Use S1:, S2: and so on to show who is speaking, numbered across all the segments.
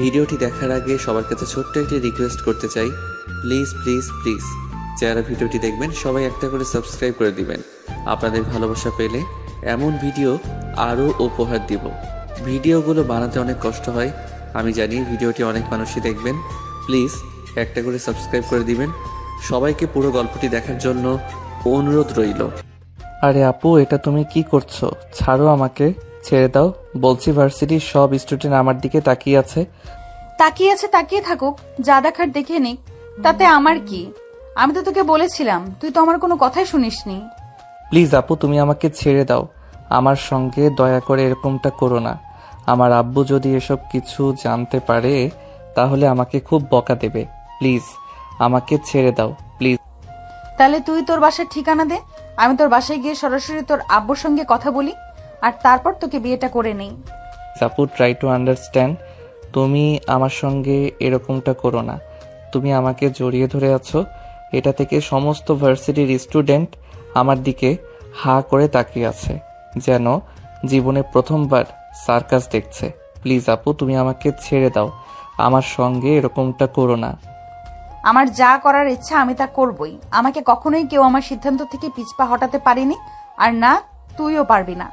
S1: ভিডিওটি দেখার আগে সবার কাছে ছোট্ট একটি রিকোয়েস্ট করতে চাই, প্লিজ প্লিজ প্লিজ যারা ভিডিওটি দেখবেন সবাই একটা করে সাবস্ক্রাইব করে দিবেন। আপনাদের ভালোবাসা পেলে এমন ভিডিও আরও উপহার দিব। ভিডিওগুলো বানাতে অনেক কষ্ট হয়, আমি জানি। ভিডিওটি অনেক মানুষই দেখবেন, প্লিজ একটা করে সাবস্ক্রাইব করে দিবেন। সবাইকে পুরো গল্পটি দেখার জন্য অনুরোধ রইল।
S2: আরে আপু, এটা তুমি কি করছো? ছাড়ো আমাকে, ছেড়ে দাও বলছি। ভার্সিটির সব স্টুডেন্ট আমার দিকে তাকিয়ে আছে।
S3: তাকিয়ে থাকুক, যা দেখার দেখে নিক, তাতে আমার কি? আমি তো তোকে বলেছিলাম, তুই তো আমার কোনো কথাই শুনিসনি।
S2: প্লিজ আপু, তুমি আমাকে ছেড়ে দাও। আমার সঙ্গে দয়া করে এরকমটা করো না। আমার আব্বু যদি এসব কিছু জানতে পারে তাহলে আমাকে খুব বকা দেবে। প্লিজ আমাকে ছেড়ে দাও, প্লিজ।
S3: তাহলে তুই তোর বাসার ঠিকানা দে, আমি তোর বাসায় গিয়ে সরাসরি তোর আব্বুর সঙ্গে কথা বলি, আর তারপর তোকে বিয়েটা করে নেই।
S2: আপু, ট্রাই টু আন্ডারস্ট্যান্ড। তুমি আমার সঙ্গে এরকমটা করো না। তুমি আমাকে জড়িয়ে ধরে আছো, এটা থেকে সমস্ত ভার্সিটির স্টুডেন্ট আমার দিকে হা করে তাকিয়ে আছে, যেন জীবনে প্রথমবার সার্কাস দেখছে। প্লিজ আপু, তুমি আমাকে ছেড়ে দাও। আমার সঙ্গে এরকমটা করো না।
S3: আমার যা করার ইচ্ছা আমি তা করবই। আমাকে কখনোই কেউ আমার সিদ্ধান্ত থেকে পিছপা হটাতে পারেনি, আর না তুইও পারবি না।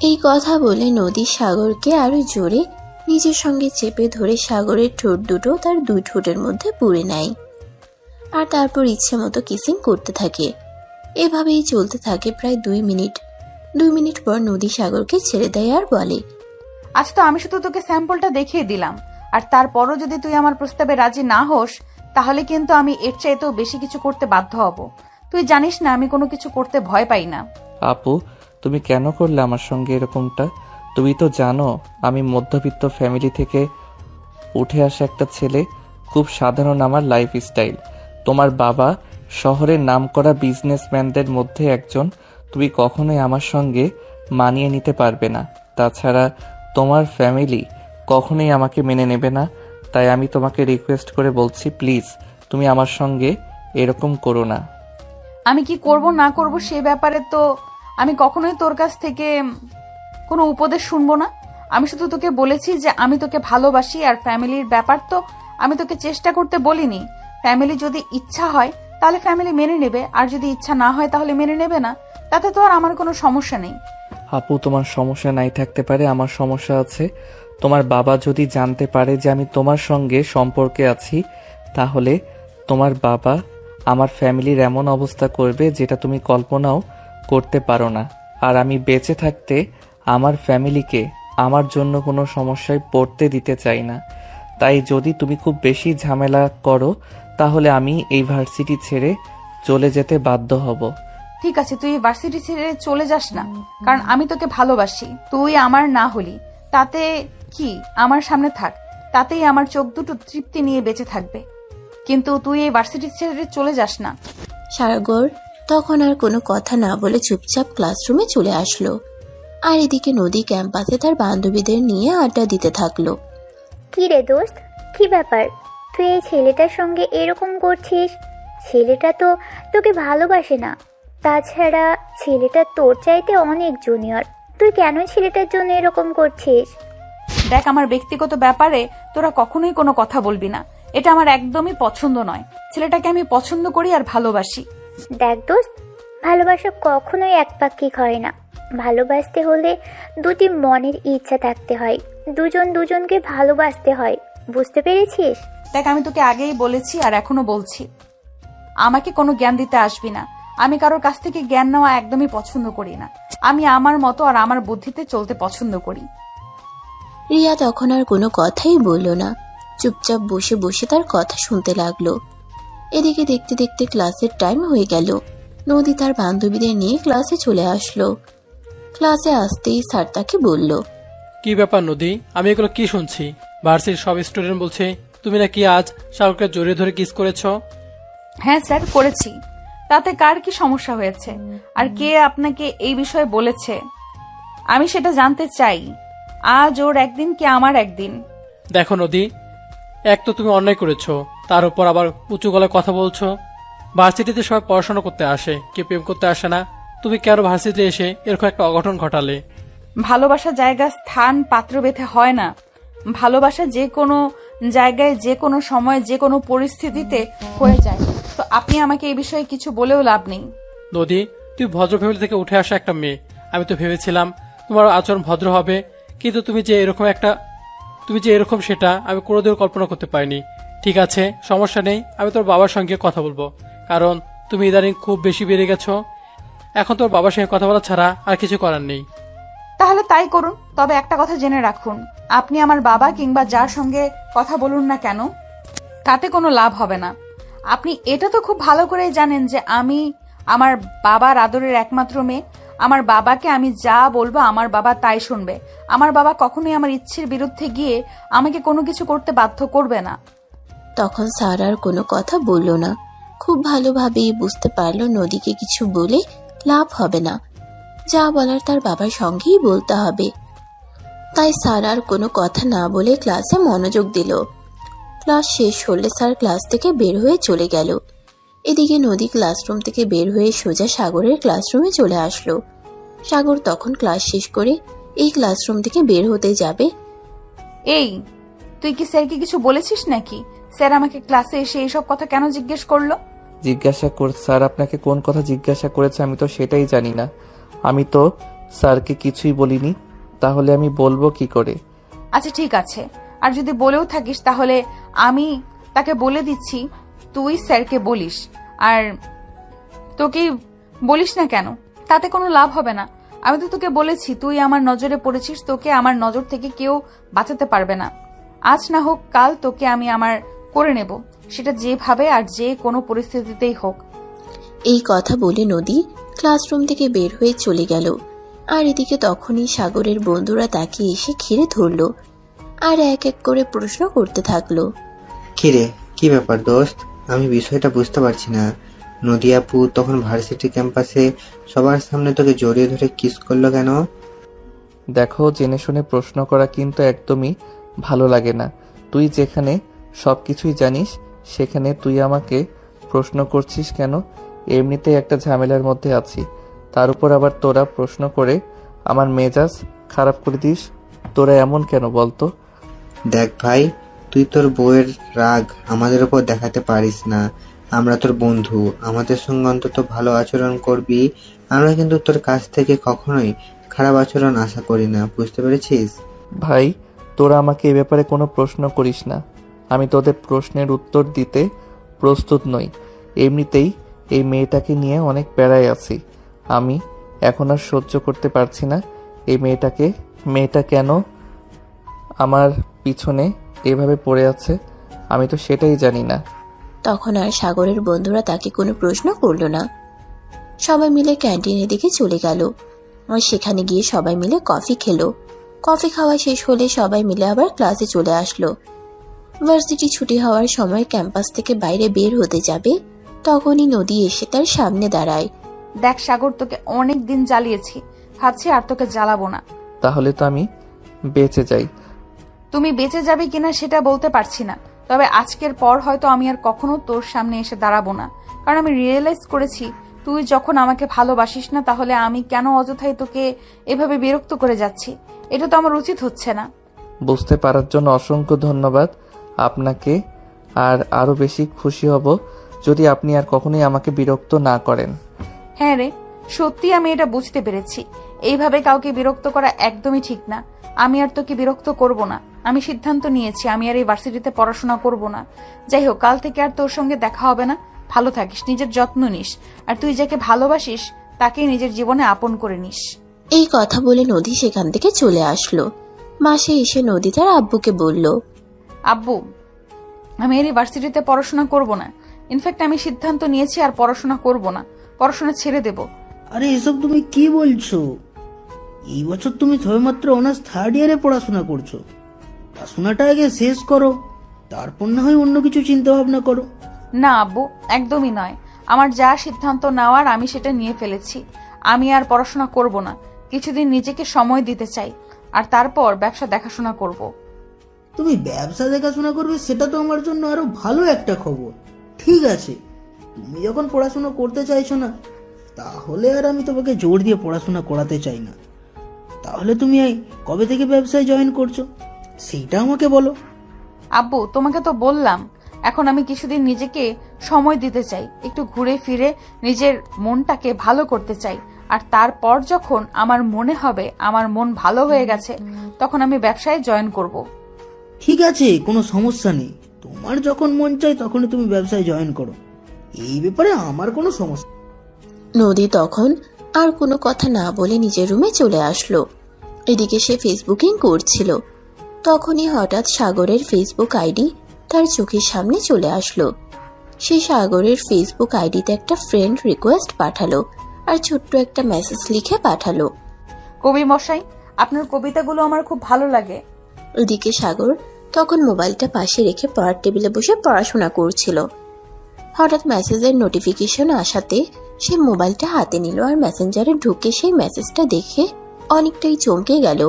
S4: এই কথা বলে নদী সাগরকে আরো জোরে নিজের সঙ্গে চেপে ধরে সাগরের ঠোঁট দুটো তার দুই ঠোঁটের মধ্যে পুরে নেয়, আর তারপর ইচ্ছে মতো কিসিং করতে থাকে। এভাবেই চলতে থাকে প্রায় 2 মিনিট। 2 মিনিট পর নদী সাগরকে ছেড়ে দেয় আর বলে,
S3: আজ তো আমি শুধু তোকে স্যাম্পলটা দেখিয়ে দিলাম, আর তারপরও যদি তুই আমার প্রস্তাবে রাজি না হোস, তাহলে কিন্তু আমি এর চাইতেও বেশি কিছু করতে বাধ্য হব। তুই জানিস না আমি কোনো কিছু করতে ভয় পাই না।
S2: আপু, তুমি কেন করলে আমার সঙ্গে এরকমটা? তুমি তো জানো আমি মধ্যবিত্ত ফ্যামিলি থেকে উঠে আসা একটা ছেলে। খুব সাধারণ আমার লাইফস্টাইল। তোমার বাবা শহরের নামকরা বিজনেসম্যানদের মধ্যে একজন। তুমি কখনোই আমার সঙ্গে মানিয়ে নিতে পারবে না। তাছাড়া তোমার ফ্যামিলি কখনোই আমাকে মেনে নেবে না। তাই আমি তোমাকে রিকোয়েস্ট করে বলছি, প্লিজ তুমি আমার সঙ্গে এরকম করো না।
S3: আমি কি করব না করব সে ব্যাপারে তো আমি কখনোই তোর কাছ থেকে কোনো উপদেশ শুনবো না। আমি শুধু তোকে বলেছি যে আমি তোকে ভালোবাসি, আর ফ্যামিলির ব্যাপার তো আমি তোকে চেষ্টা করতে বলিনি। ফ্যামিলি যদি ইচ্ছা হয় তাহলে ফ্যামিলি মেনে নেবে, আর যদি ইচ্ছা না হয় তাহলে মেনে নেবে না। তাতে তো আর আমার কোনো সমস্যা নেই।
S2: আপু, তোমার সমস্যা নাই থাকতে পারে, আমার সমস্যা আছে। তোমার বাবা যদি জানতে পারে যে আমি তোমার সঙ্গে সম্পর্কে আছি, তাহলে তোমার বাবা আমার ফ্যামিলির এমন অবস্থা করবে যেটা তুমি কল্পনাও করতে পারো না। আর আমি বেঁচে থাকতে আমার ফ্যামিলিকে আমার জন্য কোনো সমস্যায় পড়তে দিতে চাই না। তাই যদি তুমি খুব বেশি ঝামেলা করো তাহলে আমি এই ভার্সিটি ছেড়ে চলে যেতে বাধ্য হব।
S3: ঠিক আছে, তুই ভার্সিটি ছেড়ে চলে যাস না, কারণ আমি তোকে ভালোবাসি। তুই আমার না হলি তাতে কি, আমার সামনে থাক, তাতেই আমার চোখ দুটো তৃপ্তি নিয়ে বেঁচে থাকবে। কিন্তু তুই এই ভার্সিটি ছেড়ে চলে যাস না।
S4: সাগর তখন আর কোনো কথা না বলে চুপচাপ ক্লাসরুমে চলে আসলো। আর এদিকে নদী ক্যাম্পাসে তার বান্ধবীদের নিয়ে আড্ডা দিতে থাকলো।
S5: কি রে দোস্ত, কি ব্যাপার? তুই এই ছেলেটার সঙ্গে এরকম করছিস? ছেলেটা তো তোকে ভালোবাসে না। তাছাড়া ছেলেটা তোর চাইতে অনেক জুনিয়র। তুই কেন ছেলেটার জন্য এরকম করছিস?
S3: দেখ, আমার ব্যক্তিগত ব্যাপারে তোরা কখনোই কোনো কথা বলবি না। এটা আমার একদমই পছন্দ নয়। ছেলেটাকে আমি পছন্দ করি আর ভালোবাসি।
S5: দেখ দোস্ত, ভালোবাসা কখনোই একপাক্ষিক হয় না। ভালোবাসতে হলে দুটি মনের ইচ্ছা থাকতে হয়, দুজন দুজনকে ভালোবাসতে হয়। বুঝতে পেরেছিস?
S3: দেখ, আমি তোকে আগেই বলেছি আর এখনো বলছি, আমাকে কোনো জ্ঞান দিতে আসবি না। আমি কারোর কাছ থেকে জ্ঞান নেওয়া একদমই পছন্দ করি না। আমি আমার মতো আর আমার বুদ্ধিতে চলতে পছন্দ করি।
S4: রিয়া তখন আর কোনো কথাই বলল না, চুপচাপ বসে বসে তার কথা শুনতে লাগলো। এদিকে দেখতে দেখতে ক্লাসের টাইম হয়ে গেল। নদী তার বান্ধবীদের নিয়ে ক্লাসে চলে আসলো। ক্লাসে আসতেই স্যার তাকে বলল,
S6: কি ব্যাপার নদী, আমি এগুলো কি শুনছি? ভার্সিটির সব স্টুডেন্ট বলছে তুমি নাকি আজ সাগরকে জড়িয়ে ধরে কিস করেছো।
S3: হ্যাঁ স্যার, করেছি। তাতে কার কি সমস্যা হয়েছে, আর কে আপনাকে এই বিষয়ে বলেছে আমি সেটা জানতে চাই। আজ ওর একদিন কি আমার একদিন।
S6: দেখো নদী, এক তো তুমি অন্যায় করেছো, তার উপর আবার উঁচু গলায় কথা বলছো। ভার্সিটিতে সবাই পড়াশোনা করতে আসে, কেউ প্রেম করতে আসে না। তুমি কেন ভার্সিটিতে এসে এরকম একটা অঘটন ঘটালে?
S3: ভালোবাসা জায়গা স্থান পাত্র বেঁধে হয় না। ভালোবাসা যে কোনো জায়গায় যে কোনো সময় যে কোনো পরিস্থিতিতে হয়ে যায়। তো আপনি আমাকে এই বিষয়ে কিছু বলেও লাভ নেই।
S6: নদী, তুই ভদ্র ফ্যামিলি থেকে উঠে আসা একটা মেয়ে। আমি তো ভেবেছিলাম তোমার আচরণ ভদ্র হবে, কিন্তু তুমি যে এরকম সেটা আমি কোনোদিন কল্পনা করতে পারিনি। ঠিক আছে, সমস্যা নেই, আমি তোর বাবার সঙ্গে কথা বলবো, কারণ তুমি ইদানিং খুব বেশি বেড়ে গেছো। এখন তোর বাবার সঙ্গে কথা বলা ছাড়া আর কিছু করার নেই।
S3: তাহলে তাই করুন। তবে একটা কথা জেনে রাখুন, আপনি আমার বাবা কিংবা যার সঙ্গে কথা বলুন না কেন, তাতে কোনো লাভ হবে না। আপনি এটা তো খুব ভালো করেই জানেন যে আমি আমার বাবার আদরের একমাত্র মেয়ে। আমার বাবাকে আমি যা বলবো আমার বাবা তাই শুনবে। আমার বাবা কখনোই আমার ইচ্ছের বিরুদ্ধে গিয়ে আমাকে কোনো কিছু করতে বাধ্য করবে না।
S4: তখন স্যার আর কোনো কথা বলল না। খুব ভালোভাবেই বুঝতে পারলো নদীকে কিছু বলে লাভ হবে না, যা বলার তার বাবার সঙ্গেই বলতে হবে। তাই স্যার আর কোনো কথা না বলে ক্লাসে মনোযোগ দিল। ক্লাস শেষ হলে স্যার ক্লাস থেকে বের হয়ে চলে গেল। এদিকে নদী ক্লাসরুম থেকে বের হয়ে সোজা সাগরের ক্লাসরুমে চলে আসলো। সাগর তখন ক্লাস শেষ করে এই ক্লাসরুম থেকে বের হতে যাবে।
S3: এই, তুই কি স্যারকে কিছু বলেছিস নাকি? স্যার আমাকে ক্লাসে এসে এইসব কথা কেন জিজ্ঞেস করলো?
S2: স্যার আপনাকে কোন কথা জিজ্ঞাসা করেছে আমি তো সেটাই জানি না। আমি তো স্যারকে কিছুই বলিনি, তাহলে আমি বলবো কি করে?
S3: আচ্ছা ঠিক আছে, আর যদি বলেও থাকিস তাহলে আমি তাকে বলে দিচ্ছি তুই স্যারকে বলিস। আর তোকে বলিস না কেন, তাতে কোনো লাভ হবে না। আমি তো তোকে বলেছি তুই আমার নজরে পড়েছিস, তোকে আমার নজর থেকে কেউ বাঁচাতে পারবে না। আজ না হোক কাল তোকে আমি আমার করে নেব, সেটা যেভাবে আর যে কোনো পরিস্থিতিতেই হোক।
S4: এই কথা বলে নদী ক্লাসরুম থেকে বের হয়ে চলে গেল। আর এদিকে তখনই সাগরের বন্ধুরা তাকে এসে ঘিরে ধরলো আর এক এক করে প্রশ্ন করতে থাকলো।
S7: কিরে, কি ব্যাপার দোস্ত? আমি বিষয়টা বুঝতে পারছি না। নদী আপু তখন ভার্সিটি ক্যাম্পাসে সবার সামনে তোকে জড়িয়ে ধরে কিস করলো কেন?
S2: দেখো, জেনে শুনে প্রশ্ন করা কিন্তু একদমই ভালো লাগে না। তুই যেখানে সবকিছুই জানিস সেখানে তুই আমাকে প্রশ্ন করছিস কেন? এমনিতেই একটা ঝামেলার মধ্যে আছি, তার উপর আবার তোরা প্রশ্ন করে আমার মেজাজ খারাপ করে দিস। তোরা এমন কেন বলতো?
S7: দেখ ভাই, তুই তোর বউয়ের রাগ আমাদের উপর দেখাতে পারিস না। আমরা তোর বন্ধু, আমাদের সঙ্গে অন্তত ভালো আচরণ করবি। আমরা কিন্তু তোর কাছ থেকে কখনোই খারাপ আচরণ আশা করি না, বুঝতে পেরেছিস?
S2: ভাই, তোরা আমাকে এ ব্যাপারে কোনো প্রশ্ন করিস না। আমি তোদের প্রশ্নের উত্তর দিতে প্রস্তুত নই। এমনিতেই এই মেয়েটাকে নিয়ে অনেক প্যারায় আছি। আমি এখন আর সহ্য করতে পারছি না এই মেয়েটা কেন আমার পিছনে এভাবে পড়ে আছে, আমি তো সেটাই জানি না।
S4: তখন আর সাগরের বন্ধুরা তাকে কোনো প্রশ্ন করলো না। সবাই মিলে ক্যান্টিনের দিকে চলে গেল আর সেখানে গিয়ে সবাই মিলে কফি খেলো। কফি খাওয়া শেষ হলে সবাই মিলে আবার ক্লাসে চলে আসলো। ভার্সিটি ছুটি হওয়ার সময় ক্যাম্পাস থেকে বাইরে বের হতে যাবে, তখনই নদী এসে তার সামনে দাঁড়ায়।
S3: দেখ সাগর, তোকে অনেক দিন জ্বালিয়েছি, ভাবছি আর তোকে জ্বালাবো না।
S2: তাহলে তো আমি বেঁচে যাই।
S3: তুমি বেঁচে যাবে কিনা সেটা বলতে পারছি না, তবে আজকের পর হয়তো আমি আর কখনো তোর সামনে এসে দাঁড়াবো না। কারণ আমি রিয়েলাইজ করেছি তুই যখন আমাকে ভালোবাসিস না, তাহলে আমি কেন অযথাই তোকে এভাবে বিরক্ত করে যাচ্ছি। এটা তো আমার উচিত হচ্ছে না।
S2: বুঝতে পারার জন্য অসংখ্য ধন্যবাদ আপনাকে। আর আরো বেশি খুশি হব যদি আপনি আর কখনোই আমাকে বিরক্ত না করেন।
S3: হ্যাঁ রে, সত্যি আমি এটা বুঝতে পেরেছি। এইভাবে কাউকে বিরক্ত করা একদমই ঠিক না। আমি আর তোকে বিরক্ত করব না। আমি সিদ্ধান্ত নিয়েছি আমি আর এই ভার্সিটিতে পড়াশোনা করব না। যাই হোক, কাল থেকে আর তোর সঙ্গে দেখা হবে না। ভালো থাকিস, নিজের যত্ন নিস, আর তুই যাকে ভালোবাসিস তাকেই নিজের জীবনে আপন করে নিস।
S4: এই কথা বলে নদী সেখান থেকে চলে আসলো। মাসে এসে নদী তার আব্বুকে বলল,
S3: আব্বু, আমি আর এই ভার্সিটিতে পড়াশোনা করব না। ইনফ্যাক্ট আমি সিদ্ধান্ত নিয়েছি আর পড়াশোনা করব না, পড়াশোনা ছেড়ে দেব।
S8: আরে এসব তুমি কি বলছো? এই বছর তুমি সবেমাত্র অনার্স থার্ড ইয়ারে পড়াশোনা করছো। পড়াশোনাটা আগে শেষ করো, তারপর না হয় অন্য কিছু চিন্তা ভাবনা করো।
S3: না আব্বু, একদমই নয়। আমার যা সিদ্ধান্ত নেওয়ার আমি সেটা নিয়ে ফেলেছি। আমি আর পড়াশোনা করব না। কিছুদিন নিজেকে সময় দিতে চাই, আর তারপর ব্যবসা দেখাশোনা করব।
S8: তুমি ব্যবসা দেখাশোনা করবে সেটা তো আমার জন্য আরো ভালো একটা খবর। ঠিক আছে, তুমি যখন পড়াশোনা করতে চাইছো না, তাহলে আর আমি তোমাকে জোর দিয়ে পড়াশোনা করাতে চাই না। তাহলে তুমি এই কবে থেকে ব্যবসায় জয়েন করছো সেইটা আমাকে বলো।
S3: আব্বু, তোমাকে তো বললাম এখন আমি কিছুদিন নিজেকে সময় দিতে চাই, একটু ঘুরে ফিরে নিজের মনটাকে ভালো করতে চাই। আর তারপর যখন আমার মনে হবে আমার মন ভালো হয়ে গেছে, তখন আমি ব্যবসায় জয়েন করব।
S8: ঠিক আছে, কোনো সমস্যা নেই। তোমার যখন মন চায় তখনই তুমি ব্যবসায় জয়েন করো, এই ব্যাপারে আমার কোনো সমস্যা।
S4: নদী তখন আর কোনো কথা না বলে নিজের রুমে চলে আসলো। এদিকে সে ফেসবুকিং করছিল। তখনই হঠাৎ সাগরের ফেসবুক আইডি তার চোখের সামনে চলে আসলো। সে সাগরের ফেসবুক আইডিতে একটা ফ্রেন্ড রিকোয়েস্ট পাঠালো আর ছোট্ট একটা মেসেজ লিখে পাঠালো।
S3: কবি মশাই, আপনার কবিতাগুলো আমার খুব ভালো লাগে।
S4: ওদিকে সাগর তখন মোবাইলটা পাশে রেখে পড়ার টেবিলে বসে পড়াশোনা করছিল। হঠাৎ মেসেজের নোটিফিকেশন আসাতে সে মোবাইলটা হাতে নিল আর মেসেঞ্জারে ঢুকে সেই মেসেজটা দেখে অনেকটাই চমকে গেল,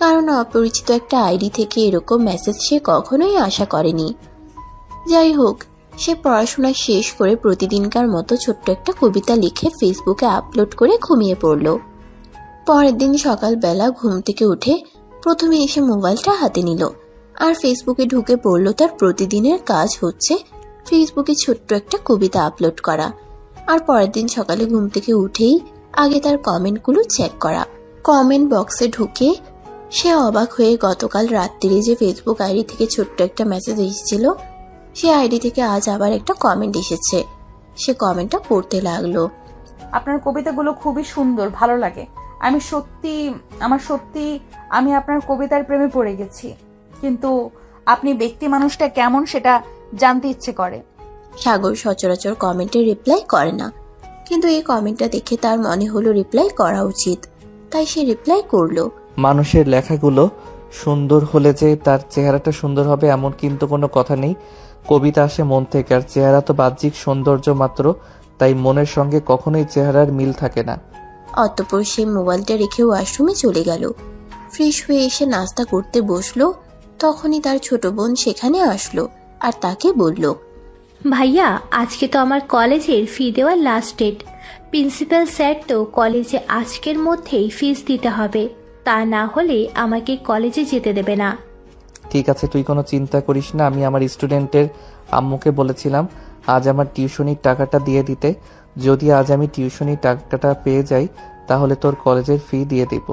S4: কারণ অপরিচিত একটা আইডি থেকে এরকম মেসেজ সে কখনোই আশা করেনি। যাই হোক, সে পড়াশোনা শেষ করে প্রতিদিনকার মতো ছোট্ট একটা কবিতা লিখে ফেসবুকে আপলোড করে ঘুমিয়ে পড়ল। পরের দিন সকালবেলা ঘুম থেকে উঠে প্রথমে এসে মোবাইলটা হাতে নিল আর ফেসবুকে ঢুকে পড়ল। তার প্রতিদিনের কাজ হচ্ছে ফেসবুকে ছোট্ট একটা কবিতা আপলোড করা, আর পরের দিন সকালে ঘুম থেকে উঠেই আগে তার কমেন্টগুলো চেক করা। কমেন্ট বক্সে ঢুকে সে অবাক হয়ে গতকাল রাত্রিরে যে ফেসবুক আইডি থেকে ছোট্ট একটা মেসেজ এসেছিল, সে আইডি থেকে আজ আবার একটা কমেন্ট এসেছে। সে কমেন্টটা পড়তে লাগলো।
S3: আপনার কবিতাগুলো খুবই সুন্দর, ভালো লাগে। আমি সত্যি আমি আপনার কবিতার প্রেমে পড়ে গেছি, কিন্তু আপনি ব্যক্তি মানুষটা কেমন সেটা জানতে ইচ্ছে করে।
S4: সাগর সচরাচর কমেন্টে রিপ্লাই করে না, কিন্তু এই কমেন্টটা দেখে তার মনে হলো রিপ্লাই করা উচিত, তাই সে রিপ্লাই করলো।
S2: মানুষের লেখাগুলো সুন্দর হলে যে তার চেহারাটা সুন্দর হবে এমন কিন্তু কোনো কথা নেই। কবিতা আসে মন থেকে, আর চেহারা তো বাহ্যিক সৌন্দর্য মাত্র, তাই মনের সঙ্গে কখনোই চেহারার মিল থাকে না।
S4: অতঃপর সে মোবাইলটা রেখে ওয়াশরুমে চলে গেল। ফ্রেশ হয়ে এসে নাস্তা করতে বসলো, তখনই তার ছোট বোন সেখানে আসলো আর তাকে বলল,
S9: ভাইয়া, আজকে তো আমার কলেজের ফি দেওয়ার লাস্ট ডেট। প্রিন্সিপাল স্যার তো কলেজে আজকের মধ্যেই ফিস দিতে হবে, তা না হলে আমাকে কলেজে যেতে দেবে না।
S2: ঠিক আছে, তুই কোনো চিন্তা করিস না। আমি আমার স্টুডেন্টের আম্মুকে বলেছিলাম আজ আমার টিউশনির টাকাটা দিয়ে দিতে। যদি আজ আমি টিউশনির টাকাটা পেয়ে যাই তাহলে তোর কলেজের ফি দিয়ে দিব।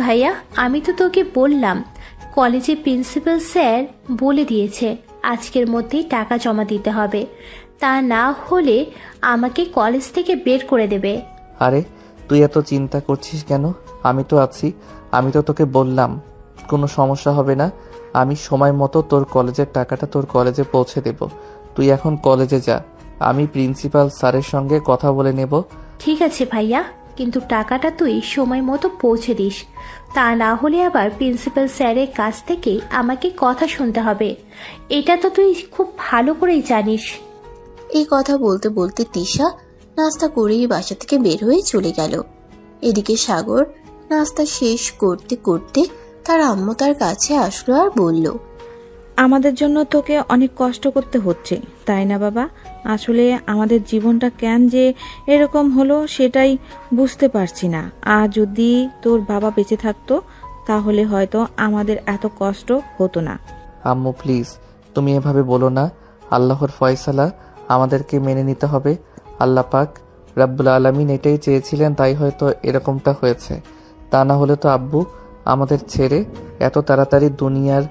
S9: ভাইয়া, আমি তো তোকে বললাম, কলেজে প্রিন্সিপাল স্যার বলে দিয়েছে আজকের মধ্যেই টাকা জমা দিতে হবে, তা না হলে আমাকে কলেজ থেকে বের করে দেবে।
S2: আরে তুই এত চিন্তা করছিস কেন? আমি তো আছি। আমি তো তোকে বললাম কোনো সমস্যা হবে না। আমি সময় মতো তোর কলেজের টাকাটা তোর কলেজে পৌঁছে দেব। তুই এখন কলেজে যা, আমি প্রিন্সিপাল স্যারের সঙ্গে কথা বলে নেব।
S9: ঠিক আছে ভাইয়া, কিন্তু টাকাটা তুই সময় মতো পৌঁছে দিস, তা না হলে আবার প্রিন্সিপাল স্যারের কাছ থেকে আমাকে কথা শুনতে হবে। এটা তো তুই খুব ভালো করেই জানিস।
S4: এই কথা বলতে বলতে তিশা নাস্তা করেই বাসা থেকে বের হয়ে চলে গেল। এদিকে সাগর নাস্তা শেষ করতে করতে তার আম্মু তার কাছে আসলো আর বলল,
S10: আমাদের জন্য তোকে অনেক কষ্ট করতে হচ্ছে, তাই না বাবা? আসলে আমাদের জীবনটা কেন যে এরকম হলো সেটাই বুঝতে পারছি না। আর যদি তোর বাবা বেঁচে থাকতো তাহলে হয়তো আমাদের এত কষ্ট হতো না।
S2: আম্মু প্লিজ, তুমি এভাবে বলো না। আল্লাহর ফয়সালা আমাদেরকে মেনে নিতে হবে। আল্লাহ পাক রাব্বুল আলামিন এটাই চেয়েছিলেন, তাই হয়তো এরকমটা হয়েছে। তা না হলে তো আব্বু আমাদের ছেড়ে এত তাড়াতাড়ি দুনিয়ার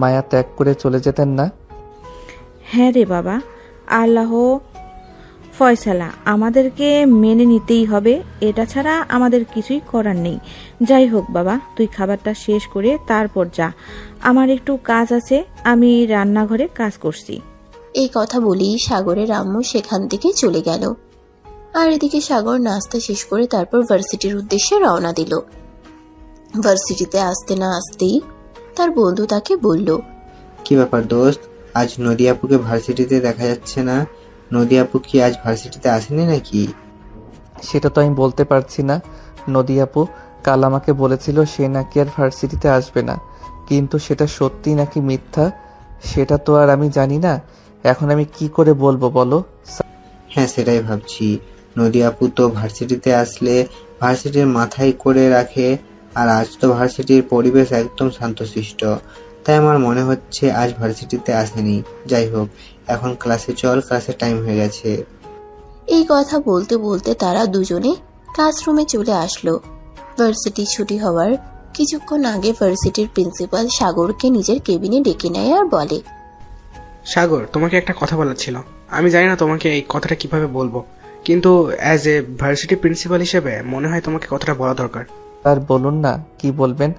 S2: মায়া ত্যাগ করে চলে যেতেন না।
S10: হ্যাঁ রে বাবা, আল্লাহ ফয়সালা আমাদেরকে মেনে নিতেই হবে, এটা ছাড়া আমাদের কিছুই করার নেই। যাই হোক বাবা, তুই খাবারটা শেষ করে তারপর যা, আমার একটু কাজ আছে, আমি রান্নাঘরে কাজ করছি।
S4: এই কথা বলেই সাগরের আম্মু সেখান থেকে চলে গেল। আর এদিকে সাগর নাস্তা শেষ করে তারপর ভার্সিটির উদ্দেশ্যে রওনা দিল। ভার্সিটিতে আসতে না আসতেই তার বন্ধু তাকে বলল,
S7: কি ব্যাপার দোস্ত, আজ নদী আপুকে ভার্সিটিতে দেখা যাচ্ছে না? নদী আপু কি আজ ভার্সিটিতে আসেনি নাকি?
S2: সেটা তো আমি বলতে পারছি না। নদী আপু কাল আমাকে বলেছিল সে নাকি আর ভার্সিটিতে আসবে না, কিন্তু সেটা সত্যি নাকি মিথ্যা সেটা তো আর আমি জানি না। এখন আমি কি করে বলবো বলো?
S7: হ্যাঁ সেটাই ভাবছি, নদী আপু তো ভার্সিটিতে আসলে ভার্সিটির মাথায় করে রাখে, আর আজ তো ভার্সিটির পরিবেশ একদম শান্তশিষ্ট। তাই আমার মনে হচ্ছে আজ ভার্সিটিতে আসেনি। যাই হোক, এখন ক্লাসে চল, ক্লাসের টাইম হয়ে গেছে।
S4: এই কথা বলতে বলতে তারা দুজনে ক্লাসরুমে চলে আসলো। ভার্সিটি ছুটি হওয়ার কিছুক্ষণ আগে ভার্সিটির প্রিন্সিপাল সাগরকে নিজের কেবিনে ডেকে নেয় আর বলে,
S11: সাগর, তোমাকে একটা কথা বলার ছিল। আমি জানি না তোমাকে এই কথাটা কিভাবে বলবো, কিন্তু অ্যাজ এ ভার্সিটি প্রিন্সিপাল হিসেবে মনে হয় তোমাকে কথাটা বলা দরকার।
S2: আর বলুন না, কি বলবেন?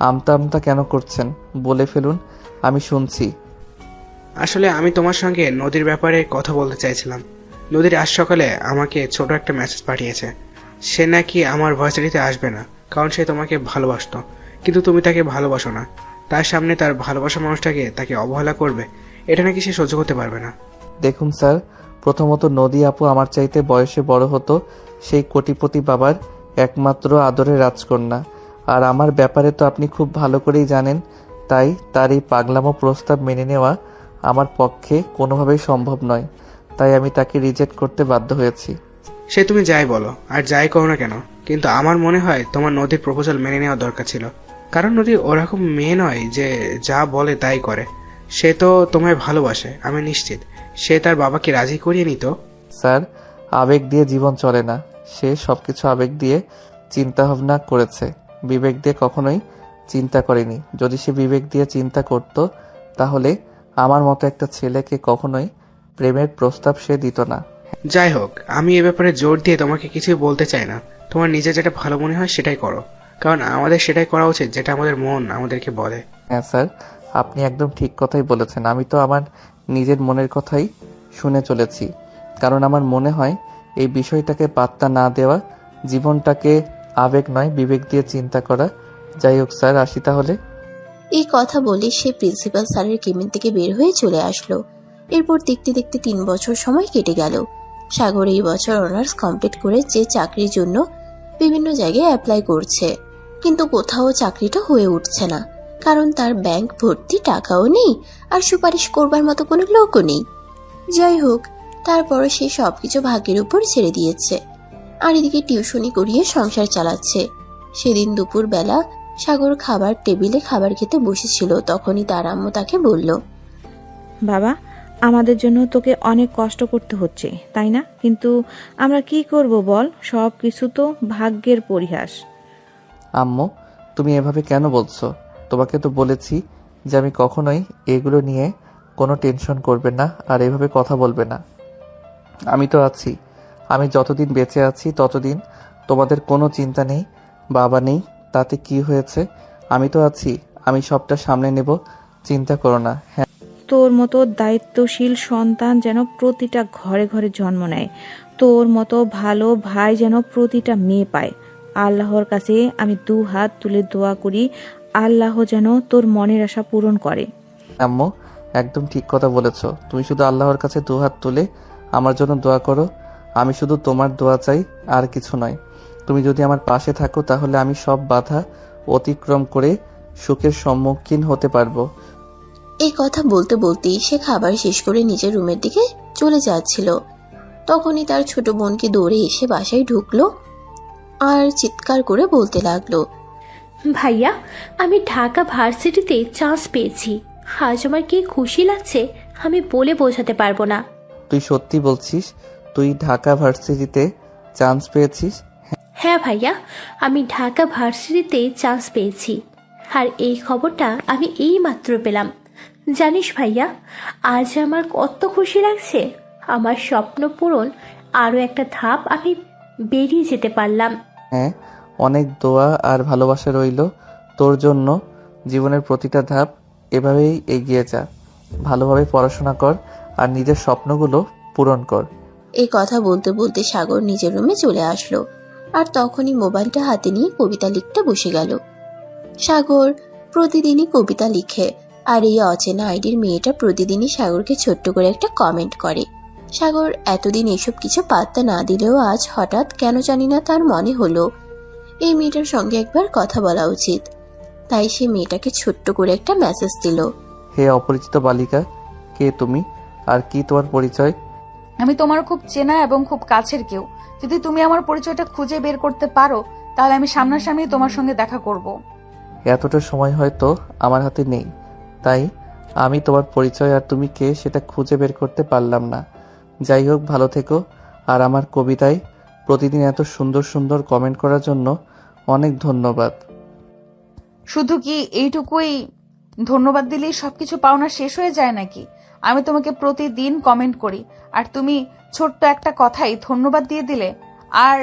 S2: আমতা আমতা কেন করছেন? বলে ফেলুন, আমি শুনছি।
S11: আসলে আমি তোমার সঙ্গে নদীর ব্যাপারে কথা বলতে চাইছিলাম। নদীর আজ সকালে আমাকে ছোট একটা মেসেজ পাঠিয়েছে। সে নাকি আমার ভার্সিটিতে আসবে না, কারণ সে তোমাকে ভালোবাসতো, কিন্তু তুমি তাকে ভালোবাসো না। তার সামনে তার ভালোবাসা মানুষটাকে তাকে অবহেলা করবে, এটা নাকি সে সহ্য করতে পারবে না।
S2: দেখুন স্যার, প্রথমত নদী আপু আমার চাইতে বয়সে বড় হতো সেই কোটিপতি বাবার একমাত্র আদরের রাজকন্যা। আর আমার ব্যাপারে তো আপনি খুব ভালো করেই জানেন, তাই তার এই পাগলামো প্রস্তাব মেনে নেওয়া আমার পক্ষে কোনোভাবেই সম্ভব নয়। তাই আমি তাকে রিজেক্ট করতে বাধ্য হয়েছি।
S11: সে তুমি যাই বলো আর যাই করো না কেন, কিন্তু আমার মনে হয় তোমার নদীর প্রপোজাল মেনে নেওয়া দরকার ছিল। কারণ নদী ওরকম মেয়ে নয় যে যা বলে তাই করে। সে তো তোমায় ভালোবাসে, আমি নিশ্চিত। সে তার বাবাকে রাজি করিয়ে নিত।
S2: স্যার, আবেগ দিয়ে জীবন চলে না। সে সবকিছু আবেগ দিয়ে চিন্তা ভাবনা করেছে, বিবেক দিয়ে কখনোই চিন্তা করেনি। যদি সে বিবেক দিয়ে চিন্তা করত, তাহলে আমার মতো একটা ছেলেকে কখনোই প্রেমের প্রস্তাব সে দিত না।
S11: যাই হোক, আমি এ ব্যাপারে জোর দিয়ে তোমাকে কিছুই বলতে চাই না। তোমার নিজে যেটা ভালো মনে হয় সেটাই করো, কারণ আমাদের সেটাই করা উচিত যেটা আমাদের মন আমাদেরকে বলে।
S2: হ্যাঁ স্যার, আপনি একদম ঠিক কথাই বলেছেন। আমি তো আমার নিজের মনের কথাই শুনে চলেছি, কারণ আমার মনে হয় এই বিষয়টাকে পাত্তা না দেওয়া, জীবনটাকে আবেগ নয় বিবেক দিয়ে চিন্তা করা। যাই হোক স্যার, আসি তাহলে।
S4: এই কথা বলে সে প্রিন্সিপাল স্যারের কেবিন থেকে বের হয়ে চলে আসলো। এরপর দেখতে দেখতে 3 বছর সময় কেটে গেল। সাগর এই বছর অনার্স কমপ্লিট করে যে চাকরির জন্য বিভিন্ন জায়গায় অ্যাপ্লাই করছে, কিন্তু কোথাও চাকরিটা হয়ে উঠছে না, কারণ তার ব্যাংক ভর্তি টাকাও নেই আর সুপারিশ করবার মতো কোনো লোকও নেই। যাই হোক, তারপরে সে সবকিছু ভাগ্যের উপর ছেড়ে দিয়েছে, আর এদিকে টিউশনি করিয়ে সংসার চালাচ্ছে। সেদিন দুপুর বেলা সাগর খাবার টেবিলে খাবার খেতে বসেছিল, তখনই তার আম্মু তাকে বলল,
S10: বাবা, আমাদের জন্য তোকে অনেক কষ্ট করতে হচ্ছে, তাই না? কিন্তু আমরা কি করব বল, সব কিছু তো ভাগ্যের পরিহাস।
S2: আম্মু, তুমি এভাবে কেন বলছো? তোমাকে তো বলেছি যে আমি কখনোই এগুলো নিয়ে কোনো টেনশন করবে না আর এভাবে কথা বলবে না। আমি তো আছি। আমি যতদিন বেঁচে আছি ততদিন তোমাদের কোনো চিন্তা নেই। বাবা নেই, তাতে কি হয়েছে? আমি তো আছি, আমি সবটা সামলে নেব, চিন্তা করো না। হ্যাঁ,
S10: তোর মতো দায়িত্বশীল সন্তান যেন প্রতিটা ঘরে ঘরে জন্ম নেয়, তোর মতো ভালো ভাই যেন প্রতিটা মেয়ে পায়। আল্লাহর কাছে আমি 2 হাত তুলে দোয়া করি, আল্লাহ যেন তোর মনের আশা পূরণ করে।
S2: আম্মু, একদম ঠিক কথা বলেছো। তুমি শুধু আল্লাহর কাছে 2 হাত তুলে আমার জন্য দোয়া করো। আমি শুধু তোমার দোয়া চাই, আর কিছু নয়। তুমি যদি আমার পাশে থাকো, তাহলে আমি সব বাধা অতিক্রম করে সুখের সম্মুখীন হতে পারবো।
S4: এই কথা বলতে বলতেই সে খাবার শেষ করে নিজের রুমের দিকে চলে যাচ্ছিল। তখনই তার ছোট বোনকে দৌড়ে এসে বাসায় ঢুকলো আর চিৎকার করে বলতে লাগলো,
S9: ভাইয়া, আমি ঢাকা ভার্সিটিতে চান্স পেয়েছি। আজ আমার কি খুশি লাগছে আমি বলে বোঝাতে পারবো না।
S2: তুই সত্যি বলছিস? তুই ঢাকা ভার্সিটিতে চান্স পেয়েছিস?
S9: হ্যাঁ ভাইয়া, আমি ঢাকা ভার্সিটিতে চান্স পেয়েছি, আর এই খবরটা আমি এইমাত্র পেলাম। জানিস ভাইয়া, আজ আমার কত খুশি লাগছে। আমার স্বপ্ন পূরণ আরও একটা ধাপ আমি বেরিয়ে যেতে পারলাম।
S2: হ্যাঁ, অনেক দোয়া আর ভালোবাসা রইল তোর জন্য। জীবনের প্রতিটা ধাপ এভাবেই এগিয়ে যা। ভালোভাবে পড়াশোনা কর আর নিজের স্বপ্নগুলো পূরণ কর।
S4: এই কথা বলতে বলতে সাগর নিজের রুমে চলে আসলো, আর তখনই মোবাইলটা হাতে নিয়ে কবিতা লিখতে বসে গেল। সাগর প্রতিদিনই কবিতা লিখে, আর এই অচেনা আইডির মেয়েটা প্রতিদিনই সাগরকে ছোট্ট করে একটা কমেন্ট করে। সাগর এতদিন এসব কিছু পাত্তা না দিলেও আজ হঠাৎ কেন জানি না তার মনে হলো এই মেয়েটার সঙ্গে একবার কথা বলা উচিত। তাই সে মেয়েটাকে ছোট্ট করে একটা মেসেজ দিল।
S2: হে অপরিচিত বালিকা, কে তুমি আর কি তোমার পরিচয়?
S3: আমি তোমার খুব চেনা এবং খুব কাছের কেউ। যদি তুমি আমার পরিচয়টা খুঁজে বের করতে পারো তাহলে আমি সামনাসামনি তোমার সঙ্গে দেখা করব।
S2: এতটা সময় হয়তো আমার হাতে নেই, তাই আমি তোমার পরিচয় আর তুমি কে সেটা খুঁজে বের করতে পারলাম না। যাই হোক, ভালো থেকো। আর আমার কবিতায় প্রতিদিন এত সুন্দর সুন্দর কমেন্ট করার জন্য অনেক ধন্যবাদ।
S3: শুধু কি এইটুকুই ধন্যবাদ দিলেই সবকিছু পাওনা শেষ হয়ে যায় নাকি? আমি তোমাকে প্রতিদিন কমেন্ট করি আর তুমি ছোট্ট একটা কথাই ধন্যবাদ দিয়ে দিলে। আর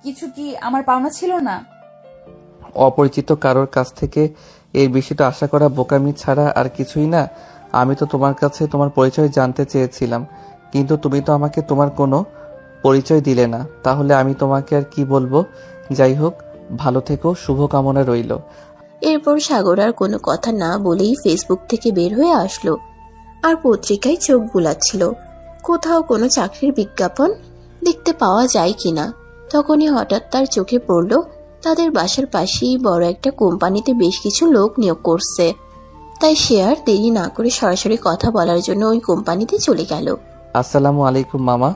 S3: কিছু কি আমার পাওনা ছিল না?
S2: অপরিচিত কারোর কাছ থেকে এই বিষয়টা আশা করা বোকামি ছাড়া আর কিছুই না। আমি তো তোমার কাছে তোমার পরিচয় জানতে চেয়েছিলাম, কিন্তু তুমি তো আমাকে তোমার কোনো পরিচয় দিলে না, তাহলে আমি তোমাকে আর কি বলবো। যাই হোক, ভালো থেকো, শুভকামনা রইল।
S4: এরপর সাগর আর কোনো কথা না বলেই ফেসবুক থেকে বের হয়ে আসলো আর পত্রিকায় চোখ বুলাচ্ছিল কোথাও কোনো চাকরির বিজ্ঞাপন দেখতে পাওয়া যায় কিনা। তখনই হঠাৎ তার চোখে পড়ল তাদের বাসার পাশেই বড় একটা কোম্পানিতে বেশ কিছু লোক নিয়োগ করছে। তাই সে আর দেরি না করে সরাসরি কথা বলার জন্য ওই কোম্পানিতে চলে গেল।
S2: আসসালামু আলাইকুম মামা,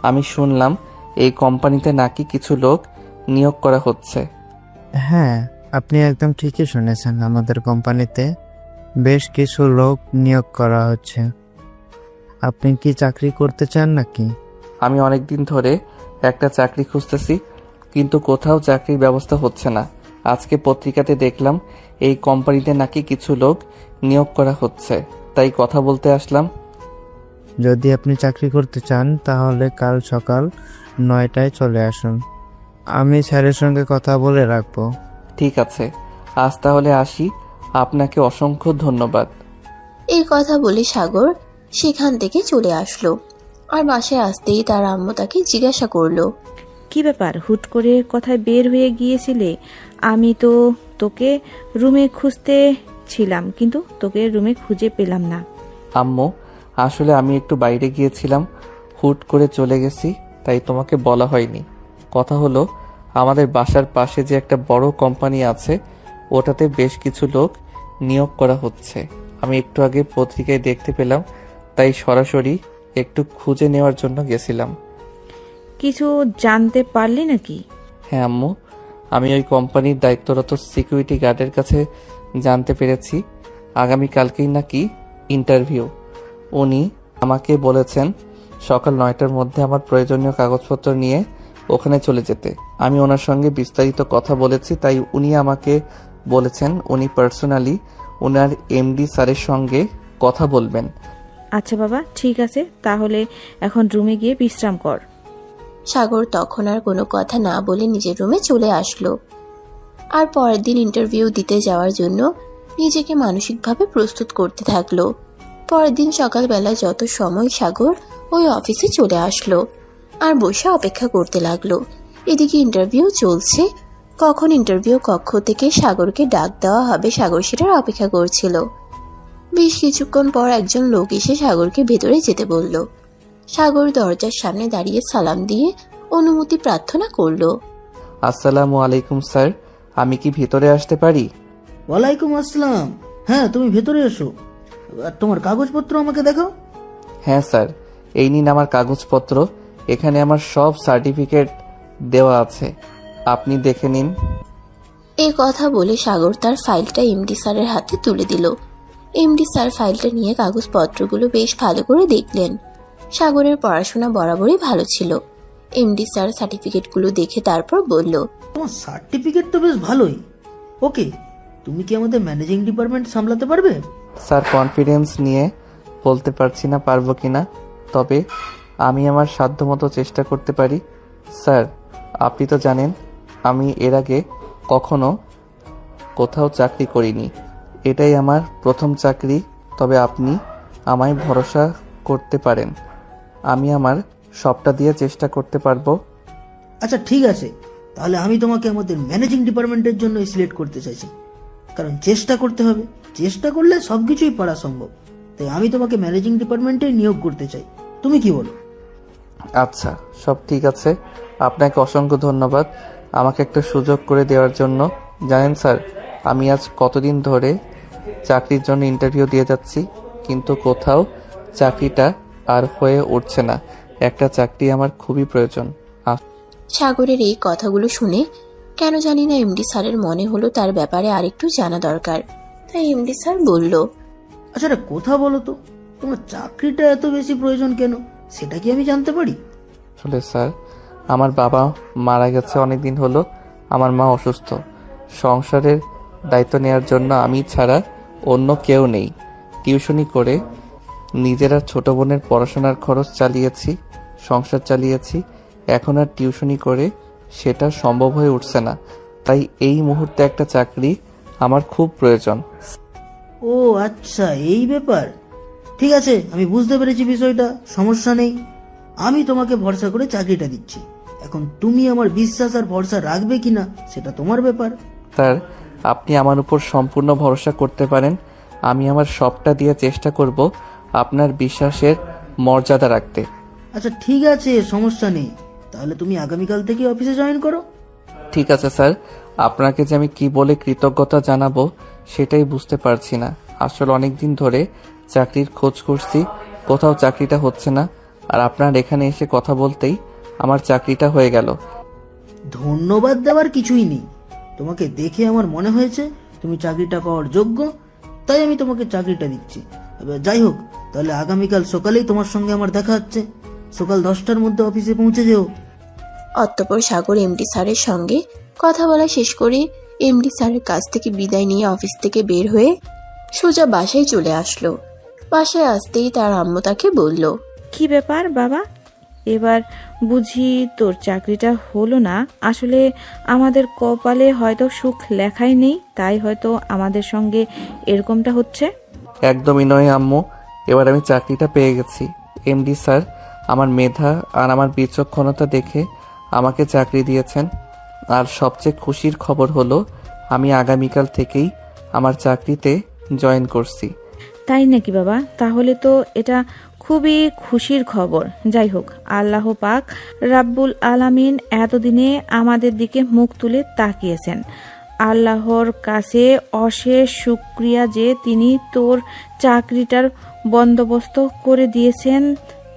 S2: আমি শুনলাম এই কোম্পানিতে নাকি কিছু লোক নিয়োগ করা হচ্ছে।
S12: হ্যাঁ, আপনি একদম ঠিকই শুনেছেন। আমাদের কোম্পানিতে বেশ কিছু লোক নিয়োগ করা হচ্ছে। আপনি কি চাকরি করতে চান নাকি?
S2: আমি অনেকদিন ধরে একটা চাকরি খুঁজতেছি, কিন্তু কোথাও চাকরির ব্যবস্থা হচ্ছে না। আজকে পত্রিকাতে দেখলাম এই কোম্পানিতে নাকি কিছু লোক নিয়োগ করা হচ্ছে, তাই কথা বলতে আসলাম।
S12: যদি আপনি চাকরি করতে চান তাহলে কাল সকাল 9টায় চলে আসুন। আমি স্যারের সঙ্গে কথা বলে রাখবো।
S2: ঠিক আছে, আজ তাহলে আসি। আপনাকে অসংখ্য ধন্যবাদ।
S4: এই কথা বলে সাগর সেখান থেকে চলে আসলো আর বাসায় আসতেই তার আম্মু তাকে জিজ্ঞাসা করলো,
S10: কি ব্যাপার, হুট করে কোথায় বের হয়ে গিয়েছিলে? আমি তো তোকে রুমে খুঁজতে ছিলাম, কিন্তু তোকে রুমে খুঁজে পেলাম না।
S2: আম্মু, আসলে আমি একটু বাইরে গিয়েছিলাম, হুট করে চলে গেছি, তাই তোমাকে বলা হয়নি। কথা হলো, আমাদের বাসার পাশে যে একটা বড় কোম্পানি আছে ওটাতে বেশ কিছু লোক নিয়োগ করা হচ্ছে। আমি একটু আগে পত্রিকায় দেখতে পেলাম, তাই সরাসরি একটু খুঁজে নেওয়ার জন্য গেছিলাম।
S10: কিছু জানতে পারলি নাকি?
S2: হ্যাঁ আম্মু, আমি ওই কোম্পানির দায়িত্বরত সিকিউরিটি গার্ডের কাছে জানতে পেরেছি আগামীকালকেই নাকি ইন্টারভিউ। উনি আমাকে বলেছেন সকাল 9টার মধ্যে আমার প্রয়োজনীয় কাগজপত্র নিয়ে ওখানে চলে যেতে। আমি ওনার সঙ্গে বিস্তারিত কথা বলেছি, তাই উনি আমাকে বলেছেন উনি পার্সোনালি ওনার এমডি স্যারের সঙ্গে কথা বলবেন।
S10: আচ্ছা বাবা, ঠিক আছে, তাহলে এখন রুমে গিয়ে বিশ্রাম কর।
S4: সাগর তখন আর কোনো কথা না বলে নিজের রুমে চলে আসলো আর পরের দিন ইন্টারভিউ দিতে যাওয়ার জন্য নিজেকে মানসিকভাবে প্রস্তুত করতে থাকলো। পরের দিন সকালবেলা যত সময় সাগর ওই অফিসে চলে আসলো আর বসে অপেক্ষা করতে লাগলো। এদিকে ইন্টারভিউ চলছে, কখন ইন্টারভিউ কক্ষ থেকে সাগরকে ডাক দেওয়া হবে সাগর সেটার অপেক্ষা করছিল। বেশ কিছুক্ষণ পর একজন লোক এসে সাগরকে ভেতরে যেতে বলল। সাগর দরজার সামনে দাঁড়িয়ে সালাম দিয়ে অনুমতি প্রার্থনা করলো।
S2: আসসালামু আলাইকুম স্যার, আমি কি ভিতরে আসতে পারি?
S8: ওয়ালাইকুম আসসালাম। হ্যাঁ, তুমি ভেতরে এসো। আর তোমার কাগজপত্র আমাকে দেখাও।
S2: হ্যাঁ স্যার, এই নিন আমার কাগজপত্র, এখানে আমার সব সার্টিফিকেট দেওয়া আছে, আপনি দেখে নিন।
S4: এই কথা বলে সাগর তার ফাইলটা এমডি স্যারের হাতে তুলে দিল। এমডি স্যার ফাইলটা নিয়ে কাগজপত্রগুলো বেশ ভালো করে দেখলেন। সাগরের পড়াশোনা বরাবরই ভালো ছিল। এমডি স্যার সার্টিফিকেটগুলো দেখে তারপর বলল,
S8: তোমার সার্টিফিকেট তো বেশ ভালোই। ওকে, তুমি কি আমাদের ম্যানেজিং ডিপার্টমেন্ট সামলাতে পারবে?
S2: স্যার, কনফিডেন্স নিয়ে বলতে পারছি না পারবো কিনা, তবে আমি আমার সাধ্যমতো চেষ্টা করতে পারি। স্যার, আপনি তো জানেন আমি এর আগে কখনো কোথাও চাকরি করিনি, এটাই আমার প্রথম চাকরি। তবে আপনি আমায় ভরসা করতে পারেন, আমি আমার সবটা দিয়ে চেষ্টা করতে পারবো।
S8: আচ্ছা ঠিক আছে, তাহলে আমি তোমাকে আমাদের ম্যানেজিং ডিপার্টমেন্টের জন্য সিলেক্ট করতে চাইছি, কারণ চেষ্টা করতে হবে, চেষ্টা করলে সবকিছুই পারা সম্ভব। তাই আমি তোমাকে ম্যানেজিং ডিপার্টমেন্টে নিয়োগ করতে চাই, তুমি কি বলো?
S2: আচ্ছা, সব ঠিক আছে, আপনাকে অসংখ্য ধন্যবাদ আমাকে একটা সুযোগ করে দেওয়ার জন্য। জানেন স্যার, আমি আজ কতদিন ধরে চাকরির জন্য ইন্টারভিউ দিয়ে যাচ্ছি, কিন্তু কোথাও চাকরিটা আর হয়ে উঠছে না। একটা চাকরি আমার খুবই প্রয়োজন।
S4: সাগরের এই কথাগুলো শুনে কেন জানি না এমডি স্যারের মনে হলো তার ব্যাপারে আরেকটু জানা দরকার। তাই এমডি স্যার বলল,
S8: আচ্ছা একটা কথা বলো তো, তোমার চাকরিটা এত বেশি প্রয়োজন কেন, সেটা কি আমি জানতে পারি?
S2: আসলে স্যার, আমার বাবা মারা গেছে অনেক দিন হলো, আমার মা অসুস্থ। সংসারের দায়িত্ব নেওয়ার জন্য আমি ছাড়া অন্য কেউ নেই। টিউশনি করে নিজের আর ছোট বোনের পড়াশোনার খরচ চালিয়েছি, সংসার চালিয়েছি। এখন আর টিউশনি করে সেটা সম্ভব হয়ে উঠছে না। তাই এই মুহূর্তে একটা চাকরি আমার খুব প্রয়োজন।
S8: ও আচ্ছা, এই ব্যাপার। ঠিক আছে, আমি বুঝতে পেরেছি বিষয়টা, সমস্যা নেই। আমি তোমাকে ভরসা করে চাকরিটা দিচ্ছি। এখন তুমি আমার বিশ্বাস আর ভরসা রাখবে কিনা সেটা তোমার ব্যাপার।
S2: স্যার, আপনি আমার উপর সম্পূর্ণ ভরসা করতে পারেন। আমি আমার সবটা দিয়ে চেষ্টা করব আপনার বিশ্বাসের মর্যাদা রাখতে।
S8: আচ্ছা ঠিক আছে, সমস্যা নেই। তাহলে তুমি আগামীকাল থেকে অফিসে জয়েন করো।
S2: ঠিক আছে স্যার, আপনাকে যে আমি কি বলে কৃতজ্ঞতা জানাবো সেটাই বুঝতে পারছি না। আসলে অনেক দিন ধরে চাকরির খোঁজ করছি, কোথাও চাকরিটা হচ্ছে না, আর আপনার এখানে এসে কথা বলতেই আমার চাকরিটা হয়ে গেল।
S8: ধন্যবাদ দেওয়ার কিছুই নেই। তোমাকে দেখে আমার মনে হয়েছে তুমি চাকরিটা পাওয়ার যোগ্য, তাই আমি তোমাকে চাকরিটা দিচ্ছি। এবার যাই হোক, তাহলে আগামীকাল সকালেই তোমার সঙ্গে আমার দেখা হচ্ছে। সকাল 10টার মধ্যে অফিসে পৌঁছে যেও।
S4: অতঃপর সাগর এমডি স্যারের সঙ্গে কথা বলা শেষ করে এমডি স্যারের কাছ থেকে বিদায় নিয়ে অফিস থেকে বের হয়ে সোজা বাসায় চলে আসলো। বাসায় আসতেই তার আম্মু তাকে বলল,
S10: কি ব্যাপার বাবা, এবার বুঝি তোর চাকরিটা হলো না? আসলে আমাদের কপালে হয়তো সুখ লেখাই নেই, তাই হয়তো আমাদের সঙ্গে এরকমটা হচ্ছে।
S2: একদমই নয় আম্মু, এবার আমি চাকরিটা পেয়ে গেছি। এমডি স্যার আমার মেধা আর আমার বিচক্ষণতা দেখে আমাকে চাকরি দিয়েছেন। আর সবচেয়ে খুশির খবর হলো আমি আগামীকাল থেকেই আমার চাকরিতে জয়েন করছি।
S10: তাই নাকি বাবা? তাহলে তো এটা খুবই খুশির খবর। যাই হোক, আল্লাহ পাক রাব্বুল আলামিন এতদিনে আমাদের দিকে মুখ তুলে তাকিয়েছেন। আল্লাহর কাছে অশেষ শুকরিয়া যে তিনি তোর চাকরিটার বন্দোবস্ত করে দিয়েছেন।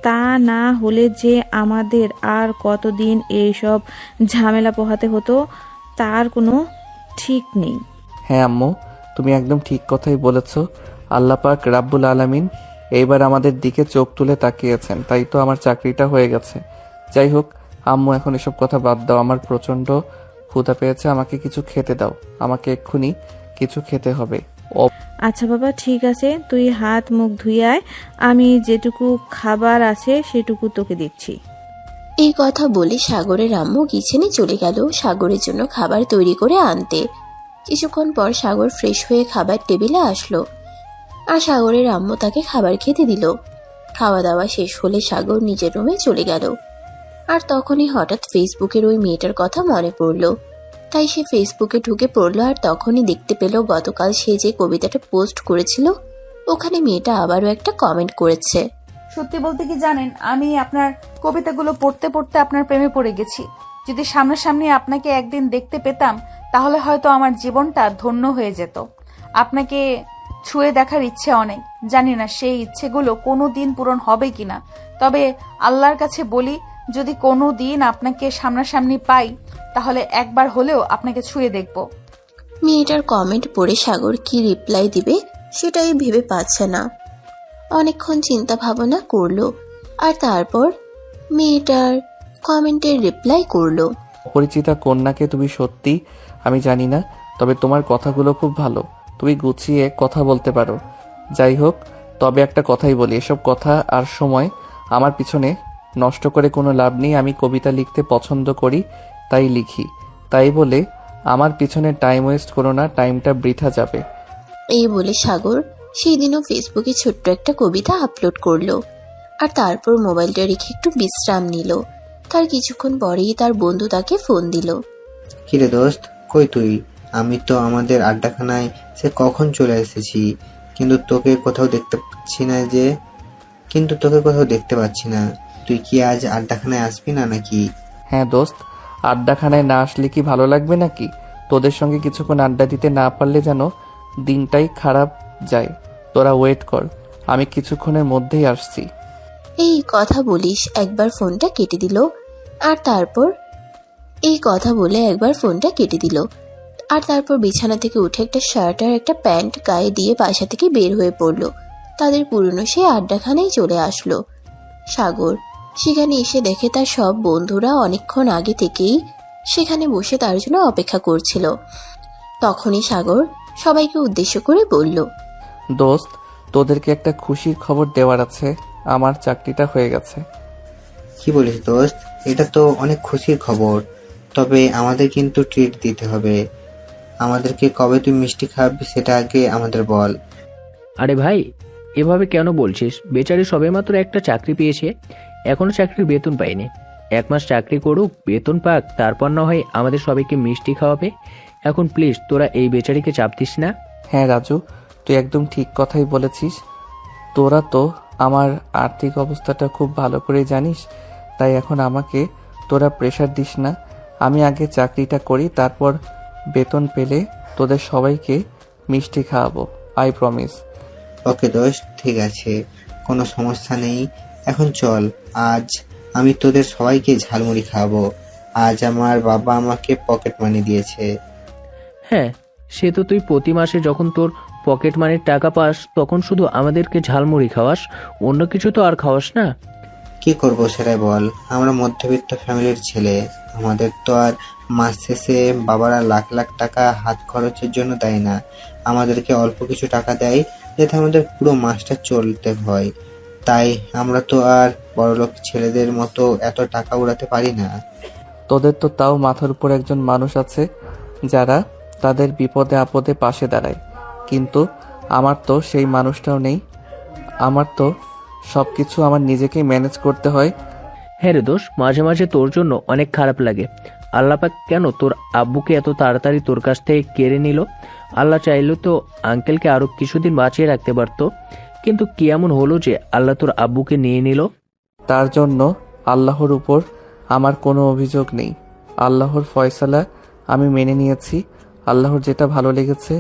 S10: তা না হলে যে আমাদের আর কতদিন এইসব ঝামেলা পোহাতে হতো তার কোনো ঠিক নেই।
S2: হ্যাঁ আম্মু, তুমি একদম ঠিক কথাই বলেছ। আল্লাহ পাক রাব্বুল আলামিন এইবার আমাদের দিকে চোখ তুলে তাকিয়েছেন, তাই তো আমার চাকরিটা হয়ে গেছে। যাই হোক আম্মু, এখন এসব কথা বাদ দাও। আমার প্রচন্ড ক্ষুধা পেয়েছে, আমাকে কিছু খেতে দাও। আমাকে এক্ষুনি কিছু খেতে হবে।
S10: আচ্ছা বাবা, ঠিক আছে, তুই হাত মুখ ধুয়ে আয়, আমি যেটুকু খাবার আছে সেটুকু তোকে দিচ্ছি।
S4: এই কথা বলে সাগরের আম্মু কিচেনে চলে গেল সাগরের জন্য খাবার তৈরি করে আনতে। কিছুক্ষণ পর সাগর ফ্রেশ হয়ে খাবার টেবিলে আসলো আর সাগরের আম্মু তাকে খাবার খেতে দিল। খাওয়া দাওয়া শেষ হলে সাগর নিজের রুমে চলে গেল। আর তখনই হঠাৎ ফেসবুকের ওই মেয়েটার কথা মনে পড়লো। তাই সে ফেসবুকে ঢুকে পড়লো আর তখনই দেখতে পেল গতকাল সে যে কবিতাটা পোস্ট করেছিল ওখানে মেয়েটা আবারও একটা কমেন্ট করেছে।
S3: সত্যি বলতে কি জানেন, আমি আপনার কবিতাগুলো পড়তে পড়তে আপনার প্রেমে পড়ে গেছি। যদি সামনাসামনি আপনাকে একদিন দেখতে পেতাম তাহলে হয়তো আমার জীবনটা ধন্য হয়ে যেত। আপনাকে ছুঁয়ে দেখার ইচ্ছে অনেক, জানি না সেই ইচ্ছেগুলো কোনো দিন পূরণ হবে কিনা। তবে আল্লাহর কাছে বলি, যদি কোনো দিন আপনাকে সামনাসামনি পাই তাহলে একবার হলেও আপনাকে ছুঁয়ে দেখব।
S4: মেয়েটার কমেন্ট পড়ে সাগর কি রিপ্লাই দিবে সেটাই ভেবে পাচ্ছে না। অনেকক্ষণ চিন্তা ভাবনা করলো আর তারপর মেয়েটার কমেন্টের রিপ্লাই করলো।
S2: অপরিচিতা কন্যাকে তুমি সত্যি আমি জানি না, তবে তোমার কথাগুলো খুব ভালো। তুমি গুছিয়ে কথা বলতে পারো। যাই হোক, তবে একটা কথাই বলি, এসব কথা আর সময় আমার পিছনে নষ্ট করে কোনো লাভ নেই। আমি কবিতা লিখতে পছন্দ করি, তাই লিখি। তাই বলে আমার পিছনে টাইম ওয়েস্ট করো না, টাইমটা বৃথা যাবে।
S4: এই বলে সাগর সেই দিনও ফেসবুকে ছোট্ট একটা কবিতা আপলোড করলো আর তারপর মোবাইলটা রেখে একটু বিশ্রাম নিল। তার কিছুক্ষণ পরেই তার বন্ধু তাকে ফোন দিল।
S7: কিরে দোস্ত, কই তুই? আমি তো আমাদের আড্ডাখানায় সে কখন চলে এসেছি, কিন্তু তোকে কোথাও দেখতে পাচ্ছি না। তুই কি আজ আড্ডাখানায় আসবি না নাকি?
S2: হ্যাঁ দোস্ত, আড্ডাখানায় না আসলে কি ভালো লাগবে নাকি? তোদের সঙ্গে কিছুক্ষণ আড্ডা দিতে না পারলে যেন দিনটাই খারাপ যায়। তোরা ওয়েট কর, আমি কিছুক্ষণের মধ্যেই আসছি।
S4: এই কথা বলিস একবার ফোনটা কেটে দিল। আর তারপর এই কথা বলে একবার ফোনটা কেটে দিল। আর তারপর বিছানা থেকে উঠে একটা শার্ট আর একটা প্যান্ট গায়ে দিয়ে বাসা থেকে বের হয়ে পড়লো। তাদের পুরনো সেই আড্ডাখানেই চলে আসলো সাগর। সেখানে এসে দেখে তার সব বন্ধুরা অনেকক্ষণ আগে থেকেই সেখানে বসে তার জন্য অপেক্ষা করছিল। তখনই সাগর সবাইকে উদ্দেশ্য করে বলল,
S2: দোস্ত, তোদেরকে একটা খুশির খবর দেওয়ার আছে, আমার চাকরিটা হয়ে গেছে।
S7: কি বলিস দোস্ত? এটা তো অনেক খুশির খবর, তবে আমাদের কিন্তু ট্রিট দিতে হবে। আমাদেরকে কবে তুই মিষ্টি খাওয়াবি সেটা আগে আমাদের বল।
S13: আরে ভাই, এভাবে কেন বলছিস? বেচারি সবেমাত্র একটা চাকরি পেয়েছে, এখনো চাকরির বেতন পায়নি। 1 মাস চাকরি করুক, বেতন পাক, তারপর না হয় আমাদের সবাইকে মিষ্টি খাওয়াবে। এখন প্লিজ তোরা এই বেচারিকে চাপ দিস না।
S2: হ্যাঁ রাজু, তুই একদম ঠিক কথাই বলেছিস। তোরা তো আমার আর্থিক অবস্থাটা খুব ভালো করে জানিস, তাই এখন আমাকে তোরা প্রেশার দিস না। আমি আগে চাকরিটা করি, তারপর বেতন পেলে তোদের সবাইকে মিষ্টি খাওয়াবো, আই প্রমিস।
S7: ওকে দোস্ত, ঠিক আছে, কোনো সমস্যা নেই। এখন চল, আজ আমি তোদের সবাইকে ঝালমুড়ি খাওয়াবো। আজ আমার বাবা আমাকে পকেট মানি দিয়েছে।
S13: হ্যাঁ, সে তো তুই প্রতি মাসে যখন তোর পকেট মানির টাকা পাস তখন শুধু আমাদেরকে ঝালমুড়ি খাওয়াস, অন্য কিছু তো আর খাওয়াস না।
S7: কি করবো সেটাই বল। আমরা মধ্যবিত্ত ফ্যামিলির ছেলে, আমাদের তো আর মাস শেষে বাবারা লাখ লাখ টাকা হাত খরচের জন্য দেয় না। আমাদেরকে অল্প কিছু টাকা দেয় যাতে আমাদের পুরো মাসটা চলতে হয়। তাই আমরা তো আর বড়লোক ছেলেদের মতো এত টাকা উড়াতে পারি না।
S2: তোদের তো তাও মাথার উপর একজন মানুষ আছে যারা তাদের বিপদে আপদে পাশে দাঁড়ায়, কিন্তু আমার তো সেই মানুষটাও নেই। আমার তো সবকিছু আমার নিজেকেই ম্যানেজ করতে হয়।
S13: হ্যাঁ রে দোষ, মাঝে মাঝে তোর জন্য অনেক খারাপ লাগে। আল্লাহ পাক কেন তোর আব্বুকে এত তাড়াতাড়ি তোর কাছ থেকে কেড়ে নিল? আল্লাহ চাইলে তো আঙ্কেলকে আরো কিছুদিন বাঁচিয়ে রাখতে পারতো, কিন্তু কি এমন হলো যে আল্লাহ তোর আব্বুকে নিয়ে নিল?
S2: তার জন্য আল্লাহর উপর আমার কোনো অভিযোগ নেই। আল্লাহর ফয়সালা আমি মেনে নিয়েছি। আল্লাহর যেটা ভালো লেগেছে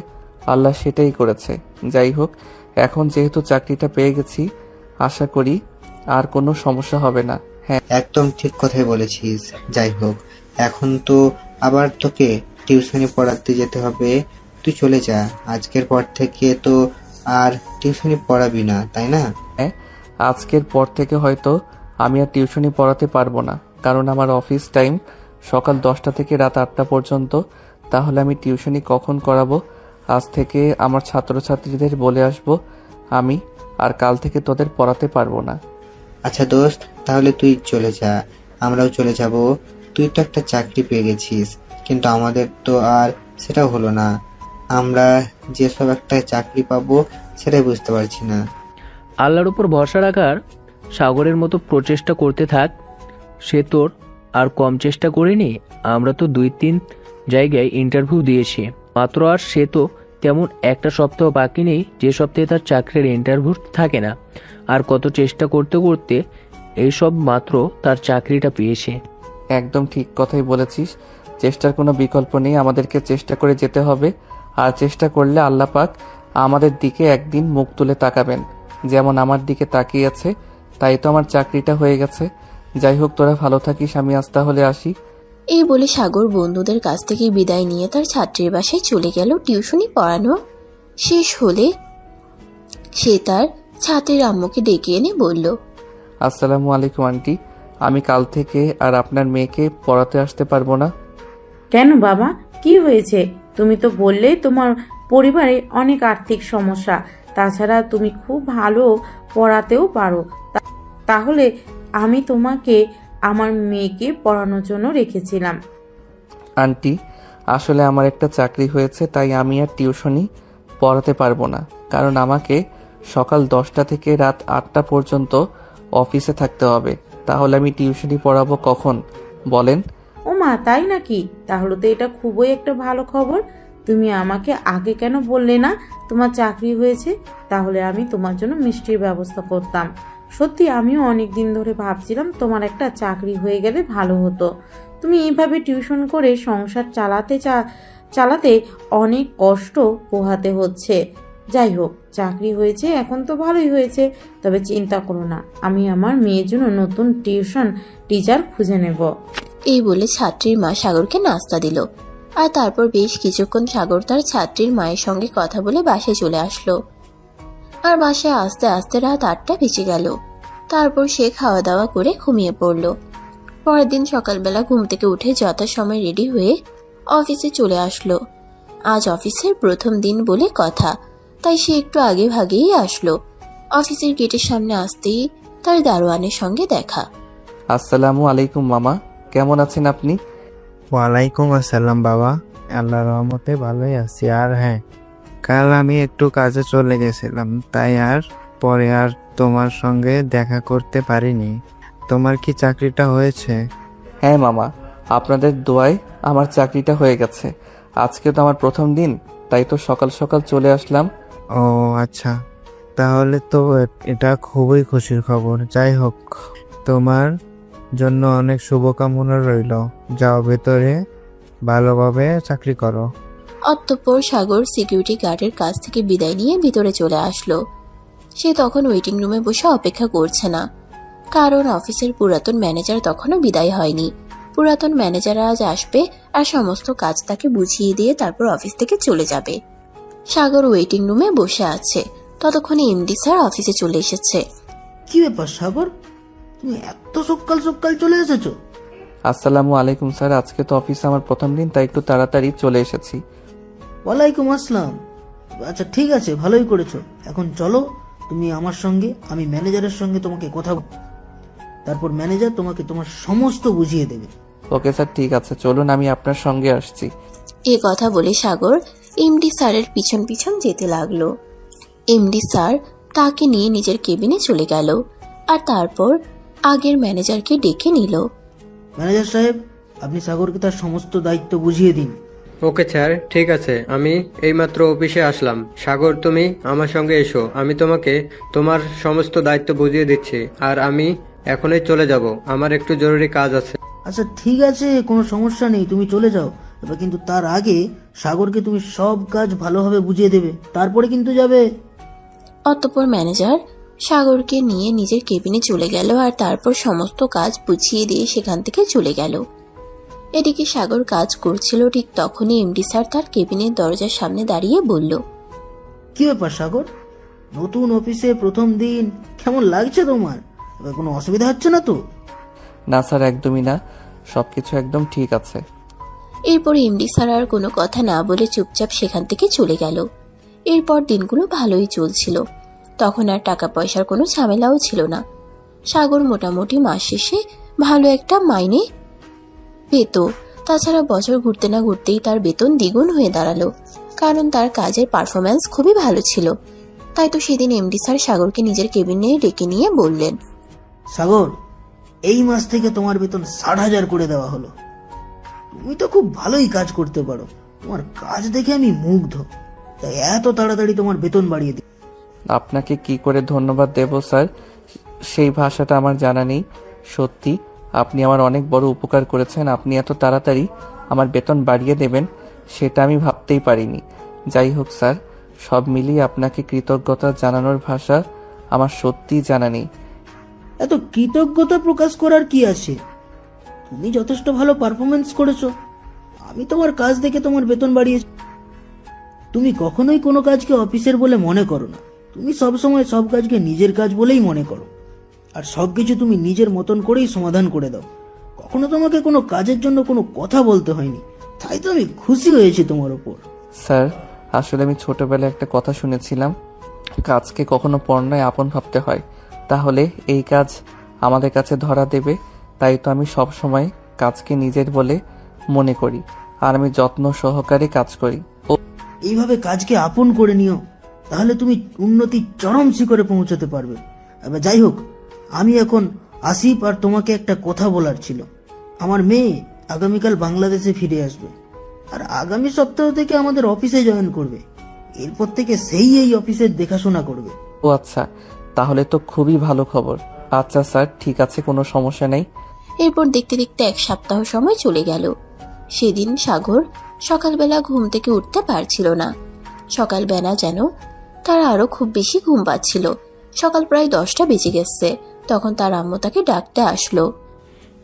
S2: আল্লাহ সেটাই করেছে। যাই হোক, এখন যেহেতু চাকরিটা পেয়ে গেছি, আশা করি আর কোনো সমস্যা হবে না। হ্যাঁ,
S7: একদম ঠিক কথাই বলেছিস। যাই হোক, এখন তো আবার তোকে টিউশনি পড়াতে যেতে হবে। তুই চলে যা, আজকের পর থেকে তো আর টিউশনি পড়াবি না, তাই না?
S2: আজকের পর থেকে হয়তো আমি আর টিউশনি পড়াতে পারবো না, কারণ আমার অফিস টাইম সকাল 10টা থেকে রাত 8টা পর্যন্ত। তাহলে আমি টিউশনি কখন করাবো? আজ থেকে আমার ছাত্রছাত্রীদের বলে আসবো আমি আর কাল থেকে তোদের পড়াতে পারবো না।
S7: আচ্ছা দোস্ত, তাহলে তুই চলে যা, আমরাও চলে যাব। তুই তো একটা চাকরি পেয়ে গেছিস, কিন্তু আমাদের তো আর সেটাও হলো না। আমরা যেসব একটা চাকরি পাবো সেটাই বুঝতে পারছি না।
S13: আল্লাহর উপর ভরসা রাখার সাগরের মতো প্রচেষ্টা করতে থাক। সে তোর আর কম চেষ্টা করিনি। আমরা তো 2-3 জায়গায় ইন্টারভিউ দিয়েছি মাত্র, আর সে তো তেমন একটা সপ্তাহ বাকি নেই যে সপ্তাহে তার চাকরির ইন্টারভিউ থাকে না। আর কত চেষ্টা করতে করতে এইসব মাত্র তার চাকরিটা পেয়েছে।
S2: একদম ঠিক কথাই বলেছিস। চেষ্টার কোনো বিকল্প নেই, আমাদেরকে চেষ্টা করে যেতে হবে। আর চেষ্টা করলে আল্লাহ পাক আমাদের দিকে একদিন মুখ তুলে তাকাবেন, যেমন আমার দিকে তাকিয়ে আছে। তাই তো আমার চাকরিটা হয়ে গেছে। যাই হোক, তোরা ভালো থাকিস, আমি আজ তাহলে আসি।
S4: এই বলে সাগর বন্ধুদের কাছ থেকে বিদায় নিয়ে তার ছাত্রীর বাসায় চলে গেল। টিউশনি পড়ানো শেষ হলে সে তার ছাত্রীর আম্মুকে ডেকে এনে বলল,
S2: আসসালামু আলাইকুম আন্টি, আমি কাল থেকে আর আপনার মেয়েকে পড়াতে আসতে পারবো না।
S14: কেন বাবা, কি হয়েছে? তুমি তো বললেই তোমার পরিবারে অনেক আর্থিক সমস্যা, তাছাড়া তুমি খুব ভালো পড়াতেও পারো। তাহলে আমি তোমাকে আমার মেয়েকে পড়ানোর জন্য রেখেছিলাম।
S2: আন্টি, আসলে আমার একটা চাকরি হয়েছে, তাই আমি আর টিউশনি পড়াতে পারবো না, কারণ আমাকে সকাল 10টা থেকে রাত 8টা পর্যন্ত অফিসে থাকতে হবে। তাহলে আমি টিউশনি পড়াবো কখন বলেন?
S14: ও মা, তাই নাকি? তাহলে তো এটা খুবই একটা ভালো খবর। তুমি আমাকে আগে কেন বললে না তোমার চাকরি হয়েছে? তাহলে আমি তোমার জন্য মিষ্টির ব্যবস্থা করতাম। সত্যি আমিও অনেক দিন ধরে ভাবছিলাম তোমার একটা চাকরি হয়ে গেলে ভালো হতো। তুমি এইভাবে টিউশন করে সংসার চালাতে অনেক কষ্ট পোহাতে হচ্ছে। যাই হোক, চাকরি হয়েছে এখন তো ভালোই হয়েছে। তবে চিন্তা করো না, আমি আমার মেয়ের জন্য নতুন টিউশন টিচার খুঁজে নেব।
S4: এই বলে ছাত্রীর মা সাগরকে নাস্তা দিল। আর তারপর বেশ কিছুক্ষণ সাগর তার ছাত্রীর মায়ের সঙ্গে কথা বলে বাসায় চলে আসলো। আর বাসায় আস্তে আস্তে রাত 8টা বেজে গেল। তারপর সে খাওয়া দাওয়া করে ঘুমিয়ে পড়ল। পরের দিন সকালবেলা ঘুম থেকে উঠে যথাসময় রেডি হয়ে অফিসে চলে আসলো। আজ অফিসের প্রথম দিন বলে কথা, তাই সে একটু আগে ভাগেই আসলো। অফিসের গেটের সামনে আসতেই তার দারোয়ানের সঙ্গে দেখা।
S2: আসসালামু আলাইকুম মামা, কেমন আছেন আপনি?
S12: ওয়ালাইকুম আসসালাম বাবা, আল্লাহর রহমতে ভালোই আছি। আর হ্যাঁ, কাল আমি একটু কাজে চলে গেছিলাম, তাই আর পরে আর তোমার সঙ্গে দেখা করতে পারিনি। তোমার কি চাকরিটা হয়েছে?
S2: হ্যাঁ মামা, আপনাদের দোয়ায় আমার চাকরিটা হয়ে গেছে। আজকে তো আমার প্রথম দিন, তাই তো সকাল সকাল চলে আসলাম।
S12: ও আচ্ছা, তাহলে তো এটা খুবই খুশির খবর। যাই হোক, তোমার জন্য অনেক শুভকামনা রইল। যাও ভেতরে ভালোভাবে চাকরি করো।
S4: অতঃপর সাগর সিকিউরিটি গার্ডের কাছ থেকে বিদায় নিয়ে ভিতরে চলে আসলো। সে তখন ওয়েটিং রুমে বসে অপেক্ষা করছে না, কারণ অফিসের পুরাতন ম্যানেজার তখনও বিদায় হয়নি। পুরাতন ম্যানেজার আজ আসবে আর সমস্ত কাজ তাকে বুঝিয়ে দিয়ে তারপর অফিস থেকে চলে যাবে। সাগর ওয়েটিং রুমে বসে আছে, ততক্ষণে এমডি স্যার অফিসে চলে এসেছে।
S8: কি ব্যাপার সাগর, তুমি এত সকাল সকাল চলে এসেছো?
S2: আসসালামু আলাইকুম স্যার, আজকে তো অফিসে আমার প্রথম দিন, তাই একটু তাড়াতাড়ি চলে এসেছি।
S8: ওয়ালাইকুম আসসালাম। আচ্ছা ঠিক আছে, ভালোই করেছো। এখন চলো তুমি আমার সঙ্গে, আমি ম্যানেজারের সঙ্গে তোমাকে কথা তারপর ম্যানেজার তোমাকে তোমার সমস্ত বুঝিয়ে দেবে।
S2: ওকে স্যার, ঠিক আছে, চলুন আমি আপনার সঙ্গে আসছি।
S4: এ কথা বলে সাগর এমডি স্যারের পিছন পিছন যেতে লাগলো। এমডি স্যার তাকে নিয়ে নিজের কেবিনে চলে গেল আর তারপর আগের ম্যানেজারকে ডেকে নিল।
S8: ম্যানেজার সাহেব, আপনি সাগরকে তার সমস্ত দায়িত্ব বুঝিয়ে দিন।
S15: ওকে স্যার, ঠিক আছে, আমি এইমাত্র অফিসে আসলাম। সাগর, তুমি আমার সঙ্গে এসো, আমি তোমাকে তোমার সমস্ত দায়িত্ব বুঝিয়ে দিচ্ছি। আর আমি এখনই চলে যাব, আমার একটু জরুরি কাজ আছে।
S8: আচ্ছা ঠিক আছে, কোনো সমস্যা নেই, তুমি চলে যাও। এবার কিন্তু তার আগে সাগরকে তুমি সব কাজ ভালোভাবে বুঝিয়ে দেবে, তারপরে কিন্তু যাবে।
S4: অতঃপর ম্যানেজার সাগরকে নিয়ে নিজের কেবিনে চলে গেল আর তারপর সমস্ত কাজ বুঝিয়ে দিয়ে সেখান থেকে চলে গেল। এদিকে সাগর কাজ করছিল, ঠিক তখনই এমডি স্যার তার কেবিনের দরজার সামনে দাঁড়িয়ে বলল,
S8: কি ব্যাপার সাগর, নতুন অফিসে প্রথম দিন, কেমন লাগছে তোমার? এবার কোনো অসুবিধা হচ্ছে না তো?
S2: না স্যার, একদমই না, সবকিছু একদম ঠিক আছে।
S4: এরপর এমডি স্যার আর কোনো কথা না বলে চুপচাপ সেখান থেকে চলে গেল। এরপর দিনগুলো ভালোই চলছিল, তখন আর টাকা পয়সার কোনো ঝামেলাও ছিল না। সাগর মোটামুটি মাস শেষে ভালো একটা মাইনে পেত। তাছাড়া বছর ঘুরতে না ঘুরতেই তার বেতন দ্বিগুণ হয়ে দাঁড়ালো, কারণ তার কাজের পারফরম্যান্স খুবই ভালো ছিল। তাই তো সেদিন এমডি স্যার সাগরকে নিজের কেবিনে ডেকে নিয়ে বললেন,
S8: সাগর, এই মাস থেকে তোমার বেতন 60,000 করে দেওয়া হলো। তুমি তো খুব ভালোই কাজ করতে পারো, তোমার কাজ দেখে আমি মুগ্ধ, তাই এত তাড়াতাড়ি তোমার বেতন বাড়িয়ে দিই।
S2: আপনাকে কি করে ধন্যবাদ দেব স্যার, সেই ভাষাটা আমার জানা নেই। সত্যি আপনি আমার অনেক বড় উপকার করেছেন। আপনি এত তাড়াতাড়ি আমার বেতন বাড়িয়ে দেবেন সেটা আমি ভাবতেই পারিনি। যাই হোক স্যার, সব মিলিয়ে আপনাকে কৃতজ্ঞতা জানানোর ভাষা আমার সত্যিই জানা নেই।
S8: এত কৃতজ্ঞতা প্রকাশ করার কি আছে? তুমি যথেষ্ট ভালো পারফরমেন্স করেছো, আমি তোমার কাজ দেখে তোমার বেতন বাড়িয়েছি। তুমি কখনোই কোনো কাজকে অফিসের বলে মনে করো না, তুমি সবসময় সব কাজকে নিজের কাজ বলেই মনে করো, আর সবকিছু তুমি নিজের মতন করেই সমাধান করে দাও। কখনো তোমাকে কোনো কাজের জন্য কোনো কথা বলতে হয়নি, তাই তো আমি খুশি হয়েছি তোমার ওপর।
S2: স্যার, আসলে আমি ছোটবেলায় একটা কথা শুনেছিলাম, কাজকে কখনো পর নয় আপন ভাবতে হয়। তাহলে এই কাজ আমাদের কাছে ধরা দেবে, তাই তো আমি সব সময় কাজকে নিজের বলে মনে করি আর আমি যত্ন সহকারে কাজ করি।
S8: এইভাবে কাজকে আপন করে নিও, তাহলে তুমি উন্নতির চরম শিখরে পৌঁছাতে পারবে। এবার যাই হোক, আমি এখন আসিফ, আর তোমাকে একটা কথা বলার ছিল। আমার মেয়ে আগামীকাল বাংলাদেশে ফিরে আসবে, আর আগামী সপ্তাহ থেকে আমাদের অফিসে জয়েন করবে। এরপর থেকে সেই এই অফিসের দেখাশোনা করবে।
S2: ও আচ্ছা, তাহলে তো খুবই ভালো খবর। আচ্ছা স্যার, ঠিক আছে, কোনো সমস্যা নেই।
S4: এরপর দেখতে দেখতে 1 সপ্তাহ সময় চলে গেল। সেদিন সাগর সকালবেলা ঘুম থেকে উঠতে পারছিল না। সকালবেলা যেন তার আরো খুব বেশি ঘুম পাচ্ছিল। সকাল প্রায় 10টা বেজে গেছে। তখন তার আম্মু তাকে ডাকতে আসলো।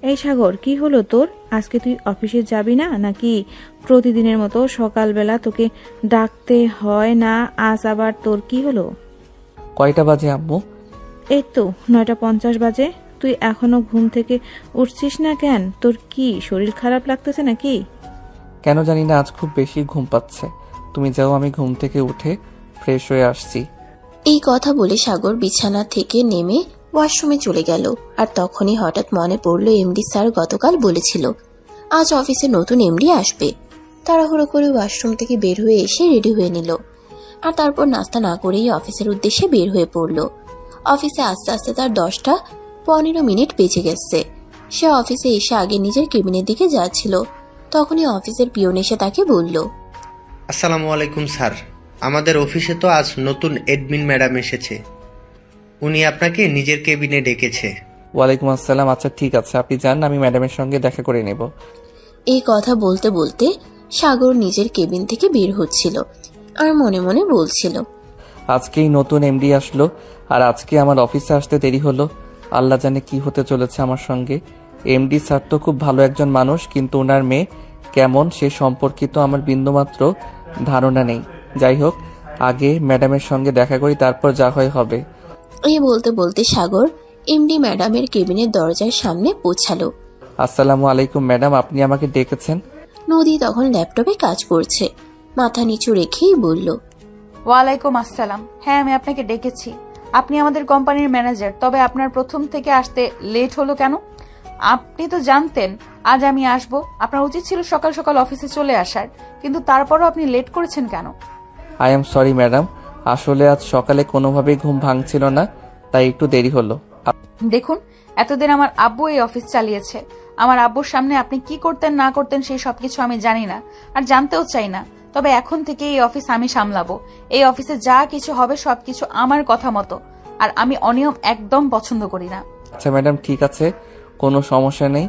S10: এই সাগর, কি হলো তোর? আজকে তুই অফিসে যাবি না নাকি? প্রতিদিনের মতো সকালবেলা তোকে ডাকতে হয় না, আজ আবার তোর কি হলো?
S2: কয়টা বাজে আম্মু?
S10: এই তো 9:50 বাজে। তুই এখনো ঘুম থেকে উঠছিস না কেন? তোর কি শরীর খারাপ লাগতেছে নাকি?
S2: কেন জানি না আজ খুব বেশি ঘুম পাচ্ছে। তুমি যাও, আমি ঘুম থেকে উঠে ফ্রেশ হয়ে আসছি।
S4: এই কথা বলে সাগর বিছানা থেকে নেমে ওয়াশরুমে চলে গেল। আর তখনই হঠাৎ মনে পড়ল এমডি স্যার গতকাল বলেছিল আজ অফিসে নতুন এমডি আসবে। তাড়াহুড়ো করে ওয়াশরুম থেকে বের হয়ে এসে রেডি হয়ে নিল। আর তারপর নাস্তা না করেই অফিসের উদ্দেশ্যে বের হয়ে পড়ল। অফিসে আস্তে আস্তে তার 10:15 বেজে গেছে। সে অফিসে এসে আগে নিজের কেবিনের দিকে যাচ্ছিল। তখনই অফিসের পিয়ন এসে তাকে বলল,
S7: আসসালামু আলাইকুম স্যার, আমাদের অফিসে তো আজ নতুন এডমিন ম্যাডাম এসেছে, উনি আপনাকে নিজের কেবিনে ডেকেছে।
S2: ওয়ালাইকুম আসসালাম। আচ্ছা ঠিক আছে, আপনি যান, আমি ম্যাডামের সঙ্গে দেখা করে নেব।
S4: এই কথা বলতে বলতে সাগর নিজের কেবিন থেকে বের হচ্ছিল আর মনে মনে বলছিল,
S2: আজকেই নতুন এমডি আসলো আর আজকে আমার অফিসে আসতে দেরি হলো। আল্লাহ জানে কি হতে চলেছে আমার সঙ্গে। এমডি স্যার তো খুব ভালো একজন মানুষ, কিন্তু ওনার মেয়ে কেমন সে সম্পর্কিত আমার বিন্দুমাত্র ধারণা নেই। যাই হোক, আগে ম্যাডামের সঙ্গে দেখা করি, তারপর যা হয় হবে।
S4: এই বলতে বলতে সাগর এমডি ম্যাডামের কেবিনের দরজার সামনে পৌঁছালো।
S2: আসসালামু আলাইকুম ম্যাডাম, আপনি আমাকে ডেকেছেন?
S4: নদী তখন ল্যাপটপে কাজ করছে। মাথা নিচু রেখেই বলল,
S3: ওয়ালাইকুম আসসালাম। হ্যাঁ, আমি আপনাকে ডেকেছি। আপনি আমাদের কোম্পানির ম্যানেজার, তবে আপনার প্রথম থেকে আসতে লেট হলো কেন? আপনি তো জানতেন আজ আমি আসব। আপনার উচিত ছিল সকাল সকাল অফিসে চলে আসার, কিন্তু তারপরও আপনি লেট করেছেন কেন?
S2: আই এম সরি ম্যাডাম, আসলে আজ সকালে কোনোভাবেই ঘুম ভাঙছিল না, তাই একটু দেরি হলো।
S3: দেখুন, এতদিন আমার আব্বু এই অফিস চালিয়েছে। আমার আব্বুর সামনে আপনি কি করতেন না করতেন সেই সবকিছু আমি জানি না, আর জানতেও চাই না। তবে এখন থেকে এই অফিস আমি সামলাবো। এই অফিসে যা কিছু হবে সবকিছু আমার কথা মতো, আর আমি অনিয়ম একদম পছন্দ করি না।
S2: আচ্ছা ম্যাডাম, ঠিক আছে, কোনো সমস্যা নেই।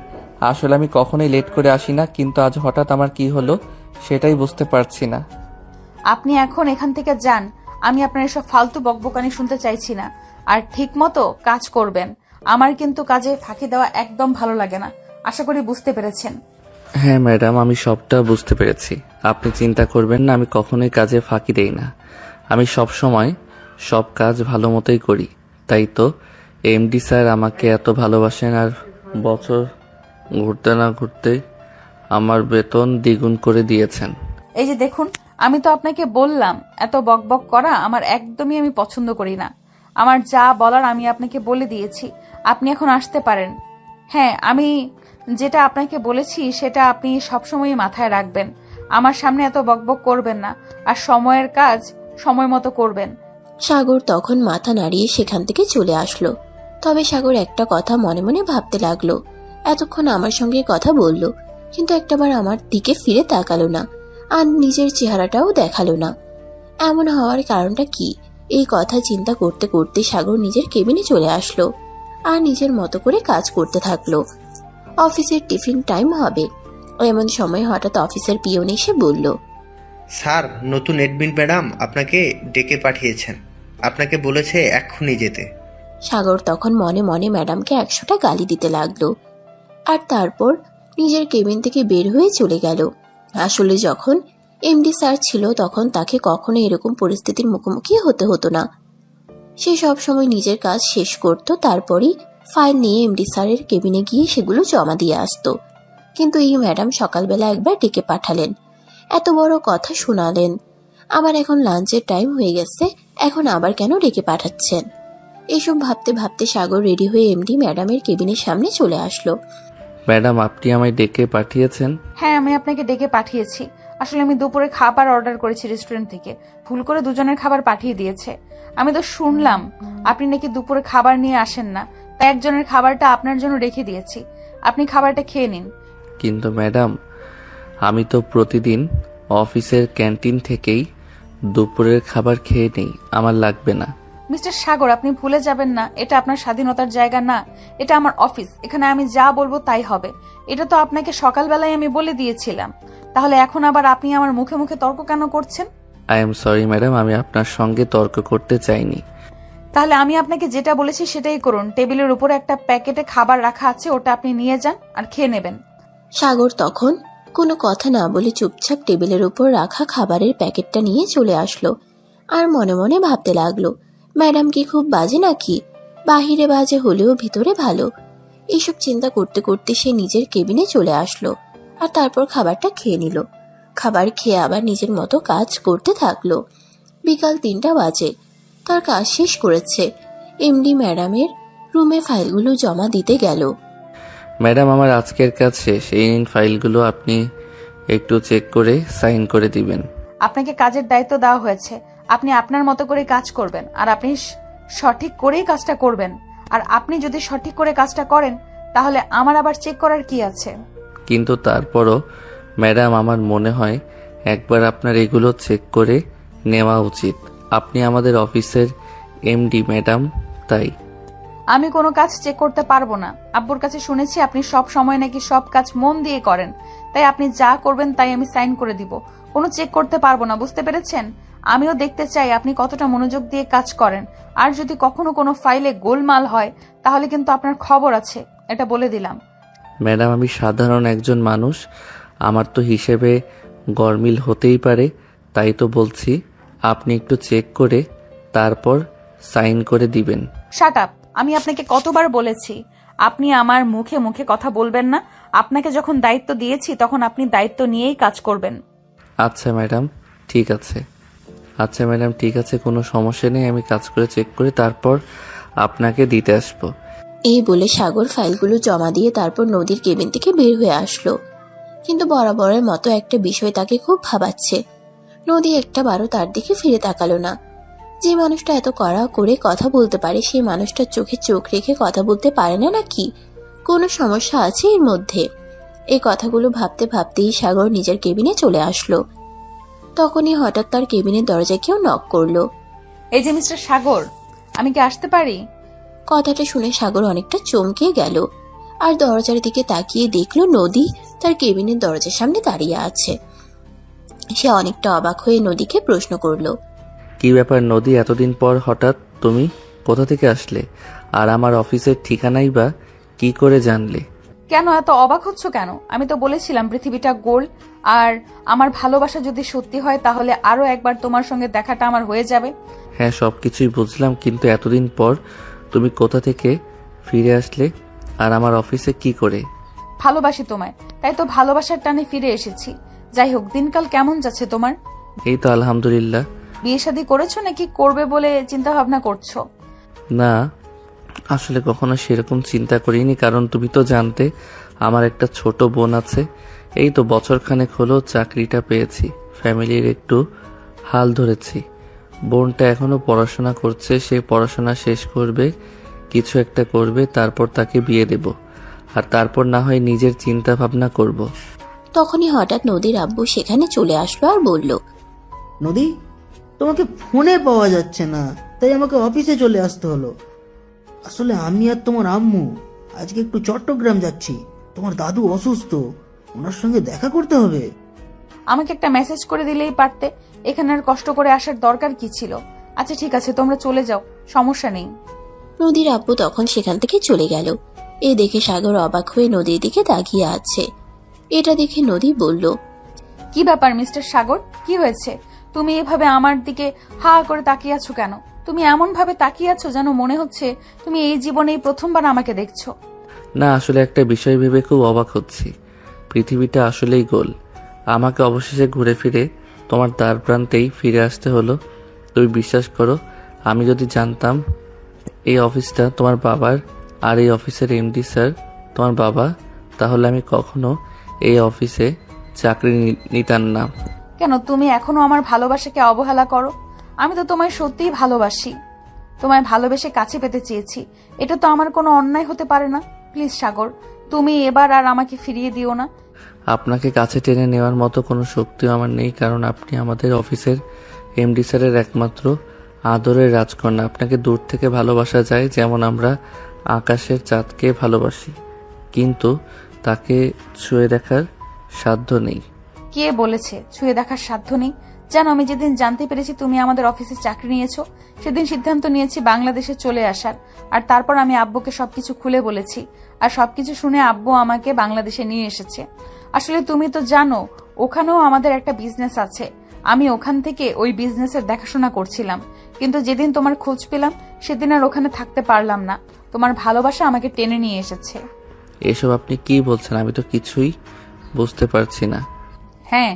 S2: আসলে আমি কখনোই লেট করে আসি না, কিন্তু আজ হঠাৎ আমার কি হলো সেটাই বুঝতে পারছি না।
S3: আপনি এখন এখান থেকে যান। আমি আপনার এসব ফালতু বকবকানি শুনতে চাইছি না। আর ঠিক মতো কাজ করবেন। আমার কিন্তু কাজে ফাঁকি দেওয়া একদম ভালো লাগে না। আশা করি বুঝতে পেরেছেন।
S2: হ্যাঁ ম্যাডাম, আমি সবটা বুঝতে পেরেছি। আপনি চিন্তা করবেন না, আমি কখনোই কাজে ফাঁকি দেই না। আমি সব সময় সব কাজ ভালো মতোই করি। তাই তো এমডি স্যার আমাকে এত ভালোবাসেন, আর বছর ঘুরতে না ঘুরতে আমার বেতন দ্বিগুণ করে দিয়েছেন।
S3: এই যে দেখুন, আমি তো আপনাকে বললাম এত বকবক করা আমার একদমই আমি পছন্দ করি না। আমার যা বলার আমি আপনাকে বলে দিয়েছি। আপনি এখন আসতে পারেন। হ্যাঁ, আমি যেটা আপনাকে বলেছি সেটা আপনি সবসময় মাথায় রাখবেন। আমার সামনে এত বকবক করবেন না, আর সময়ের কাজ সময় মতো করবেন।
S4: সাগর তখন মাথা নাড়িয়ে সেখান থেকে চলে আসলো। তবে সাগর একটা কথা মনে মনে ভাবতে লাগলো, এতক্ষণ আমার সঙ্গে কথা বলল, কিন্তু একটাবার আমার দিকে ফিরে তাকালো না, আর নিজের চেহারাটাও দেখালো না। এমন হওয়ার কারণটা কি? এই কথা চিন্তা করতে করতে সাগর নিজের কেবিনে চলে আসলো আর নিজের মতো করে কাজ করতে থাকলো। অফিসের টিফিন টাইম হবে, এমন সময় হঠাৎ অফিসের পিয়ন এসে বলল,
S7: স্যার, নতুন এডমিন ম্যাডাম আপনাকে ডেকে পাঠিয়েছেন, আপনাকে বলেছে এক্ষুনি যেতে।
S4: সাগর তখন মনে মনে ম্যাডামকে 100টা গালি দিতে লাগলো, আর তারপর নিজের কেবিন থেকে বের হয়ে চলে গেল। আসলে যখন এমডি স্যার ছিল তখন তাকে কখনো এরকম পরিস্থিতির মুখোমুখি হতে হতো না। সে সব সময় নিজের কাজ শেষ করত, তারপরই ফাইল নিয়ে এমডি স্যারের কেবিনে গিয়ে সেগুলো জমা দিয়ে আসতো। কিন্তু এই ম্যাডাম সকালবেলা একবার ডেকে পাঠালেন, এত বড় কথা শোনালেন, আবার এখন লাঞ্চের টাইম হয়ে গেছে, এখন আবার কেন ডেকে পাঠাচ্ছেন? এইসব ভাবতে ভাবতে সাগর রেডি হয়ে এমডি ম্যাডামের কেবিনের সামনে চলে আসলো।
S2: ম্যাডাম, আপনি আমায় ডেকে পাঠিয়েছেন?
S3: হ্যাঁ, আমি আপনাকে ডেকে পাঠিয়েছি। আসলে আমি দুপুরে খাবার অর্ডার করেছি রেস্টুরেন্ট থেকে, ভুল করে দুজনের খাবার পাঠিয়ে দিয়েছে। আমি তো শুনলাম আপনি নাকি দুপুরে খাবার নিয়ে আসেন না, তাই একজনের খাবারটা আপনার জন্য রেখে দিয়েছি। আপনি খাবারটা খেয়ে নিন।
S2: কিন্তু ম্যাডাম, আমি তো প্রতিদিন অফিসের ক্যান্টিন থেকেই দুপুরের খাবার খেয়ে নেই, আমার লাগবে না।
S3: মিস্টার সাগর, আপনি ভুলে যাবেন না এটা আপনার স্বাধীনতার জায়গা না, এটা আমার অফিস। এখানে আমি যা বলবো তাই হবে। এটা তো আপনাকে সকালবেলায় আমি বলে দিয়েছিলাম, তাহলে এখন আবার আপনি আমার মুখে মুখে তর্ক কেন করছেন?
S2: আই এম সরি ম্যাডাম, আমি আপনার সঙ্গে তর্ক করতে চাইনি।
S3: তাহলে আমি আপনাকে যেটা বলেছি সেটাই করুন। টেবিলের উপরে একটা প্যাকেটে খাবার রাখা আছে, ওটা আপনি নিয়ে যান আর খেয়ে নেবেন।
S4: সাগর তখন কোনো কথা না বলে চুপচাপ টেবিলের উপর রাখা খাবারের প্যাকেটটা নিয়ে চলে আসলো আর মনে মনে ভাবতে লাগলো, ম্যাডাম কি খুব বাজে নাকি? বাহিরে বাজে হলেও ভিতরে ভালো। এইসব চিন্তা করতে করতে সে নিজের কেবিনে চলে আসলো আর তারপর খাবারটা খেয়ে নিল। খাবার খেয়ে আবার নিজের মতো কাজ করতে থাকলো। বিকাল 3টা বাজে। তার কাজ শেষ করেছে। এমডি ম্যাডামের রুমে ফাইলগুলো জমা দিতে গেল।
S2: ম্যাডাম, আমার আজকের কাজ শেষ। এই নিন ফাইলগুলো, আপনি একটু চেক করে সাইন করে দিবেন।
S3: আপনাকে কাজের দায়িত্ব দেওয়া হয়েছে, আপনি আপনার মতো করে কাজ করবেন আর আপনি সঠিক করেই কাজটা করবেন। আর আপনি যদি সঠিক করে কাজটা করেন তাহলে আমার আবার চেক করার কি আছে?
S2: কিন্তু তারপরও ম্যাডাম, আমার মনে হয় একবার আপনার এগুলো চেক করে নেওয়া উচিত। আপনি আমাদের অফিসের এমডি ম্যাডাম, তাই।
S3: আমি কোনো কাজ চেক করতে পারবো না। আব্বুর কাছে শুনেছি আপনি সব সময় নাকি সব কাজ মন দিয়ে করেন, তাই আপনি যা করবেন তাই আমি সাইন করে দিব। কোনো চেক করতে পারবো না, বুঝতে পেরেছেন? আমিও দেখতে চাই আপনি কতটা মনোযোগ দিয়ে কাজ করেন। আর যদি কখনো কোনো ফাইলে গোলমাল হয় তাহলে কিন্তু আপনার খবর আছে, এটা বলে দিলাম।
S2: ম্যাডাম, আমি সাধারণ একজন মানুষ, আমার তো হিসেবে গরমিল হতেই পারে, তাই তো বলছি আপনি একটু চেক করে তারপর সাইন করে দিবেন।
S3: Shut up! আমি আপনাকে কতবার বলেছি আপনি আমার মুখে মুখে কথা বলবেন না। আপনাকে যখন দায়িত্ব দিয়েছি তখন আপনি দায়িত্ব নিয়েই কাজ করবেন।
S2: আচ্ছা ম্যাডাম, ঠিক আছে। আচ্ছা ম্যাডাম, ঠিক আছে, কোনো সমস্যা নেই। আমি কাজ করে চেক করে তারপর আপনাকে দিতে আসবো।
S4: এই বলে সাগর ফাইলগুলো জমা দিয়ে তারপর নদীর কেবিন থেকে বের হয়ে আসলো। কিন্তু বরাবরের মতো একটা বিষয় তাকে খুব ভাবাচ্ছে। নদী একটাবারও তার দিকে ফিরে তাকালো না। যে মানুষটা এত কড়া করে কথা বলতে পারে সেই মানুষটার চোখে চোখ রেখে কথা বলতে পারে না নাকি? কোনো সমস্যা আছে এর মধ্যে? এই কথাগুলো ভাবতে ভাবতেই সাগর নিজের কেবিনে চলে আসলো। তখনই হঠাৎ তার কেবিনের দরজায় কেউ নক করলো।
S3: এই যে মিস্টার সাগর, আমি কি আসতে পারি?
S4: কথাটা শুনে সাগর অনেকটা চমকে গেল আর দরজার দিকে তাকিয়ে দেখলো নদী তার কেবিনের দরজার সামনে দাঁড়িয়ে আছে। সে অনেকটা অবাক হয়ে নদীকে প্রশ্ন করলো,
S2: কি ব্যাপার নদী, এতদিন পর হঠাৎ তুমি কোথা থেকে আসলে? আর আমার অফিসের ঠিকানাই বা কি করে জানলে?
S3: কেন এত অবাক হচ্ছ কেন? আমি তো বলেছিলাম পৃথিবীটা গোল, আর আমার ভালোবাসা যদি সত্যি হয় তাহলে আরো একবার তোমার সঙ্গে দেখাটা আমার হয়ে যাবে।
S2: হ্যাঁ, সবকিছুই বুঝলাম, কিন্তু এতদিন পর তুমি কোথা থেকে ফিরে আসলে আর আমার অফিসে কি করে?
S3: ভালোবাসি তোমায়, তাই তো ভালোবাসার টানে ফিরে এসেছি। যাই হোক, দিনকাল কেমন যাচ্ছে তোমার?
S2: এই তো আলহামদুলিল্লাহ।
S3: বিয়ে শাদী করেছো নাকি করবে বলে চিন্তা ভাবনা করছো?
S2: না, আসলে কখনো সেরকম চিন্তা করিনি, কারণ তুমি তো জানতে আমার একটা ছোট বোন আছে। এই তো বছরখানেক হলো চাকরিটা পেয়েছি, ফ্যামিলির একটু হাল ধরেছি। বোনটা এখনো পড়াশোনা করছে, সে পড়াশোনা শেষ করবে, কিছু একটা করবে, তারপর তাকে বিয়ে দেব, আর তারপর না হয় নিজের চিন্তা ভাবনা করব।
S4: তখনই হঠাৎ নদীর আব্বু সেখানে চলে আসলো আর বলল,
S8: নদী, তোমাকে ফোনে পাওয়া যাচ্ছে না, তাই আমাকে অফিসে চলে আসতে হলো। আসলে আমি আর তোমার আম্মু আজকে একটু চট্টগ্রাম যাচ্ছি। তোমার দাদু অসুস্থ, ওনার সঙ্গে দেখা করতে হবে।
S3: আমাকে একটা মেসেজ করে দিলেই পারতে, এখানে আর কষ্ট করে আসার দরকার কি ছিল? আচ্ছা ঠিক আছে, তোমরা চলে যাও, সমস্যা নেই।
S4: নদীর আব্বু তখন সেখান থেকে চলে গেল। এ দেখে সাগর অবাক হয়ে নদীর দিকে তাকিয়ে আছে। এটা দেখে নদী বলল,
S3: কি ব্যাপার মিস্টার সাগর, কি হয়েছে? তুমি এভাবে আমার দিকে হা করে তাকিয়ে আছো কেন? তুমি এমন ভাবে তাকিয়ে আছো যেন মনে হচ্ছে তুমি এই জীবনেই প্রথমবার আমাকে দেখছো।
S2: না, আসলে একটা বিষয় ভেবে খুব অবাক হচ্ছি। পৃথিবীটা আসলেই গোল। আমাকে অবশেষে ঘুরে ফিরে তোমার দ্বার প্রান্তেই ফিরে আসতে হলো। তুমি বিশ্বাস করো, আমি যদি জানতাম এই অফিসটা তোমার বাবার আর এই অফিসের এমডি স্যার তোমার বাবা, তাহলে আমি কখনো এই অফিসে চাকরি নিতাম না।
S3: কেন তুমি এখনো আমার ভালোবাসাকে অবহেলা করো? আমি তো তোমায় সত্যিই ভালোবাসি, তোমায় ভালোবেসে কাছে পেতে চেয়েছি। এটা তো আমার কোনো অন্যায় হতে পারে না। প্লিজ সাগর, তুমি এবার আর আমাকে ফিরিয়ে দিও না।
S2: আপনাকে কাছে টেনে নেওয়ার মতো কোনো শক্তিও আমার নেই, কারণ আপনি আমাদের অফিসের এমডি স্যারের একমাত্র আদরের রাজকন্যা। আপনাকে দূর থেকে ভালোবাসা যায়, যেমন আমরা আকাশের চাঁদকে ভালোবাসি, কিন্তু তাকে ছুঁয়ে দেখার সাধ্য নেই।
S3: কে বলেছে ছুঁয়ে দেখার সাধ্য নেই? জানো, আমি যেদিন জানতে পেরেছি তুমি আমাদের অফিসে চাকরি নিয়েছো, সেদিন সিদ্ধান্ত নিয়েছি বাংলাদেশে চলে আসার। আর তারপর আমি আব্বুকে সবকিছু খুলে বলেছি, আর সবকিছু শুনে আব্বু আমাকে বাংলাদেশে নিয়ে এসেছে। আসলে তুমি তো জানো ওখানেও আমাদের একটা বিজনেস আছে, আমি ওখান থেকে ওই বিজনেসের দেখাশোনা করছিলাম। কিন্তু যেদিন তোমার খোঁজ পেলাম সেদিন আর ওখানে থাকতে পারলাম না। তোমার ভালোবাসা আমাকে টেনে নিয়ে এসেছে।
S2: এসব আপনি কি বলছেন? আমি তো কিছুই বুঝতে পারছি না।
S3: হ্যাঁ,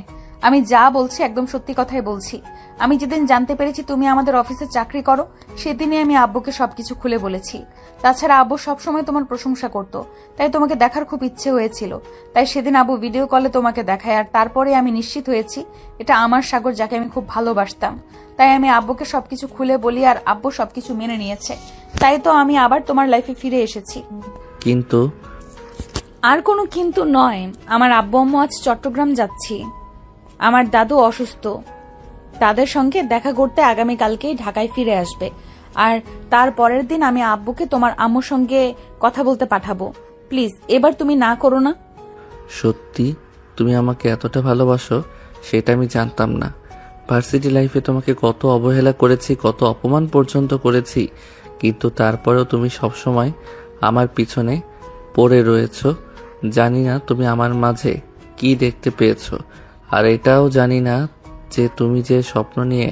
S3: আমি যা বলছি একদম সত্যি কথাই বলছি। আমি যেদিন জানতে পেরেছি তুমি আমাদের অফিসে চাকরি করো, সেদিনই আমি আব্বুকে সবকিছু খুলে বলেছি। তাছাড়া আব্বু সবসময় তোমার প্রশংসা করত, তাই তোমাকে দেখার খুব ইচ্ছে হয়েছিল। তাই সেদিন আব্বু ভিডিও কলে তোমাকে দেখায়, আর তারপরে আমি নিশ্চিত হয়েছি এটা আমার সাগর, যাকে আমি খুব ভালোবাসতাম। তাই আমি আব্বুকে সবকিছু খুলে বলি, আর আব্বু সবকিছু মেনে নিয়েছে। তাই তো আমি আবার তোমার লাইফে ফিরে এসেছি।
S2: কিন্তু
S3: আর কোনো কিন্তু নয়, আমার আব্বু আম্মু আজ চট্টগ্রাম যাচ্ছি। আমার দাদু অসুস্থ, তাদের সঙ্গে দেখা করতে আগামীকালকেই ঢাকায় ফিরে আসবে। আর তার পরের দিন আমি আব্বুকে তোমার আম্মুর সঙ্গে কথা বলতে পাঠাবো। প্লিজ এবার তুমি না করো না।
S2: সত্যি তুমি আমাকে এতটা ভালোবাসো সেটা আমি জানতাম না। ভার্সিটি লাইফে তোমাকে কত অবহেলা করেছি, কত অপমান পর্যন্ত করেছি, কিন্তু তারপরেও তুমি সবসময় আমার পিছনে পড়ে রয়েছো। জানি না তুমি আমার মাঝে কি দেখতে পেয়েছো, আর এটাও জানি না যে তুমি যে স্বপ্ন নিয়ে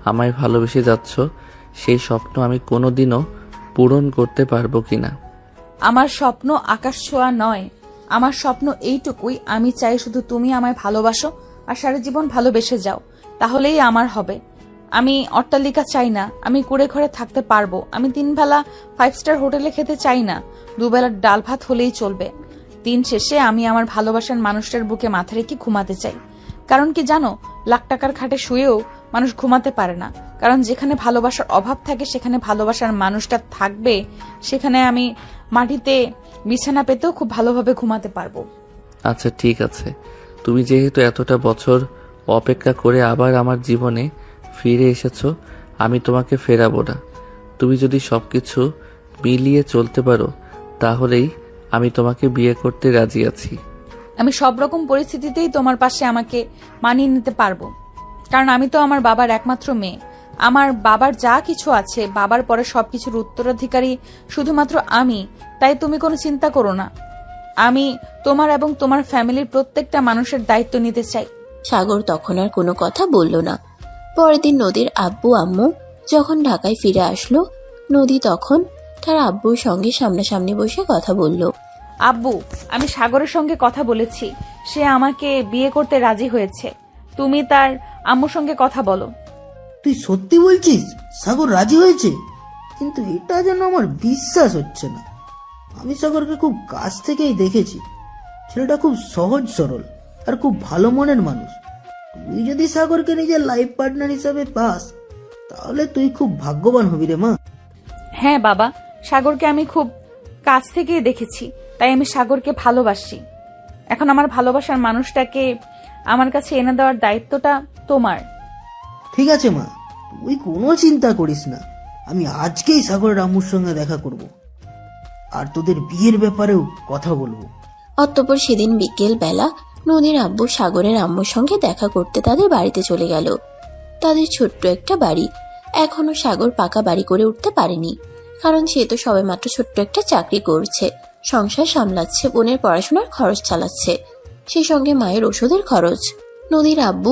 S2: আমায় ভালোবেসে যাচ্ছ সেই স্বপ্ন আমি কোনোদিনও পূরণ করতে পারবো কিনা।
S3: আমার স্বপ্ন আকাশ ছোঁয়া নয়, আমার স্বপ্ন এইটুকুই, আমি চাই শুধু তুমি আমায় ভালোবাসো আর সারা জীবন ভালোবেসে যাও, তাহলেই আমার হবে। আমি অট্টালিকা চাই না, আমি কুড়ে ঘরে থাকতে পারবো। আমি 3 বেলা 5 স্টার হোটেলে খেতে চাই না, 2 বেলার ডাল ভাত হলেই চলবে। দিন শেষে আমি আমার ভালোবাসার মানুষটার বুকে মাথা রেখে ঘুমাতে চাই। কারণ কি জানো, লাখ টাকার খাটে শুয়েও মানুষ ঘুমাতে পারে না। কারণ যেখানে ভালোবাসার অভাব থাকে সেখানে ভালোবাসার মানুষটা থাকবে, সেখানে আমি মাটিতে বিছানা পেতেও খুব ভালোভাবে ঘুমাতে পারবো।
S2: আচ্ছা ঠিক আছে, তুমি যেহেতু এতটা বছর অপেক্ষা করে আবার আমার জীবনে ফিরে এসেছো, আমি তোমাকে ফেরাবো না। তুমি যদি সবকিছু মিলিয়ে চলতে পারো তাহলেই আমি তোমাকে বিয়ে করতে রাজি আছি।
S3: আমি সব রকম পরিস্থিতিতেই তোমার পাশে আমাকে মানিয়ে নিতে পারবো, কারণ আমি তো আমার বাবার একমাত্র মেয়ে। আমার বাবার যা কিছু আছে, বাবার পরে সবকিছুর উত্তরাধিকারী শুধুমাত্র আমি। তাই তুমি কোনো চিন্তা করো না, আমি তোমার এবং তোমার ফ্যামিলির প্রত্যেকটা মানুষের দায়িত্ব নিতে চাই।
S4: সাগর তখন আর কোনো কথা বলল না। পরের দিন নদীর আব্বু আম্মু যখন ঢাকায় ফিরে আসলো, নদী তখন তার আব্বুর সঙ্গে সামনাসামনি বসে কথা বলল।
S3: আব্বু, আমি সাগরের সঙ্গে কথা বলেছি, সে আমাকে বিয়ে করতে রাজি হয়েছে। তুমি তার আম্মুর সঙ্গে কথা বলো।
S8: তুই সত্যি বলছিস সাগর রাজি হয়েছে? কিন্তু এটা যেন আমার বিশ্বাস হচ্ছে না। আমি সাগরকে খুব কাছ থেকেই দেখেছি, ছেলেটা খুব সহজ সরল আর খুব ভালো মনের মানুষ। তুই যদি সাগরকে নিজের লাইফ পার্টনার হিসাবে পাস তাহলে তুই খুব ভাগ্যবান হবি রে মা।
S3: হ্যাঁ বাবা, সাগরকে আমি খুব কাছ থেকেই দেখেছি, তাই আমি সাগরকে ভালোবাসি। এখন আমার ভালোবাসার মানুষটাকে আমার কাছে এনে দেওয়ার দায়িত্বটা তোমার।
S8: ঠিক আছে মা, তুই কোনো চিন্তা করিস না। আমি আজকেই সাগরের আম্মুর সঙ্গে দেখা করব আর তোদের বিয়ের ব্যাপারেও কথা বলবো।
S4: অতঃপর সেদিন বিকেল বেলা নদীর আব্বু সাগরের আম্মুর সঙ্গে দেখা করতে তাদের বাড়িতে চলে গেল। তাদের ছোট্ট একটা বাড়ি। এখনো সাগর পাকা বাড়ি করে উঠতে পারেনি, কারণ সে তো সবেমাত্র ছোট্ট একটা চাকরি করছে, সংসার সামলাচ্ছে, বোনের পড়াশোনার খরচ চালাচ্ছে, সেই সঙ্গে মায়ের ওষুধের খরচ। নদীর আব্বু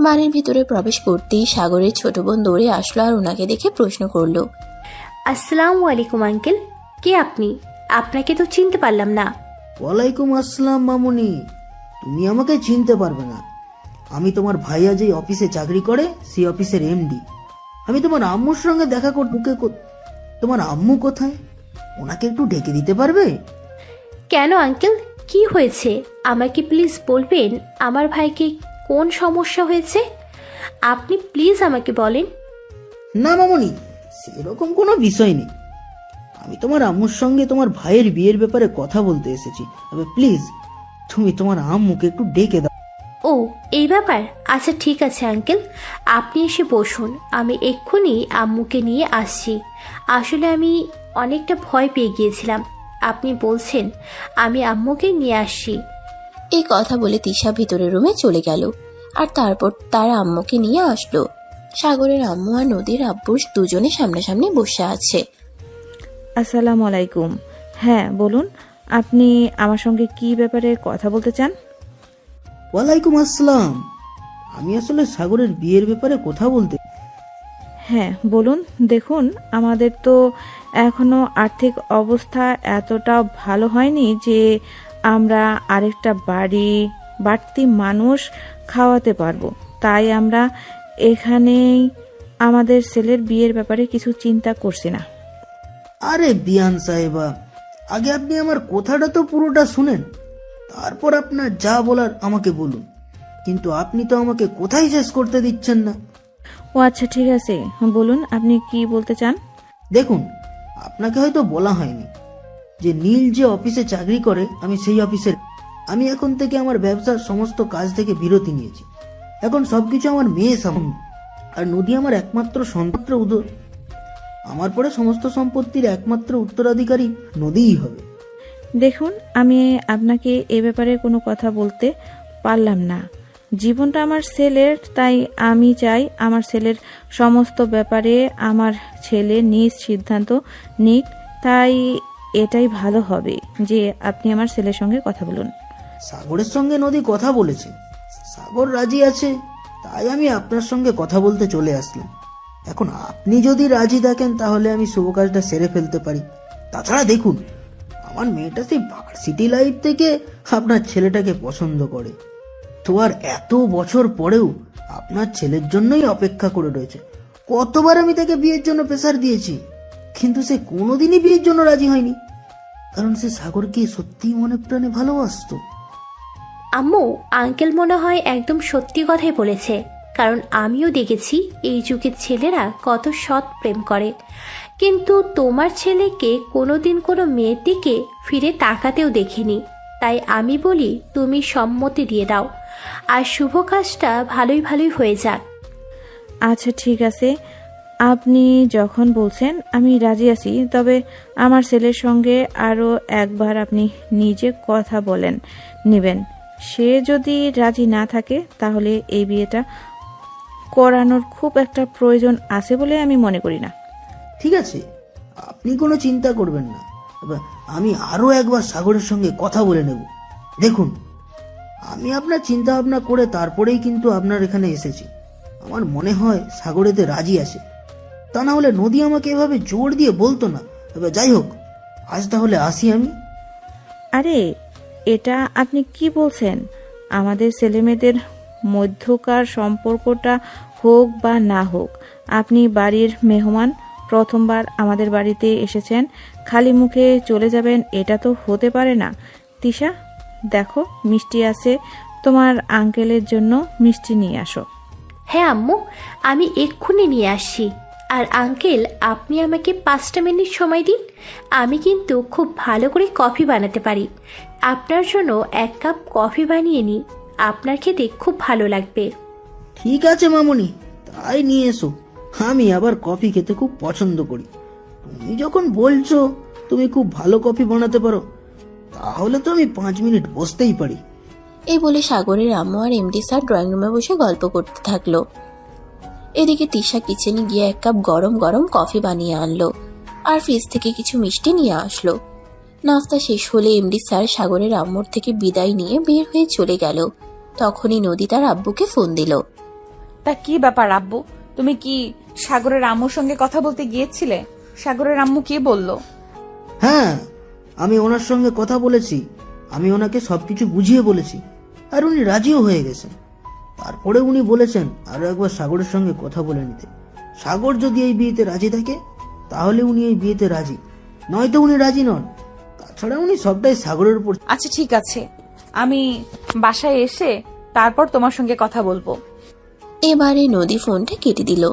S4: বাড়ির ভিতরে প্রবেশ করতেই সাগরের ছোট বোন দৌড়ে আসলো আর ওনাকে দেখে প্রশ্ন করলো,
S9: আসসালামু আলাইকুম আঙ্কেল, কে আপনি? আপনাকে তো চিনতে পারলাম না।
S8: ওয়ালাইকুম আসসালাম মামুনি, তুমি আমাকে চিনতে পারবে না। আমি তোমার ভাইয়া যে অফিসে চাকরি করে সেই অফিসের এমডি। আমি তোমার আম্মুর সঙ্গে দেখা করতে। তোমার আম্মু কোথায়? ওনাকে একটু ডেকে দিতে পারবে?
S9: কেন আঙ্কেল, কি হয়েছে? আমাকে প্লিজ বলবেন আমার ভাইকে কোন সমস্যা হয়েছে? আপনি প্লিজ আমাকে বলেন।
S8: না মামুনি, সেরকম কোনো বিষয় নেই। আমি তোমার আম্মুর সঙ্গে তোমার ভাইয়ের বিয়ের ব্যাপারে কথা বলতে এসেছি। তবে প্লিজ তুমি তোমার আম্মুকে একটু ডেকে দাও।
S9: ও, এই ব্যাপার? আচ্ছা ঠিক আছে আঙ্কেল, আপনি এসে বসুন, আমি এক্ষুনি আম্মুকে নিয়ে আসছি। আসলে আমি অনেকটা ভয় পেয়ে গিয়েছিলাম, আপনি বলছেন আমি আম্মুকে নিয়ে আসছি।
S4: এই কথা বলে তিশা ভিতরের রুমে চলে গেল আর তারপর তার আম্মুকে নিয়ে আসলো। সাগরের আম্মু আর নদীর আব্বু দুজনে সামনাসামনি বসে আছে।
S10: আসসালামু আলাইকুম। হ্যাঁ বলুন, আপনি আমার সঙ্গে কি ব্যাপারে কথা বলতে চান?
S8: ওয়ালাইকুম আসসালাম। আমি আসলে সাগরের বিয়ের ব্যাপারে কথা বলতে।
S10: হ্যাঁ বলুন। দেখুন, আমাদের তো এখনো আর্থিক অবস্থা এতটা ভালো হয়নি যে আমরা আরেকটা বাড়তি মানুষ খাওয়াতে পারবো। তাই আমরা এখানেই আমাদের ছেলের বিয়ের ব্যাপারে কিছু চিন্তা করছি না।
S8: আরে বিয়ান সাহেবা, আগে আপনি আমার কথাটা তো পুরোটা শুনেন, তারপর আপনার যা বলার আমাকে বলুন। কিন্তু আপনি তো আমাকে কোথায় শেষ করতে দিচ্ছেন না।
S10: ও আচ্ছা ঠিক আছে, বলুন আপনি কি বলতে চান।
S8: দেখুন, আপনাকে হয়তো বলা হয়নি যে নীল যে অফিসে চাকরি করে আমি সেই অফিসের। আমি এখন থেকে আমার ব্যবসার সমস্ত কাজ থেকে বিরতি নিয়েছি। এখন সবকিছু আমার মেয়ে সামনে, আর নদী আমার একমাত্র সন্তান। আমার পরে সমস্ত সম্পত্তির একমাত্র উত্তরাধিকারী নদীই হবে।
S10: দেখুন, আমি আপনাকে এ ব্যাপারে কোনো কথা বলতে পারলাম না। জীবনটা আমার ছেলের, তাই আমি চাই আমার ছেলের সমস্ত ব্যাপারে আমার ছেলে নিজ সিদ্ধান্ত নিক। তাই এটাই ভালো হবে যে আপনি আমার ছেলের সঙ্গে কথা বলুন।
S8: সাগরের সঙ্গে নদী কথা বলেছে, সাগর রাজি আছে, তাই আমি আপনার সঙ্গে কথা বলতে চলে আসলাম। এখন আপনি যদি রাজি থাকেন তাহলে আমি শুভ কাজটা সেরে ফেলতে পারি। তাছাড়া দেখুন, আমার মেয়েটা সেই ভার্সিটি লাইফ থেকে আপনার ছেলেটাকে পছন্দ করে, তো আর এত বছর পরেও আপনার ছেলের জন্যই অপেক্ষা করে রয়েছে। কতবার আমি তাকে বিয়ের জন্য প্রেসার দিয়েছি, কিন্তু সে কোনোদিনই বিয়ের জন্য রাজি হয়নি, কারণ সে সাগরকে সত্যিই মনে প্রাণে ভালোবাসতো।
S9: আম্মু, আঙ্কেল মনে হয় একদম সত্যি কথাই বলেছে, কারণ আমিও দেখেছি এই যুগের ছেলেরা কত সৎ প্রেম করে। কিন্তু তোমার ছেলেকে কোনোদিন কোনো মেয়ের দিকে ফিরে তাকাতেও দেখিনি। তাই আমি বলি তুমি সম্মতি দিয়ে দাও, আর শুভ কাজটা ভালোই হয়ে যাক।
S10: আচ্ছা ঠিক আছে, আপনি যখন বলছেন আমি রাজি আছি। তবে আমার ছেলের সঙ্গে আরও একবার আপনি নিজে কথা বলেন নেবেন। সে যদি রাজি না থাকে তাহলে এই বিয়েটা করানোর খুব একটা প্রয়োজন আছে বলে আমি মনে করি না।
S8: ঠিক আছে, আপনি কোনো চিন্তা করবেন না, আমি আরো একবার সাগরের সঙ্গে কথা বলে নেব। দেখুন, আমি আপনার চিন্তা ভাবনা করে তারপরেই কিন্তু আপনার এখানে এসেছি। আমার মনে হয় সাগর এতে রাজি আছে, তা না হলে নদী আমাকে এভাবে জোর দিয়ে বলতো না। যাই হোক, আজ তাহলে আসি আমি।
S10: আরে এটা আপনি কি বলছেন? আমাদের ছেলেমেয়েদের মধ্যকার সম্পর্কটা হোক বা না হোক, আপনি বাড়ির মেহমান, প্রথমবার আমাদের বাড়িতে এসেছেন, খালি মুখে চলে যাবেন এটা তো হতে পারে না। তিশা, দেখো মিষ্টি আছে, তোমার আঙ্কেলের জন্য মিষ্টি নিয়ে আসো।
S9: হ্যাঁ আম্মু, আমি এক্ষুনি নিয়ে আসছি। আর আঙ্কেল, আপনি আমাকে 5টা মিনিট সময় দিন, আমি কিন্তু খুব ভালো করে কফি বানাতে পারি। আপনার জন্য 1 কাপ কফি বানিয়ে নিই, আপনার খেতে খুব ভালো লাগবে।
S8: ঠিক আছে মামুনি, তাই নিয়ে এসো। আমি আবার কফি খেতে খুব পছন্দ করি। তুমি যখন বলছো তুমি খুব ভালো কফি বানাতে পারো, তাহলে তো আমি 5 মিনিট বসতেই পারি।
S4: এই বলে সাগরের আম্মু আর এমডি স্যার ড্রয়িং রুমে বসে গল্প করতে থাকলো। এদিকে তিশা কিচেনে গিয়ে 1 কাপ গরম গরম কফি বানিয়ে আনলো আর ফ্রিজ থেকে কিছু মিষ্টি নিয়ে আসলো। নাস্তা শেষ হলে এমডি স্যার সাগরের আম্মুর থেকে বিদায় নিয়ে বের হয়ে চলে গেল। তখনই নদী তার আব্বুকে ফোন দিল।
S3: তা কি ব্যাপার আব্বু, তুমি কি সাগরের আম্মুর সঙ্গে কথা বলতে গিয়েছিলে? সাগরের আম্মু কি বললো?
S8: হ্যাঁ, আমি ওনার সঙ্গে কথা বলেছি, আমি ওনাকে সবকিছু বুঝিয়ে বলেছি, আর উনি রাজিও হয়ে গেছেন। তারপরে উনি বলেছেন আরো একবার সাগরের সঙ্গে কথা বলে নিতে। সাগর যদি এই বিয়েতে রাজি থাকে তাহলে উনি এই বিয়েতে রাজি, নয়তো উনি রাজি নন। তাছাড়া উনি সবটাই সাগরের উপর।
S3: আচ্ছা ঠিক আছে, আমি বাসায় এসে তারপর তোমার সঙ্গে কথা বলবো।
S4: এবারে নদী ফোনটা কেটে দিল,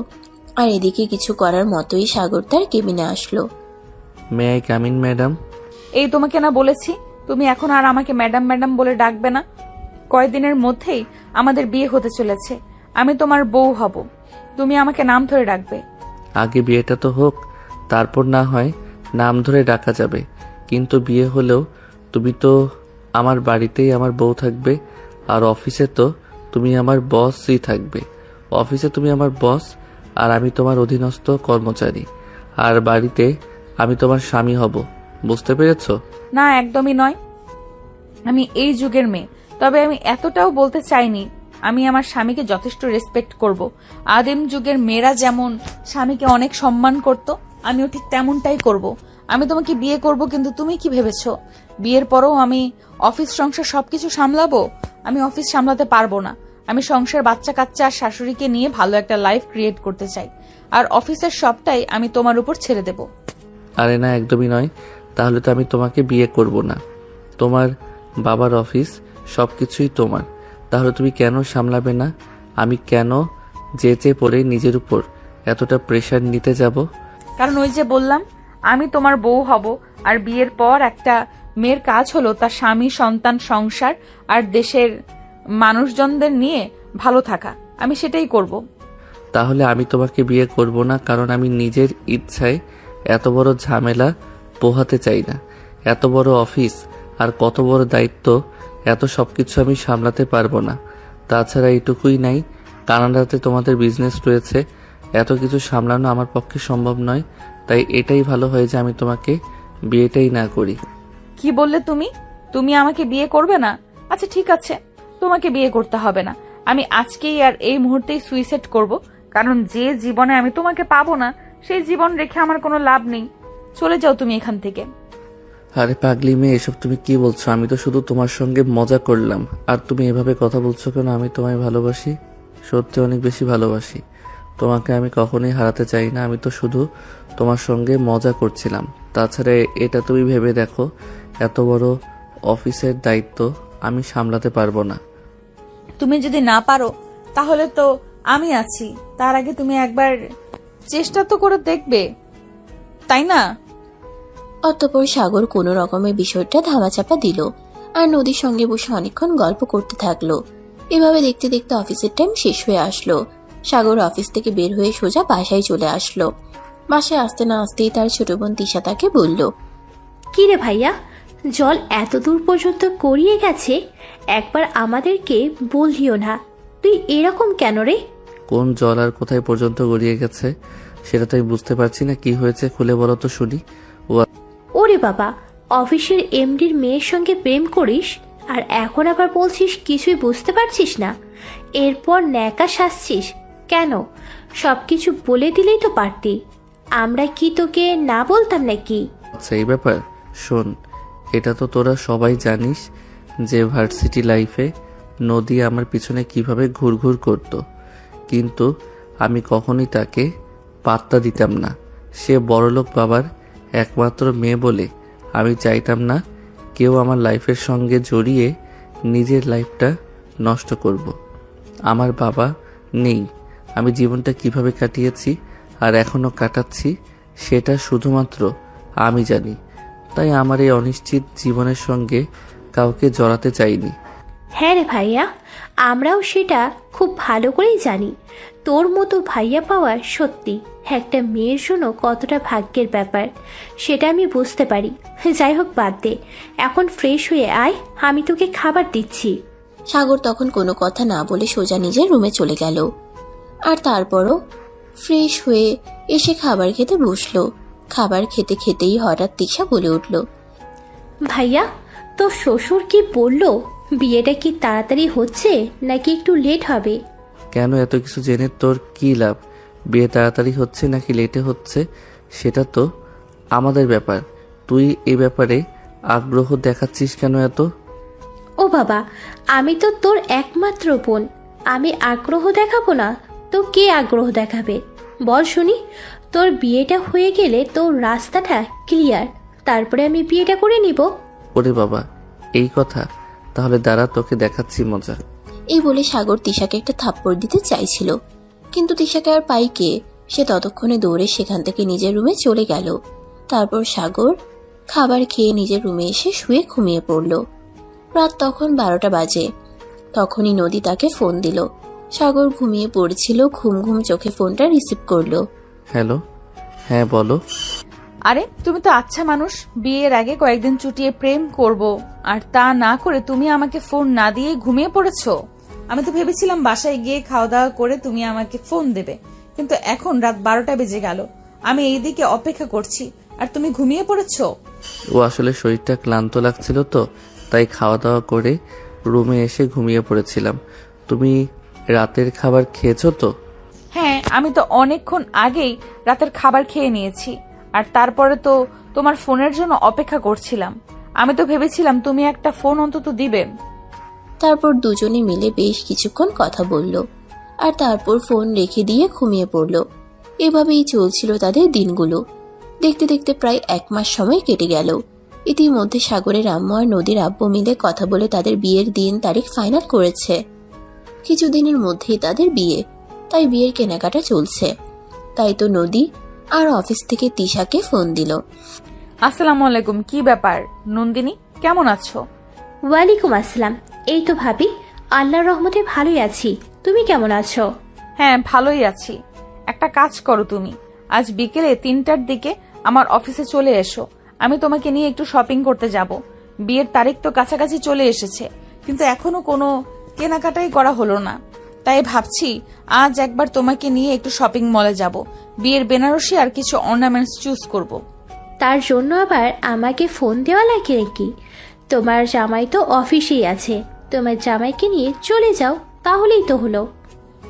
S4: আর এদিকে কিছু করার মতোই সাগর তার কেবিনে আসলো।
S2: May I come in madam?
S3: এই তোমাকে না বলেছি তুমি এখন আর আমাকে ম্যাডাম ম্যাডাম বলে ডাকবে না। কয়েকদিনের মধ্যেই আমাদের বিয়ে হতে চলেছে, আমি তোমার বউ হব, তুমি আমাকে নাম ধরে ডাকবে।
S2: আগে বিয়েটা তো হোক, তারপর না হয় নাম ধরে ডাকা যাবে। কিন্তু বিয়ে হলেও তুমি তো আমার বাড়িতেই আমার বউ থাকবে, আর অফিসে তো তুমি আমার বসই থাকবে। অফিসে তুমি আমার বস আর আমি তোমার অধীনস্থ কর্মচারী, আর বাড়িতে আমি তোমার স্বামী হব। বুঝতে পেরেছো?
S3: না, একদমই নয়। আমি এই যুগের মেয়ে, তবে আমি এতটাও বলতে চাইনি। আমি আমার স্বামীকে যথেষ্ট রেসপেক্ট করব। আদিম যুগের মেয়েরা যেমন স্বামীকে অনেক সম্মান করত, আমিও ঠিক তেমনটাই করব। আমি তোমাকে বিয়ে করব, কিন্তু তুমি কি ভেবেছো বিয়ের পরও আমি অফিস সংসার সবকিছু সামলাবো? আমি অফিস সামলাতে পারবো না। আমি সংসার, বাচ্চা কাচ্চা আর শাশুড়িকে নিয়ে ভালো একটা লাইফ ক্রিয়েট করতে চাই, আর অফিসের সবটাই আমি তোমার উপর ছেড়ে দেব।
S2: আরে না, একদমই নয়। তাহলে তো আমি তোমাকে বিয়ে করব না। তোমার বাবার অফিস সবকিছুই তোমার, তাহলে তুমি কেন সামলাবে না? আমি কেন যেচে পড়ে নিজের উপর এতটা প্রেশার নিতে যাব?
S3: কারণ ওই যে বললাম, আমি তোমার বউ হব, আর বিয়ের পর একটা মেয়ের কাজ হলো তার স্বামী, সন্তান, সংসার আর দেশের মানুষজনদের নিয়ে ভালো থাকা। আমি সেটাই করব।
S2: তাহলে আমি তোমাকে বিয়ে করব না, কারণ আমি নিজের ইচ্ছায় এত বড় ঝামেলা পোহাতে চাই না। এত বড় অফিস আর কত বড় দায়িত্ব, এত সবকিছু আমি সামলাতে পারবো না। তাছাড়া এইটুকুই নাই, কানাডাতে তোমাদের বিজনেস রয়েছে, এত কিছু সামলানো আমার পক্ষে সম্ভব নয়। তাই এটাই ভালো হয় যে আমি তোমাকে বিয়েটাই না করি।
S3: কি বললে তুমি? তুমি আমাকে বিয়ে করবে না? আচ্ছা ঠিক আছে, তোমাকে বিয়ে করতে হবে না। আমি আজকেই আর এই মুহূর্তেই সুইসাইড করব, কারণ যে জীবনে আমি তোমাকে পাবো না সেই জীবন রেখে আমার কোনো লাভ নেই। চলে যাও তুমি এখান থেকে।
S2: আরে পাগলি মেয়ে, এসব তুমি কি বলছো? আমি তো শুধু তোমার সঙ্গে মজা করলাম, আর তুমি এভাবে কথা বলছো কেন? আমি তোমায় ভালোবাসি, সত্যি অনেক বেশি ভালোবাসি। তোমাকে আমি কখনোই হারাতে চাই না। আমি তো শুধু তোমার সঙ্গে মজা করছিলাম। তাছাড়া এটা তুমি ভেবে দেখো, এত বড় অফিসের দায়িত্ব আমি সামলাতে পারবো না।
S3: তুমি যদি না পারো তাহলে তো আমি আছি। তার আগে তুমি একবার চেষ্টা তো করে দেখবে, তাই না?
S4: অতঃপর সাগর কোনো রকমের বিষয়টা ধামাচাপা দিল আর নদীর সঙ্গে বসে অনেকক্ষণ গল্প করতে থাকলো। এভাবে দেখতে দেখতে অফিসের টাইম শেষ হয়ে আসলো। সাগর অফিস থেকে বের হয়ে সোজা বাসায় চলে আসলো। বাসায় আসতে না আসতেই তার ছোট বোন তিশা তাকে বলল,
S9: কি রে ভাইয়া, জল এত দূর পর্যন্ত গড়িয়ে গেছে, একবার আমাদেরকে বললিও না। তুই এরকম কেন রে?
S2: কোন জল আর কোথায় পর্যন্ত গড়িয়ে গেছে সেটা তো আমি বুঝতে পারছি না। কি হয়েছে খুলে বলো তো শুনি।
S9: ওরে বাবা, অফিসের এমডির মেয়ের সঙ্গে প্রেম করিস আর এখন আবার বলছিস কিছুই বুঝতে পারছিস না? এরপর ন্যাকা সাজছিস কেন? সবকিছু বলে দিলেই তো পারতি। আমরা কি তোকে না বলতাম নাকি?
S2: আচ্ছা এই ব্যাপার, শোন, এটা তো তোরা সবাই জানিস যে ভার্সিটি লাইফে নদী আমার পিছনে কিভাবে ঘুরঘুর করত, কিন্তু আমি কখনোই তাকে পাত্তা দিতাম না। সে বড়লোক বাবার একমাত্র মেয়ে বলে আমি চাইতাম না কেউ আমার লাইফের সঙ্গে জড়িয়ে নিজের লাইফটা নষ্ট করব। আমার বাবা নেই, আমি জীবনটা কিভাবে কাটিয়েছি আর এখনও কাটাচ্ছি সেটা শুধুমাত্র আমি জানি। তাই আমার এই অনিশ্চিত জীবনের সঙ্গে কাউকে জড়াতে চাইনি।
S9: হ্যাঁ রে ভাইয়া, আমরাও সেটা খুব ভালো করেই জানি। তোর মতো ভাইয়া পাওয়া সত্যি একটা মেয়ের জন্য কতটা ভাগ্যের ব্যাপার, সেটা আমি বুঝতে পারি। যাই হোক, বাদ দে, এখন ফ্রেশ হয়ে আয়, আমি তোকে খাবার দিচ্ছি।
S4: সাগর তখন কোনো কথা না বলে সোজা নিজের রুমে চলে গেল। আর তারপরও ফ্রেশ হয়ে এসে খাবার খেতে বসলো। খাবার খেতে খেতেই হঠাৎ তিশা বলে উঠল,
S9: ভাইয়া, তোর শ্বশুর কি বললো? বিয়েটা কি তাড়াতাড়ি হচ্ছে নাকি একটু লেট হবে?
S2: কেন, এত কিছু জেনে তোর কি লাভ? বিয়ে তাড়াতাড়ি হচ্ছে নাকি লেটে হচ্ছে সেটা তো আমাদের ব্যাপার। তুই এই ব্যাপারে আগ্রহ দেখাচ্ছিস কেন এত?
S9: ও বাবা, আমি তো তোর একমাত্র বোন, আমি আগ্রহ দেখাবো না তো কে আগ্রহ দেখাবে? বল শুনি। তোর বিয়েটা হয়ে গেলে তোর রাস্তাটা ক্লিয়ার, তারপরে আমি বিয়েটা করে নিব।
S2: ওরে বাবা, এই কথা? তাহলে দাঁড়া, তোকে দেখাচ্ছি মজা।
S4: এই বলে সাগর তিশাকে একটা থাপ্পড় দিতে চাইছিল, কিন্তু তিশাকে আর পাই কে, সে ততক্ষণে দৌড়ে সেখান থেকে নিজের রুমে চলে গেল। তারপর সাগর খাবার খেয়ে নিজের রুমে এসে শুয়ে ঘুমিয়ে পড়ল। রাত তখন 12টা বাজে। তখনই নদী তাকে ফোন দিল। সাগর ঘুমিয়ে পড়েছিল, ঘুম ঘুম চোখে ফোনটা রিসিভ করলো।
S2: হ্যালো, হ্যাঁ বলো।
S3: আরে তুমি তো আচ্ছা মানুষ, বিয়ের আগে কয়েকদিন চুটিয়ে প্রেম করব আর তা না করে তুমি আমাকে ফোন না দিয়ে ঘুমিয়ে পড়েছো। আমি তো ভেবেছিলাম বাসায় গিয়ে খাওয়া দাওয়া করে তুমি আমাকে ফোন দেবে, কিন্তু এখন রাত 12টা বেজে গেল, আমি এইদিকে অপেক্ষা করছি আর তুমি ঘুমিয়ে পড়েছো।
S2: ও আসলে শরীরটা ক্লান্ত লাগছিল তো, তাই খাওয়া দাওয়া করে রুমে এসে ঘুমিয়ে পড়েছিলাম। তুমি রাতের খাবার খেয়েছো তো?
S3: হ্যাঁ, আমি তো অনেকক্ষণ আগেই রাতের খাবার খেয়ে নিয়েছি, আর তারপরে তো তোমার ফোনের জন্য অপেক্ষা করছিলাম। আমি তো ভেবেছিলাম তুমি একটা ফোন অন্তত দিবে।
S4: তারপর দুজনে মিলে বেশ কিছুক্ষণ কথা বলল, আর তারপর ফোন রেখে দিয়ে ঘুমিয়ে পড়ল। এভাবেই চলছিল তাদের দিনগুলো। দেখতে দেখতে প্রায় 1 মাস সময় কেটে গেল। ইতিমধ্যে সাগরের আম্মু আর নদীর আব্বু মিলে কথা বলে তাদের বিয়ের দিন তারিখ ফাইনাল করেছে। কিছুদিনের মধ্যেই তাদের বিয়ে, তাই বিয়ের কেনাকাটা চলছে। তাই তো নদী আর অফিস থেকে তিশাকে ফোন দিল।
S3: আসসালামু আলাইকুম, কি ব্যাপার নন্দিনী, কেমন আছো?
S9: ওয়ালাইকুম আসসালাম। এই তো ভাবি, আল্লাহর রহমতে ভালোই আছি। তুমি কেমন আছো?
S3: হ্যাঁ, ভালোই আছি। একটা কাজ করো, তুমি আজ বিকেলে 3টার দিকে আমার অফিসে চলে এসো। আমি তোমাকে নিয়ে একটু শপিং করতে যাব। বিয়ের তারিখ তো কাছাকাছি চলে এসেছে, কিন্তু এখনো কোনো কেনাকাটাই করা হলো না। তাই ভাবছি আজ একবার তোমাকে নিয়ে একটু শপিং মলে যাব। বিয়ের বেনারসি আর কিছু অর্নামেন্টস চুজ করব।
S9: তার জন্য আবার আমাকে ফোন দেওয়া লাগে নাকি? তোমার জামাই তো অফিসেই আছে, তোমার জামাইকে নিয়ে চলে যাও, তাহলেই তো হলো।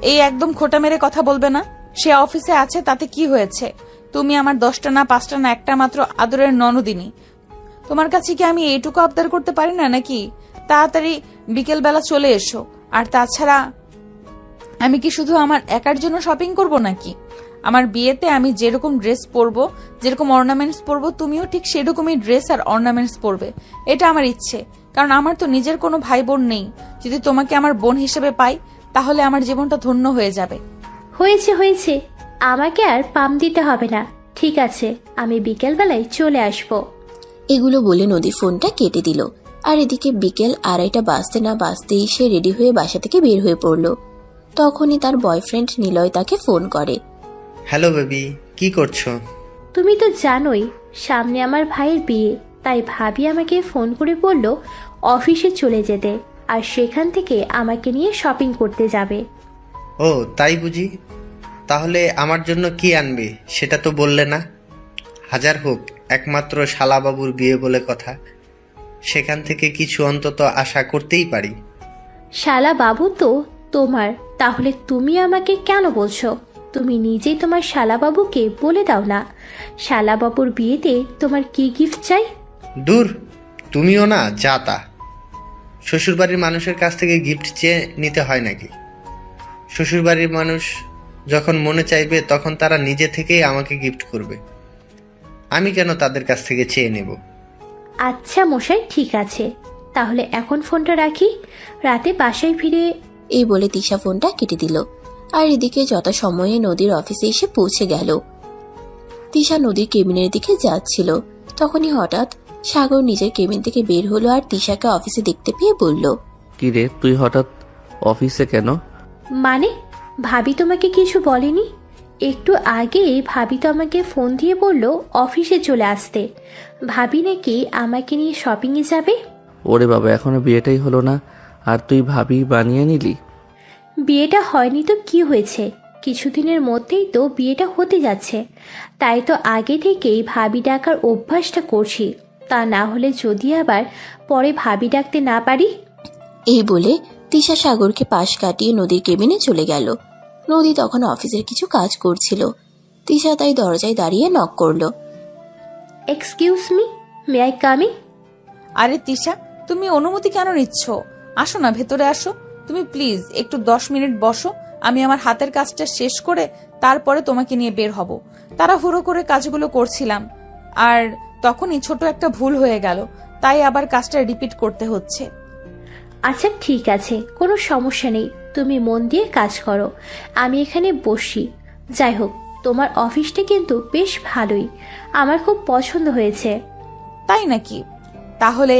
S3: এই একদম খোটা মেরে কথা বলবে না। সে অফিসে আছে, তাতে কি হয়েছে? তুমি আমার 10টা না 5টা না একটা মাত্র আদরের ননদিনী। তোমার কাছে কি আমি এইটুকু আবদার করতে পারি না নাকি? তাড়াতাড়ি বিকেল বেলা চলে এসো। আর তাছাড়া আমি কি শুধু আমার একার জন্য শপিং করব নাকি? আমার বিয়েতে আমি যেরকম ড্রেস পরবো, যেরকম অর্নামেন্টস পরবো, তুমিও ঠিক সেরকমই ড্রেস আর অর্নামেন্টস পরবে। এটা আমার ইচ্ছে, কারণ আমার তো নিজের কোনো ভাই বোন নেই। যদি তোমাকে আমার বোন হিসেবে পাই, তাহলে আমার জীবনটা ধন্য হয়ে যাবে।
S9: হয়েছে হয়েছে, আমাকে আর পাম দিতে হবে না। ঠিক আছে, আমি বিকেলবেলায় চলে আসবো।
S4: এগুলো বলে নদী ফোনটা কেটে দিল। আর এদিকে বিকেল 2:30 বাজতে না বাজতেই সে রেডি হয়ে বাসা থেকে বের হয়ে পড়ল। তখনই তার বয়ফ্রেন্ড নিলয় তাকে ফোন করে।
S12: হ্যালো বেবি, কি করছো?
S9: তুমি তো জানোই সামনে আমার ভাইয়ের বিয়ে, তাই ভাবি আমাকে ফোন করে বলল অফিসে চলে যেতে, আর সেখান থেকে আমাকে নিয়ে শপিং করতে যাবে।
S12: ও তাই বুঝি? তাহলে আমার জন্য কি আনবে সেটা তো বললে না। হাজার হোক, একমাত্র শালাবাবুর বিয়ে বলে কথা, সেখান থেকে কিছু অন্তত আশা করতেই পারি।
S9: শালা বাবু তো তোমার, তাহলে তুমি আমাকে কেন বলছো? তুমি নিজেই তোমার শালাবাবুকে বলে দাও না, শালাবাবুর বিয়েতে তোমার কি গিফট চাই।
S12: দূর, তুমিও না যা তা। শ্বশুরবাড়ির মানুষের কাছ থেকে গিফট চেয়ে নিতে হয় নাকি? শ্বশুরবাড়ির মানুষ যখন মনে চাইবে তখন তারা নিজে থেকেই আমাকে গিফট করবে। আমি কেন তাদের কাছ থেকে চেয়ে নেব?
S9: আচ্ছা মশাই, ঠিক আছে, তাহলে এখন ফোনটা রাখি, রাতে বাসায় ফিরে।
S4: এই বলে তিশা ফোনটা কেটে দিল। আর এদিকে যথাসময়ে নদীর অফিসে এসে পৌঁছে গেল। তিশা নদীর কেবিনের দিকে যাচ্ছিল, তখনই হঠাৎ সাগর নিজের কেবিন থেকে বের হলো আর তিশাকে অফিসে দেখতে পেয়ে বলল,
S2: কি রে, তুই হঠাৎ অফিসে কেন?
S9: মানে ভাবি তোমাকে কিছু বলেনি? একটু আগে ভাবি তো আমাকে ফোন দিয়ে বলল অফিসে চলে আসতে। ভাবি নাকি আমাকে নিয়ে শপিংয়ে যাবে।
S2: ওরে বাবা, এখনো বিয়েটাই হলো না আর তুই ভাবি বানিয়ে নিলি?
S9: বিয়েটা হয়নি তো কি হয়েছে, কিছুদিনের মধ্যেই তো বিয়েটা হতে যাচ্ছে। তাই তো আগে থেকেই ভাবি ডাকার অভ্যাসটা করছি, তা না হলে যদি আবার পরে ভাবি ডাকতে না পারি।
S4: এই বলে তিশা সাগরকে পাশ কাটিয়ে নদীর কেবিনে চলে গেল। নদী তখন অফিসের কিছু কাজ করছিল। তিশা তাই দরজায় দাঁড়িয়ে নক করলো।
S9: Excuse me, may I come in?
S3: আরে তিশা, তুমি অনুমতি কেন নিচ্ছ? আসো না, ভেতরে আসো। তুমি প্লিজ একটু 10 মিনিট বসো, আমি আমার হাতের কাজটা শেষ করে তারপরে তোমাকে নিয়ে বের হব। তাড়াহুড়ো করে কাজগুলো করছিলাম, আর তখনই ছোট একটা ভুল হয়ে গেল, তাই আবার কাজটা রিপিট করতে হচ্ছে।
S9: আচ্ছা ঠিক আছে, কোনো সমস্যা নেই, তুমি মন দিয়ে কাজ করো, আমি এখানে বসি। যাই হোক, তোমার অফিসটা কিন্তু বেশ ভালোই, আমার খুব পছন্দ হয়েছে।
S3: তাই নাকি? তাহলে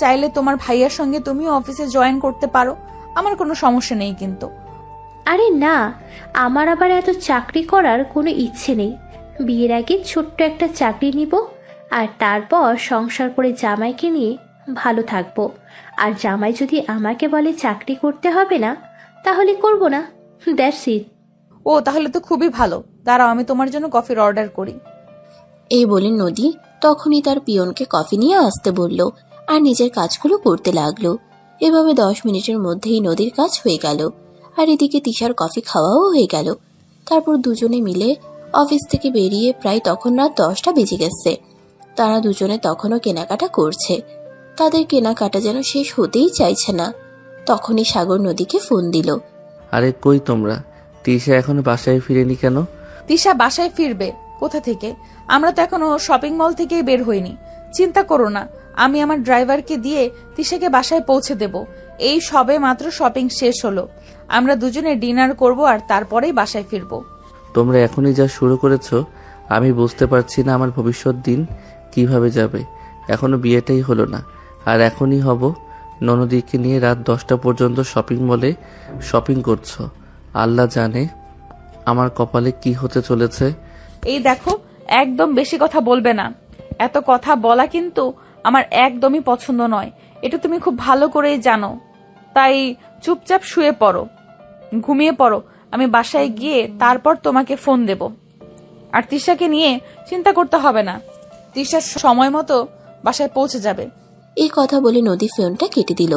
S3: চাইলে তোমার ভাইয়ার সঙ্গে তুমিও অফিসে জয়েন করতে পারো, আমার কোনো সমস্যা নেই কিন্তু।
S9: আরে না, আমার আবার এত চাকরি করার কোনো ইচ্ছে নেই। বিয়ের আগে ছোট্ট একটা চাকরি নিব, আর তারপর সংসার করে জামাইকে নিয়ে ভালো থাকবো। আর জামাই যদি আমাকে বলে চাকরি করতে হবে না, তাহলে করব না, দ্যাটস ইট।
S3: ও তাহলে তো খুবই ভালো, দাঁড়াও আমি তোমার জন্য কফির অর্ডার করি।
S4: এই বলে নদী তখনই তার পিয়নকে কফি নিয়ে আসতে বলল আর নিজের কাজগুলো করতে লাগলো। এভাবে 10 মিনিটের মধ্যেই নদীর কাজ হয়ে গেল আর এদিকে তিশার কফি খাওয়াও হয়ে গেল। তারপর দুজনে মিলে অফিস থেকে বেরিয়ে প্রায় তখন রাত 10টা বেজে গেছে। তারা দুজনে তখনও কেনাকাটা করছে। তাদের কেনাকাটা যেন শেষ হতেই চাইছে না। তখনই সাগর নদীকে ফোন দিল।
S2: আরে কই তোমরা? তিশা এখনো বাসায় ফিরেনি কেন?
S3: তিশা বাসায় ফিরবে কোথা থেকে? আমরা তো এখনো শপিং মল থেকেই বের হইনি। চিন্তা করো না, আমি আমার ড্রাইভারকে দিয়ে তিশাকে বাসায় পৌঁছে দেব। এই সবে মাত্র শপিং শেষ হলো, আমরা দুজনে ডিনার করব আর তারপরেই বাসায় ফিরবো।
S2: তোমরা এখনই যা শুরু করেছো, আমি বুঝতে পারছি না আমার ভবিষ্যৎ দিন কিভাবে যাবে। এখনো বিয়েটাই হলো না আর এখনই হব। ননদীকে নিয়ে রাত 10টা পর্যন্ত শপিং মলে শপিং করছো। আল্লাহ জানে আমার কপালে কি হতে চলেছে।
S3: এই দেখো, একদম বেশি কথা বলবে না। এত কথা বলা কিন্তু আমার একদমই পছন্দ নয়, এটা তুমি খুব ভালো করেই জানো। তাই চুপচাপ শুয়ে পড়ো, ঘুমিয়ে পড়ো। আমি বাসায় গিয়ে তারপর তোমাকে ফোন দেব। আর তিশাকে নিয়ে চিন্তা করতে হবে না, তিশা সময় মতো বাসায় পৌঁছে যাবে।
S4: এই কথা বলে নদী ফোনটা কেটে দিল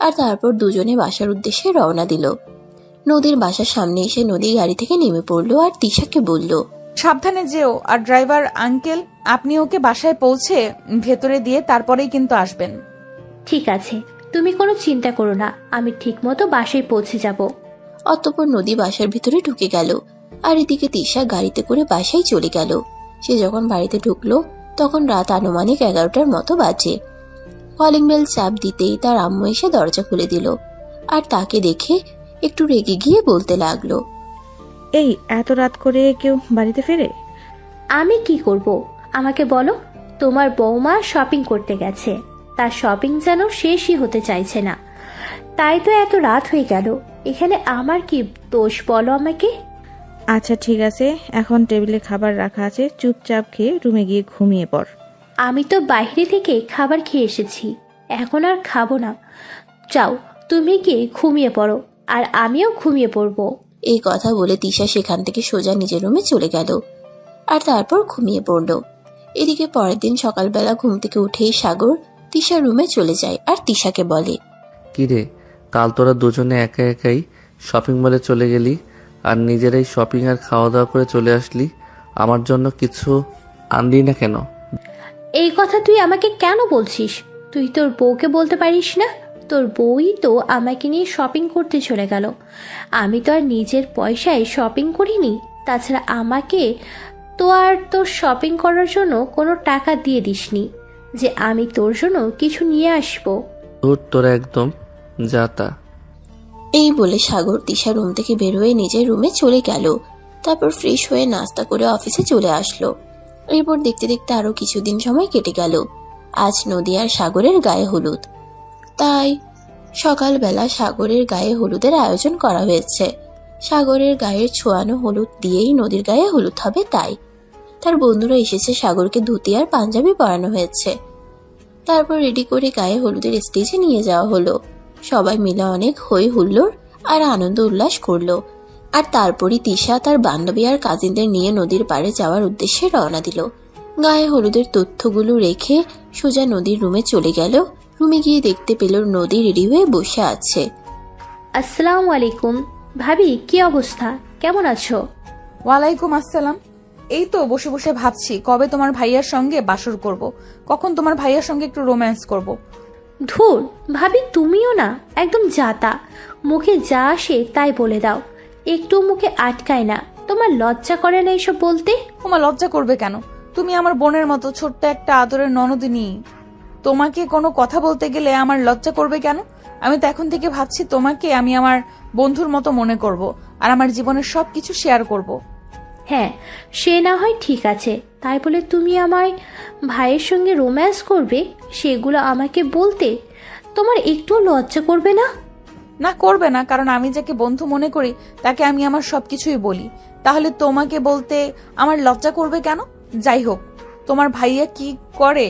S4: আর তারপর দুজনে বাসার উদ্দেশ্যে রওনা দিল। নদীর বাসার সামনে এসে নদী গাড়ি থেকে নেমে পড়লো আর তিশাকে বলল,
S3: সাবধানে যেও। আর ড্রাইভার আঙ্কেল, আপনি ওকে বাসায় পৌঁছে ভেতরে দিয়ে তারপরেই কিন্তু আসবেন।
S9: ঠিক আছে, তুমি কোনো চিন্তা করো না, আমি ঠিকমতো বাসায় পৌঁছে যাব।
S4: অতঃপর নদী বাসার ভিতরে ঢুকে গেল আর এদিকে তিশা গাড়িতে করে বাসায় চলে গেল। সে যখন বাড়িতে ঢুকলো তখন রাত আনুমানিক 11টার মতো বাজে। কলিং বেল চাপ দিতেই তার আম্মু এসে দরজা খুলে দিল আর তাকে দেখে একটু রেগে গিয়ে বলতে লাগলো,
S10: এই এত রাত করে কেউ বাড়িতে ফেরে?
S9: আমি কি করব আমাকে বলো। তোমার বৌমা শপিং করতে গেছে, তার শপিং যেন শেষই হতে চাইছে না, তাই তো এত রাত হয়ে গেল। এখানে আমার কি দোষ বলো আমাকে?
S10: আচ্ছা ঠিক আছে, এখন টেবিলে খাবার রাখা আছে, চুপচাপ খেয়ে রুমে গিয়ে ঘুমিয়ে পড়।
S9: আমি তো বাইরে থেকে খাবার খেয়ে এসেছি, এখন আর খাবো না। যাও তুমি গিয়ে ঘুমিয়ে পড়ো, আর আমিও ঘুমিয়ে পড়বো।
S4: এই কথা বলে তিশা সেখান থেকে সোজা নিজের রুমে চলে গেল আর তারপর ঘুমিয়ে পড়ল। এদিকে পরের দিন সকালবেলা ঘুম থেকে উঠেই সাগর তিশার রুমে চলে যায় আর তিশাকে বলে,
S2: কিরে, কাল তোরা দুজনে একা একাই শপিং মলে চলে গেলি আর নিজেরাই শপিং আর খাওয়া দাওয়া করে চলে আসলি, আমার জন্য কিছু আনলি না কেন?
S9: এই কথা তুই আমাকে কেন বলছিস? তুই তোর বউকে বলতে পারিস না? তোর বউই তো আমাকে নিয়ে শপিং করতে চলে গেল, আমি তো আর নিজের পয়সায় শপিং করিনি। তাছাড়া আমাকে তো আর তোর শপিং করার জন্য কোনো টাকা দিয়ে দিসনি যে আমি তোর জন্য কিছু নিয়ে আসবো।
S2: তোরা একদম যাতা।
S4: এই বলে সাগর তিশা রুম থেকে বের হয়ে নিজের রুমে চলে গেল। তারপর ফ্রেশ হয়ে নাস্তা করে অফিসে চলে আসলো। এরপর দেখতে দেখতে আরো কিছুদিন সময় কেটে গেল। আজ নদী আর সাগরের গায়ে হলুদ, তাই সকালবেলা সাগরের গায়ে হলুদের আয়োজন করা হয়েছে। সাগরের গায়ের ছোঁয়ানো হলুদ দিয়েই নদীর গায়ে হলুদ হবে, তাই তার বন্ধুরা এসেছে, সাগরকে ধুতি আর পাঞ্জাবি পরানো হয়েছে। তারপর রেডি করে গায়ে হলুদের স্টেজে নিয়ে যাওয়া হলো। সবাই মিলে অনেক হই হুল্লোড় আর আনন্দ উল্লাস করলো। আর তারপরই তিশা তার বান্ধবী আর কাজিনদের নিয়ে নদীর পাড়ে যাওয়ার উদ্দেশ্যে রওনা দিল। গায়ে হলুদের তথ্যগুলো রেখে সোজা নদীর রুমে চলে গেল। রুমে গিয়ে দেখতে পেল নদী রেডি হয়ে বসে আছে।
S9: আসসালামু আলাইকুম ভাবি, কি অবস্থা, কেমন আছো?
S3: ওয়ালাইকুম আসসালাম। এই তো বসে বসে ভাবছি কবে তোমার ভাইয়ার সঙ্গে বাসর করব, কখন তোমার ভাইয়ার সঙ্গে একটু রোম্যান্স করব।
S9: ধুর ভাবি, তুমিও না একদম জাতা, মুখে যা আসে তাই বলে দাও, একটু মুখে আটকায় না। তোমার লজ্জা করে না এইসব বলতে?
S3: তোমার লজ্জা করবে কেন? তুমি আমার বোনের মতো ছোট্ট একটা আদরের ননদিনী, তোমাকে কোনো কথা বলতে গেলে আমার লজ্জা করবে কেন? আমি তো এখন থেকে ভাবছি তোমাকে আমি আমার বন্ধুর মতো মনে করব আর আমার জীবনের সবকিছু শেয়ার করব।
S9: হ্যাঁ, সে না হয় ঠিক আছে, তাই বলে তুমি আমার ভাইয়ের সঙ্গে রোম্যান্স করবে, সেগুলো আমাকে বলতে তোমার একটু লজ্জা করবে না?
S3: না, করবে না, কারণ আমি যাকে বন্ধু মনে করি তাকে আমি আমার সবকিছুই বলি। তাহলে তোমাকে বলতে আমার লজ্জা করবে কেন? যাই হোক, তোমার ভাইয়া কি করে?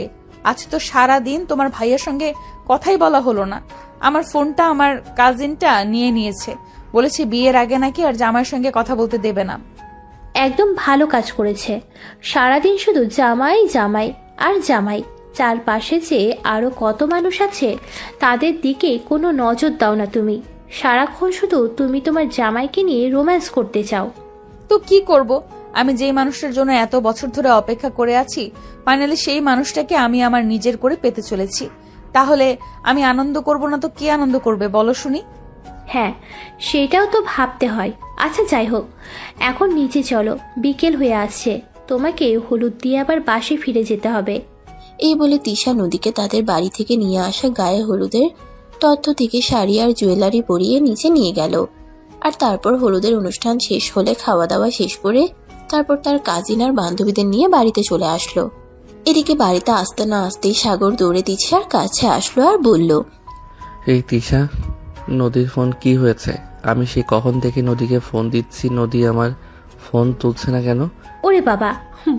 S3: আজ তো সারা দিন তোমার ভাইয়ার সঙ্গে কথাই বলা হলো না। আমার ফোনটা আমার কাজিনটা নিয়ে নিয়েছে, বলেছে বিয়ের আগে নাকি আর জামাইয়ের সঙ্গে কথা বলতে দেবে না।
S9: একদম ভালো কাজ করেছে। সারাদিন শুধু জামাই জামাই আর জামাই। চারপাশে যে আরো কত মানুষ আছে তাদের দিকে কোনো নজর দাও না তুমি। সারাক্ষণ শুধু তুমি তোমার জামাইকে নিয়ে রোম্যান্স করতে চাও।
S3: তো কি করব? আমি যেই মানুষটার জন্য এত বছর ধরে অপেক্ষা করে আছি, ফাইনালি সেই মানুষটাকে আমি আমার নিজের করে পেতে চলেছি। তাহলে আমি আনন্দ করব না তো কে আনন্দ করবে বলো শুনি?
S9: হ্যাঁ, সেটাও তো ভাবতে হয়। আচ্ছা যাই হোক, এখন নিচে চলো, বিকেল হয়ে আসছে। তোমাকে হলুদ দিয়ে আবার বাসে ফিরে যেতে হবে।
S4: এই বলে তিশা নদীকে তাদের বাড়ি থেকে নিয়ে আসা গায়ে হলুদের তথ্য থেকে শাড়ি আর জুয়েলারি পরিয়ে নিচে নিয়ে গেল। আর তারপর হলুদের অনুষ্ঠান শেষ হলে খাওয়া দাওয়া শেষ করে তারপর তার কাজিন আর বান্ধবীদের নিয়ে বাড়িতে চলে আসলো। এদিকে বাড়িতে আসতে না আসতেই সাগর দৌড়ে তিশার কাছে আসলো আর বলল,
S2: এই তিশা, নদীর ফোন কি হয়েছে? আমি সেই কখন থেকে নদীকে ফোন দিচ্ছি, নদী আমার ফোন তুলছে না কেন?
S9: ওরে বাবা,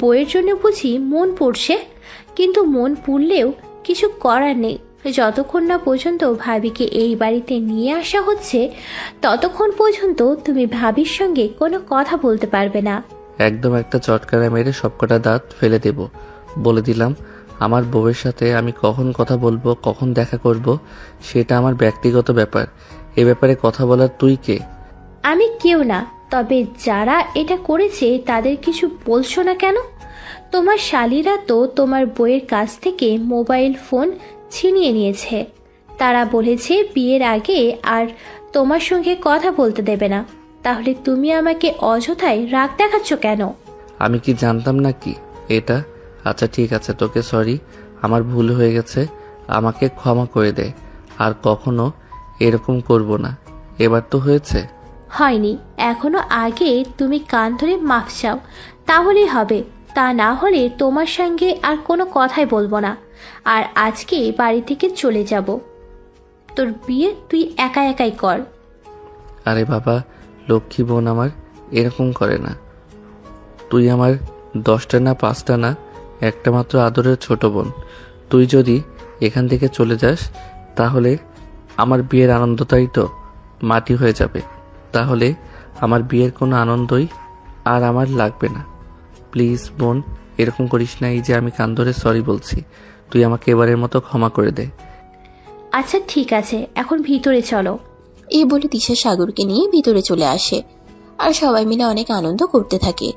S9: বইয়ের জন্য বুঝি মন পড়ছে? কিন্তু মন পুড়লেও কিছু করার নেই। যতক্ষণ না পর্যন্ত ভাবিকে এই বাড়িতে নিয়ে আসা হচ্ছে ততক্ষণ পর্যন্ত তুমি ভাবির সঙ্গে কোনো কথা বলতে পারবে না।
S2: একদম একটা চটকারা মেরে সবকটা দাঁত ফেলে দেব। বলে দিলাম, আমার বউয়ের সাথে আমি কখন কথা বলবো, কখন দেখা করব, সেটা আমার ব্যক্তিগত ব্যাপার। এ ব্যাপারে কথা বলার তুই কে?
S9: আমি কেউ না, তবে যারা এটা করেছে তাদের কিছু বলছো না কেন? তোমার শালীরা তো তোমার বইয়ের কাছ থেকে মোবাইল ফোন ছিনিয়ে নিয়েছে। তারা বলেছে বিয়ের আগে আর তোমার সঙ্গে কথা বলতে দেবে না। তাহলে তুমি আমাকে অযথায় রাগ দেখাচ্ছ কেন?
S2: আমি কি জানতাম নাকি এটা? আচ্ছা ঠিক আছে, তোকে সরি, আমার ভুল হয়ে গেছে, আমাকে ক্ষমা করে দে। আর কখনো এরকম করব না। এবার তো হয়েছে।
S9: হয়নি, এখনো আগে তুমি কান ধরে মাফ চাও, তাহলেই হবে। তা না হলে তোমার সঙ্গে আর কোনো কথাই বলবো না। আর আজকে বাড়ি থেকে চলে যাব। তোর বিয়ে তুই একা একাই কর।
S2: আরে বাবা, লক্ষ্মী বোন আমার এরকম করে না। তুই আমার 10টা না 5টা না, একটা মাত্র আদরের ছোট বোন। তুই যদি এখান থেকে চলে যাস তাহলে আমার বিয়ের আনন্দটাই তো মাটি হয়ে যাবে। তাহলে আমার বিয়ের কোনো আনন্দই আর আমার লাগবে না। প্লিজ বোন, এরকম করিস না। এই যে আমি কান ধরে সরি বলছি, তুই আমাকে এবারের মতো ক্ষমা করে দে।
S9: আচ্ছা ঠিক আছে, এখন ভিতরে চলো।
S4: এই বলে তিশা সাগরকে নিয়ে ভিতরে চলে আসে আর সবাই মিলে অনেক আনন্দ করতে থাকে।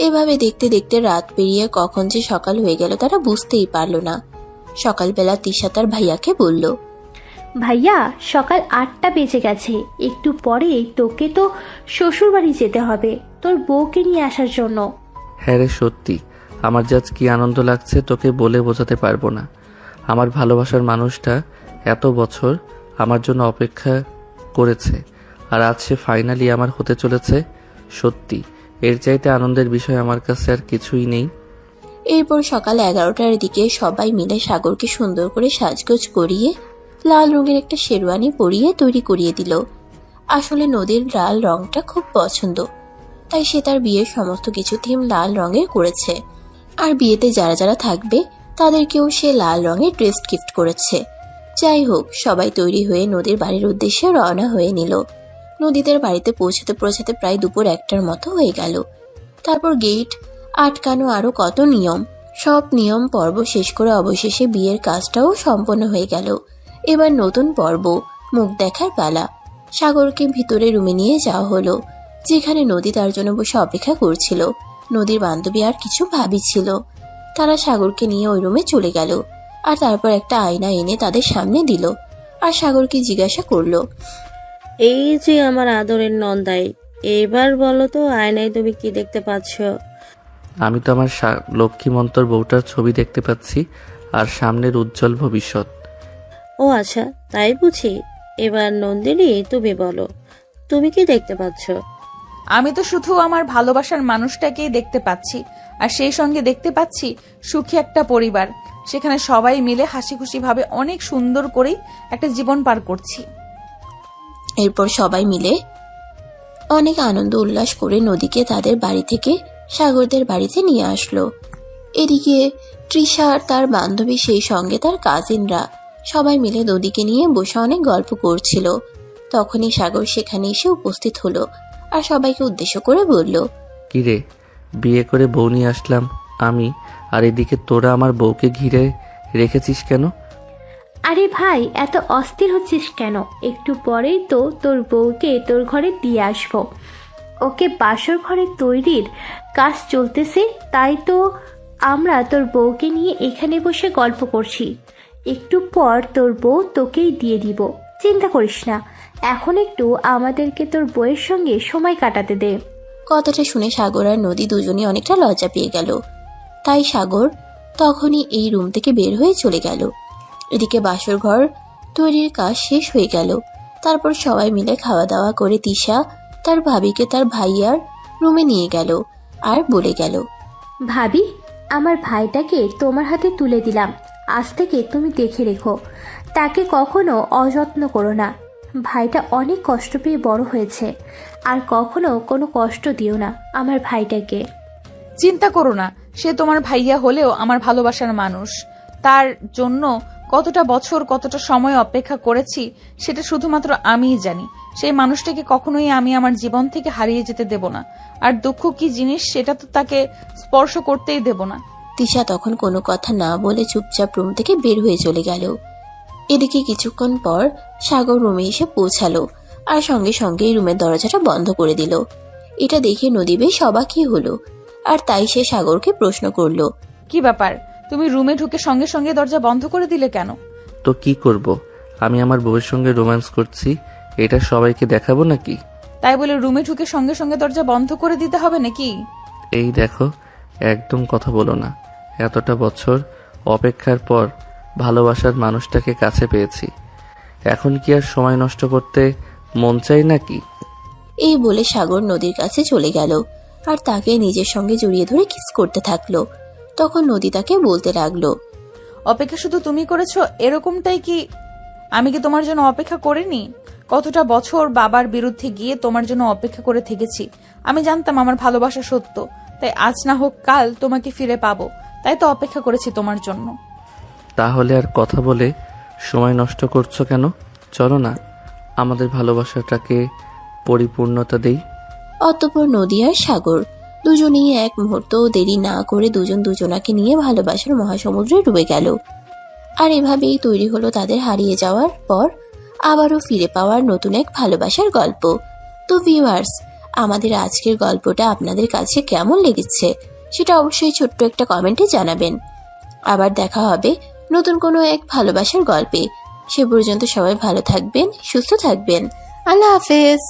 S4: এভাবে দেখতে দেখতে রাত পেরিয়ে কখন যে সকাল হয়ে গেল তারা বুঝতেই পারলো না। সকালবেলা তিশা তার ভাইয়াকে বলল,
S9: ভাইয়া, সকাল 8টা বেজে গেছে। একটু পরে তোকে তো শ্বশুর বাড়ি যেতে হবে তোর বউকে নিয়ে আসার জন্য।
S2: হ্যাঁ রে, সত্যি আমার যে আজ কি আনন্দ লাগছে তোকে বলে বোঝাতে পারবো না। আমার ভালোবাসার মানুষটা এত বছর আমার জন্য অপেক্ষা করেছে আর আজ সে ফাইনালি আমার হতে চলেছে। সত্যি এর চাইতে আনন্দের বিষয় আমার কাছে আর কিছুই নেই।
S4: এরপর সকাল 11টার দিকে সবাই মিলে সাগরকে সুন্দর করে সাজগোজ করিয়ে লাল রঙের একটা শেরওয়ানি পরিয়ে তৈরি করিয়ে দিল। আসলে নদীর লাল রংটা খুব পছন্দ, তাই সে তার বিয়ের সমস্ত কিছু থিম লাল রঙের করেছে। আর বিয়েতে যারা যারা থাকবে তাদেরকেও সে লাল রঙের ড্রেস গিফট করেছে। যাই হোক, সবাই তৈরি হয়ে নদীর বাড়ির উদ্দেশ্যে রওনা হয়ে নিল। নদীদের বাড়িতে পৌঁছাতে পৌঁছাতে প্রায় দুপুর 1টার মতো হয়ে গেল। তারপর গেট আটকানো, আরো কত নিয়ম, সব নিয়ম পর্ব শেষ করে অবশেষে বিয়ের কাজটাও সম্পন্ন হয়ে গেল। এবার নতুন পর্ব, মুখ দেখার পালা। সাগরকে ভিতরে রুমে নিয়ে যাওয়া হলো, যেখানে নদী তার জন্য বসে অপেক্ষা করছিল। নদীর বান্ধবী আর কিছু ভাবি ছিল। তারা সাগরকে নিয়ে ওই রুমে চলে গেল আর তারপর একটা আয়না এনে তাদের সামনে দিল আর সাগরকে জিজ্ঞাসা করলো,
S16: এই যে আমার আদরের নন্দাই, এবার বলো তো আয়নায় তুমি কি দেখতে পাচ্ছ?
S2: আমি তো আমার লক্ষ্মীমন্তর বউটার ছবি দেখতে পাচ্ছি আর সামনের উজ্জ্বল ভবিষ্যৎ।
S16: ও আচ্ছা, তাই বুঝি। এবার নন্দিনী তুমি বলো, তুমি কি দেখতে পাচ্ছ?
S3: আমি তো শুধু আমার ভালোবাসার মানুষটাকেই দেখতে পাচ্ছি, আর সেই সঙ্গে দেখতে পাচ্ছি সুখী একটা পরিবার। সেখানে সবাই মিলে হাসি খুশি ভাবে অনেক সুন্দর করেই একটা জীবন পার করছি।
S4: এরপর সবাই মিলে অনেক আনন্দ উল্লাস করে নদীকে তাদের বাড়ি থেকে সাগরদের বাড়িতে নিয়ে আসলো। এদিকে তৃষা আর তার বান্ধবী, সেই সঙ্গে তার কাজিনরা সবাই মিলে নদীকে নিয়ে বসে অনেক গল্প করছিল। তখনই সাগর সেখানে এসে উপস্থিত হলো আর সবাইকে উদ্দেশ্য করে বলল,
S2: কিরে, বিয়ে করে বউ নিয়ে আসলাম আমি, আর এদিকে তোরা আমার বউকে ঘিরে রেখেছিস কেন?
S9: আরে ভাই, এত অস্থির হচ্ছিস কেন? একটু পরেই তো তোর বউকে তোর ঘরে দিয়ে আসবো। ওকে বাসর ঘরে তৈরির কাজ চলতেছে, তাই তো আমরা তোর বউকে নিয়ে এখানে বসে গল্প করছি। একটু পর তোর বউ তোকেই দিয়ে দিব, চিন্তা করিস না। এখন একটু আমাদেরকে তোর বউয়ের সঙ্গে সময় কাটাতে দে।
S4: কথাটা শুনে সাগর আর নদী দুজনই অনেকটা লজ্জা পেয়ে গেল। তাই সাগর তখনই এই রুম থেকে বের হয়ে চলে গেল। এদিকে বাসর ঘর তৈরির কাজ শেষ হয়ে গেল। তারপর সবাই মিলে খাওয়া দাওয়া করে তিশা তার ভাবিকে তার ভাইয়ার রুমে নিয়ে গেল আর বলে গেল,
S9: ভাবি, আমার ভাইটাকে তোমার হাতে তুলে দিলাম। আজ থেকে তুমি দেখে রেখো, তাকে কখনো অযত্ন করো না। ভাইটা অনেক কষ্ট পেয়ে বড় হয়েছে, আর কখনো কোনো কষ্ট দিও না আমার ভাইটাকে।
S3: চিন্তা করো না, সে তোমার ভাইয়া হলেও আমার ভালোবাসার মানুষ। তার জন্য কতটা বছর কতটা সময় অপেক্ষা করেছি সেটা শুধুমাত্র আমিই জানি। সেই মানুষটাকে কখনোই আমি আমার জীবন থেকে হারিয়ে যেতে দেব না। আর দুঃখ কি জিনিস সেটা তো তাকে স্পর্শ করতেই দেব না।
S4: তিশা তখন কোনো কথা না বলে চুপচাপ রুম থেকে বের হয়ে চলে গেল। এদিকে কিছুক্ষণ পর সাগর রুমে এসে পৌঁছালো আর সঙ্গে সঙ্গেই রুমের দরজাটা বন্ধ করে দিল। এটা দেখে নদী বেশ অবাকই হলো, আর তাই সে সাগরকে প্রশ্ন করলো,
S3: কি ব্যাপার, তুমি রুমে ঢুকে সঙ্গে সঙ্গে দরজা বন্ধ করে দিলে কেন?
S2: তো কি করব, আমি আমার বউয়ের সঙ্গে রোম্যান্স করছি, এটা সবাইকে দেখাবো নাকি?
S3: তাই বলে রুমে ঢুকে সঙ্গে সঙ্গে দরজা বন্ধ করে দিতে হবে নাকি?
S2: এই দেখো, একদম কথা বলো না। এতটা বছর অপেক্ষার পর ভালোবাসার মানুষটাকে কাছে পেয়েছি, এখন কি আর সময় নষ্ট করতে মন চাই নাকি?
S4: এই বলে সাগর নদীর কাছে চলে গেল আর তাকে নিজের সঙ্গে জড়িয়ে ধরে কিস করতে থাকলো। তখন নদী তাকে বলতে লাগলো,
S3: অপেক্ষা শুধু তুমি করেছো এরকমটাই কি? আমি কি তোমার জন্য অপেক্ষা করিনি? কতটা বছর বাবার বিরুদ্ধে গিয়ে তোমার জন্য অপেক্ষা করে থেকেছি। আমি জানতাম আমার ভালোবাসা সত্য, তাই আজ না হোক কাল তোমাকে ফিরে পাবো, তাই তো অপেক্ষা করেছি তোমার জন্য।
S2: তাহলে আর কথা বলে সময় নষ্ট করছো কেন? চলো না, আমাদের ভালোবাসাটাকে পরিপূর্ণতা দেই।
S4: অতঃপর নদী আর সাগর দুজনেই এক মুহূর্ত দেরি না করে দুজন দুজনাকে নিয়ে ভালোবাসার মহাসমুদ্রে ডুবে গেল। আর এভাবেই তৈরি হলো তাদের হারিয়ে যাওয়ার পর আবারও ফিরে পাওয়ার নতুন এক ভালোবাসার গল্প। তো ভিউয়ার্স, আমাদের আজকের গল্পটা আপনাদের কাছে কেমন লেগেছে সেটা অবশ্যই ছোট্ট একটা কমেন্টে জানাবেন। আবার দেখা হবে নতুন কোনো এক ভালোবাসার গল্পে। সে পর্যন্ত সবাই ভালো থাকবেন, সুস্থ থাকবেন। আল্লাহ হাফেজ।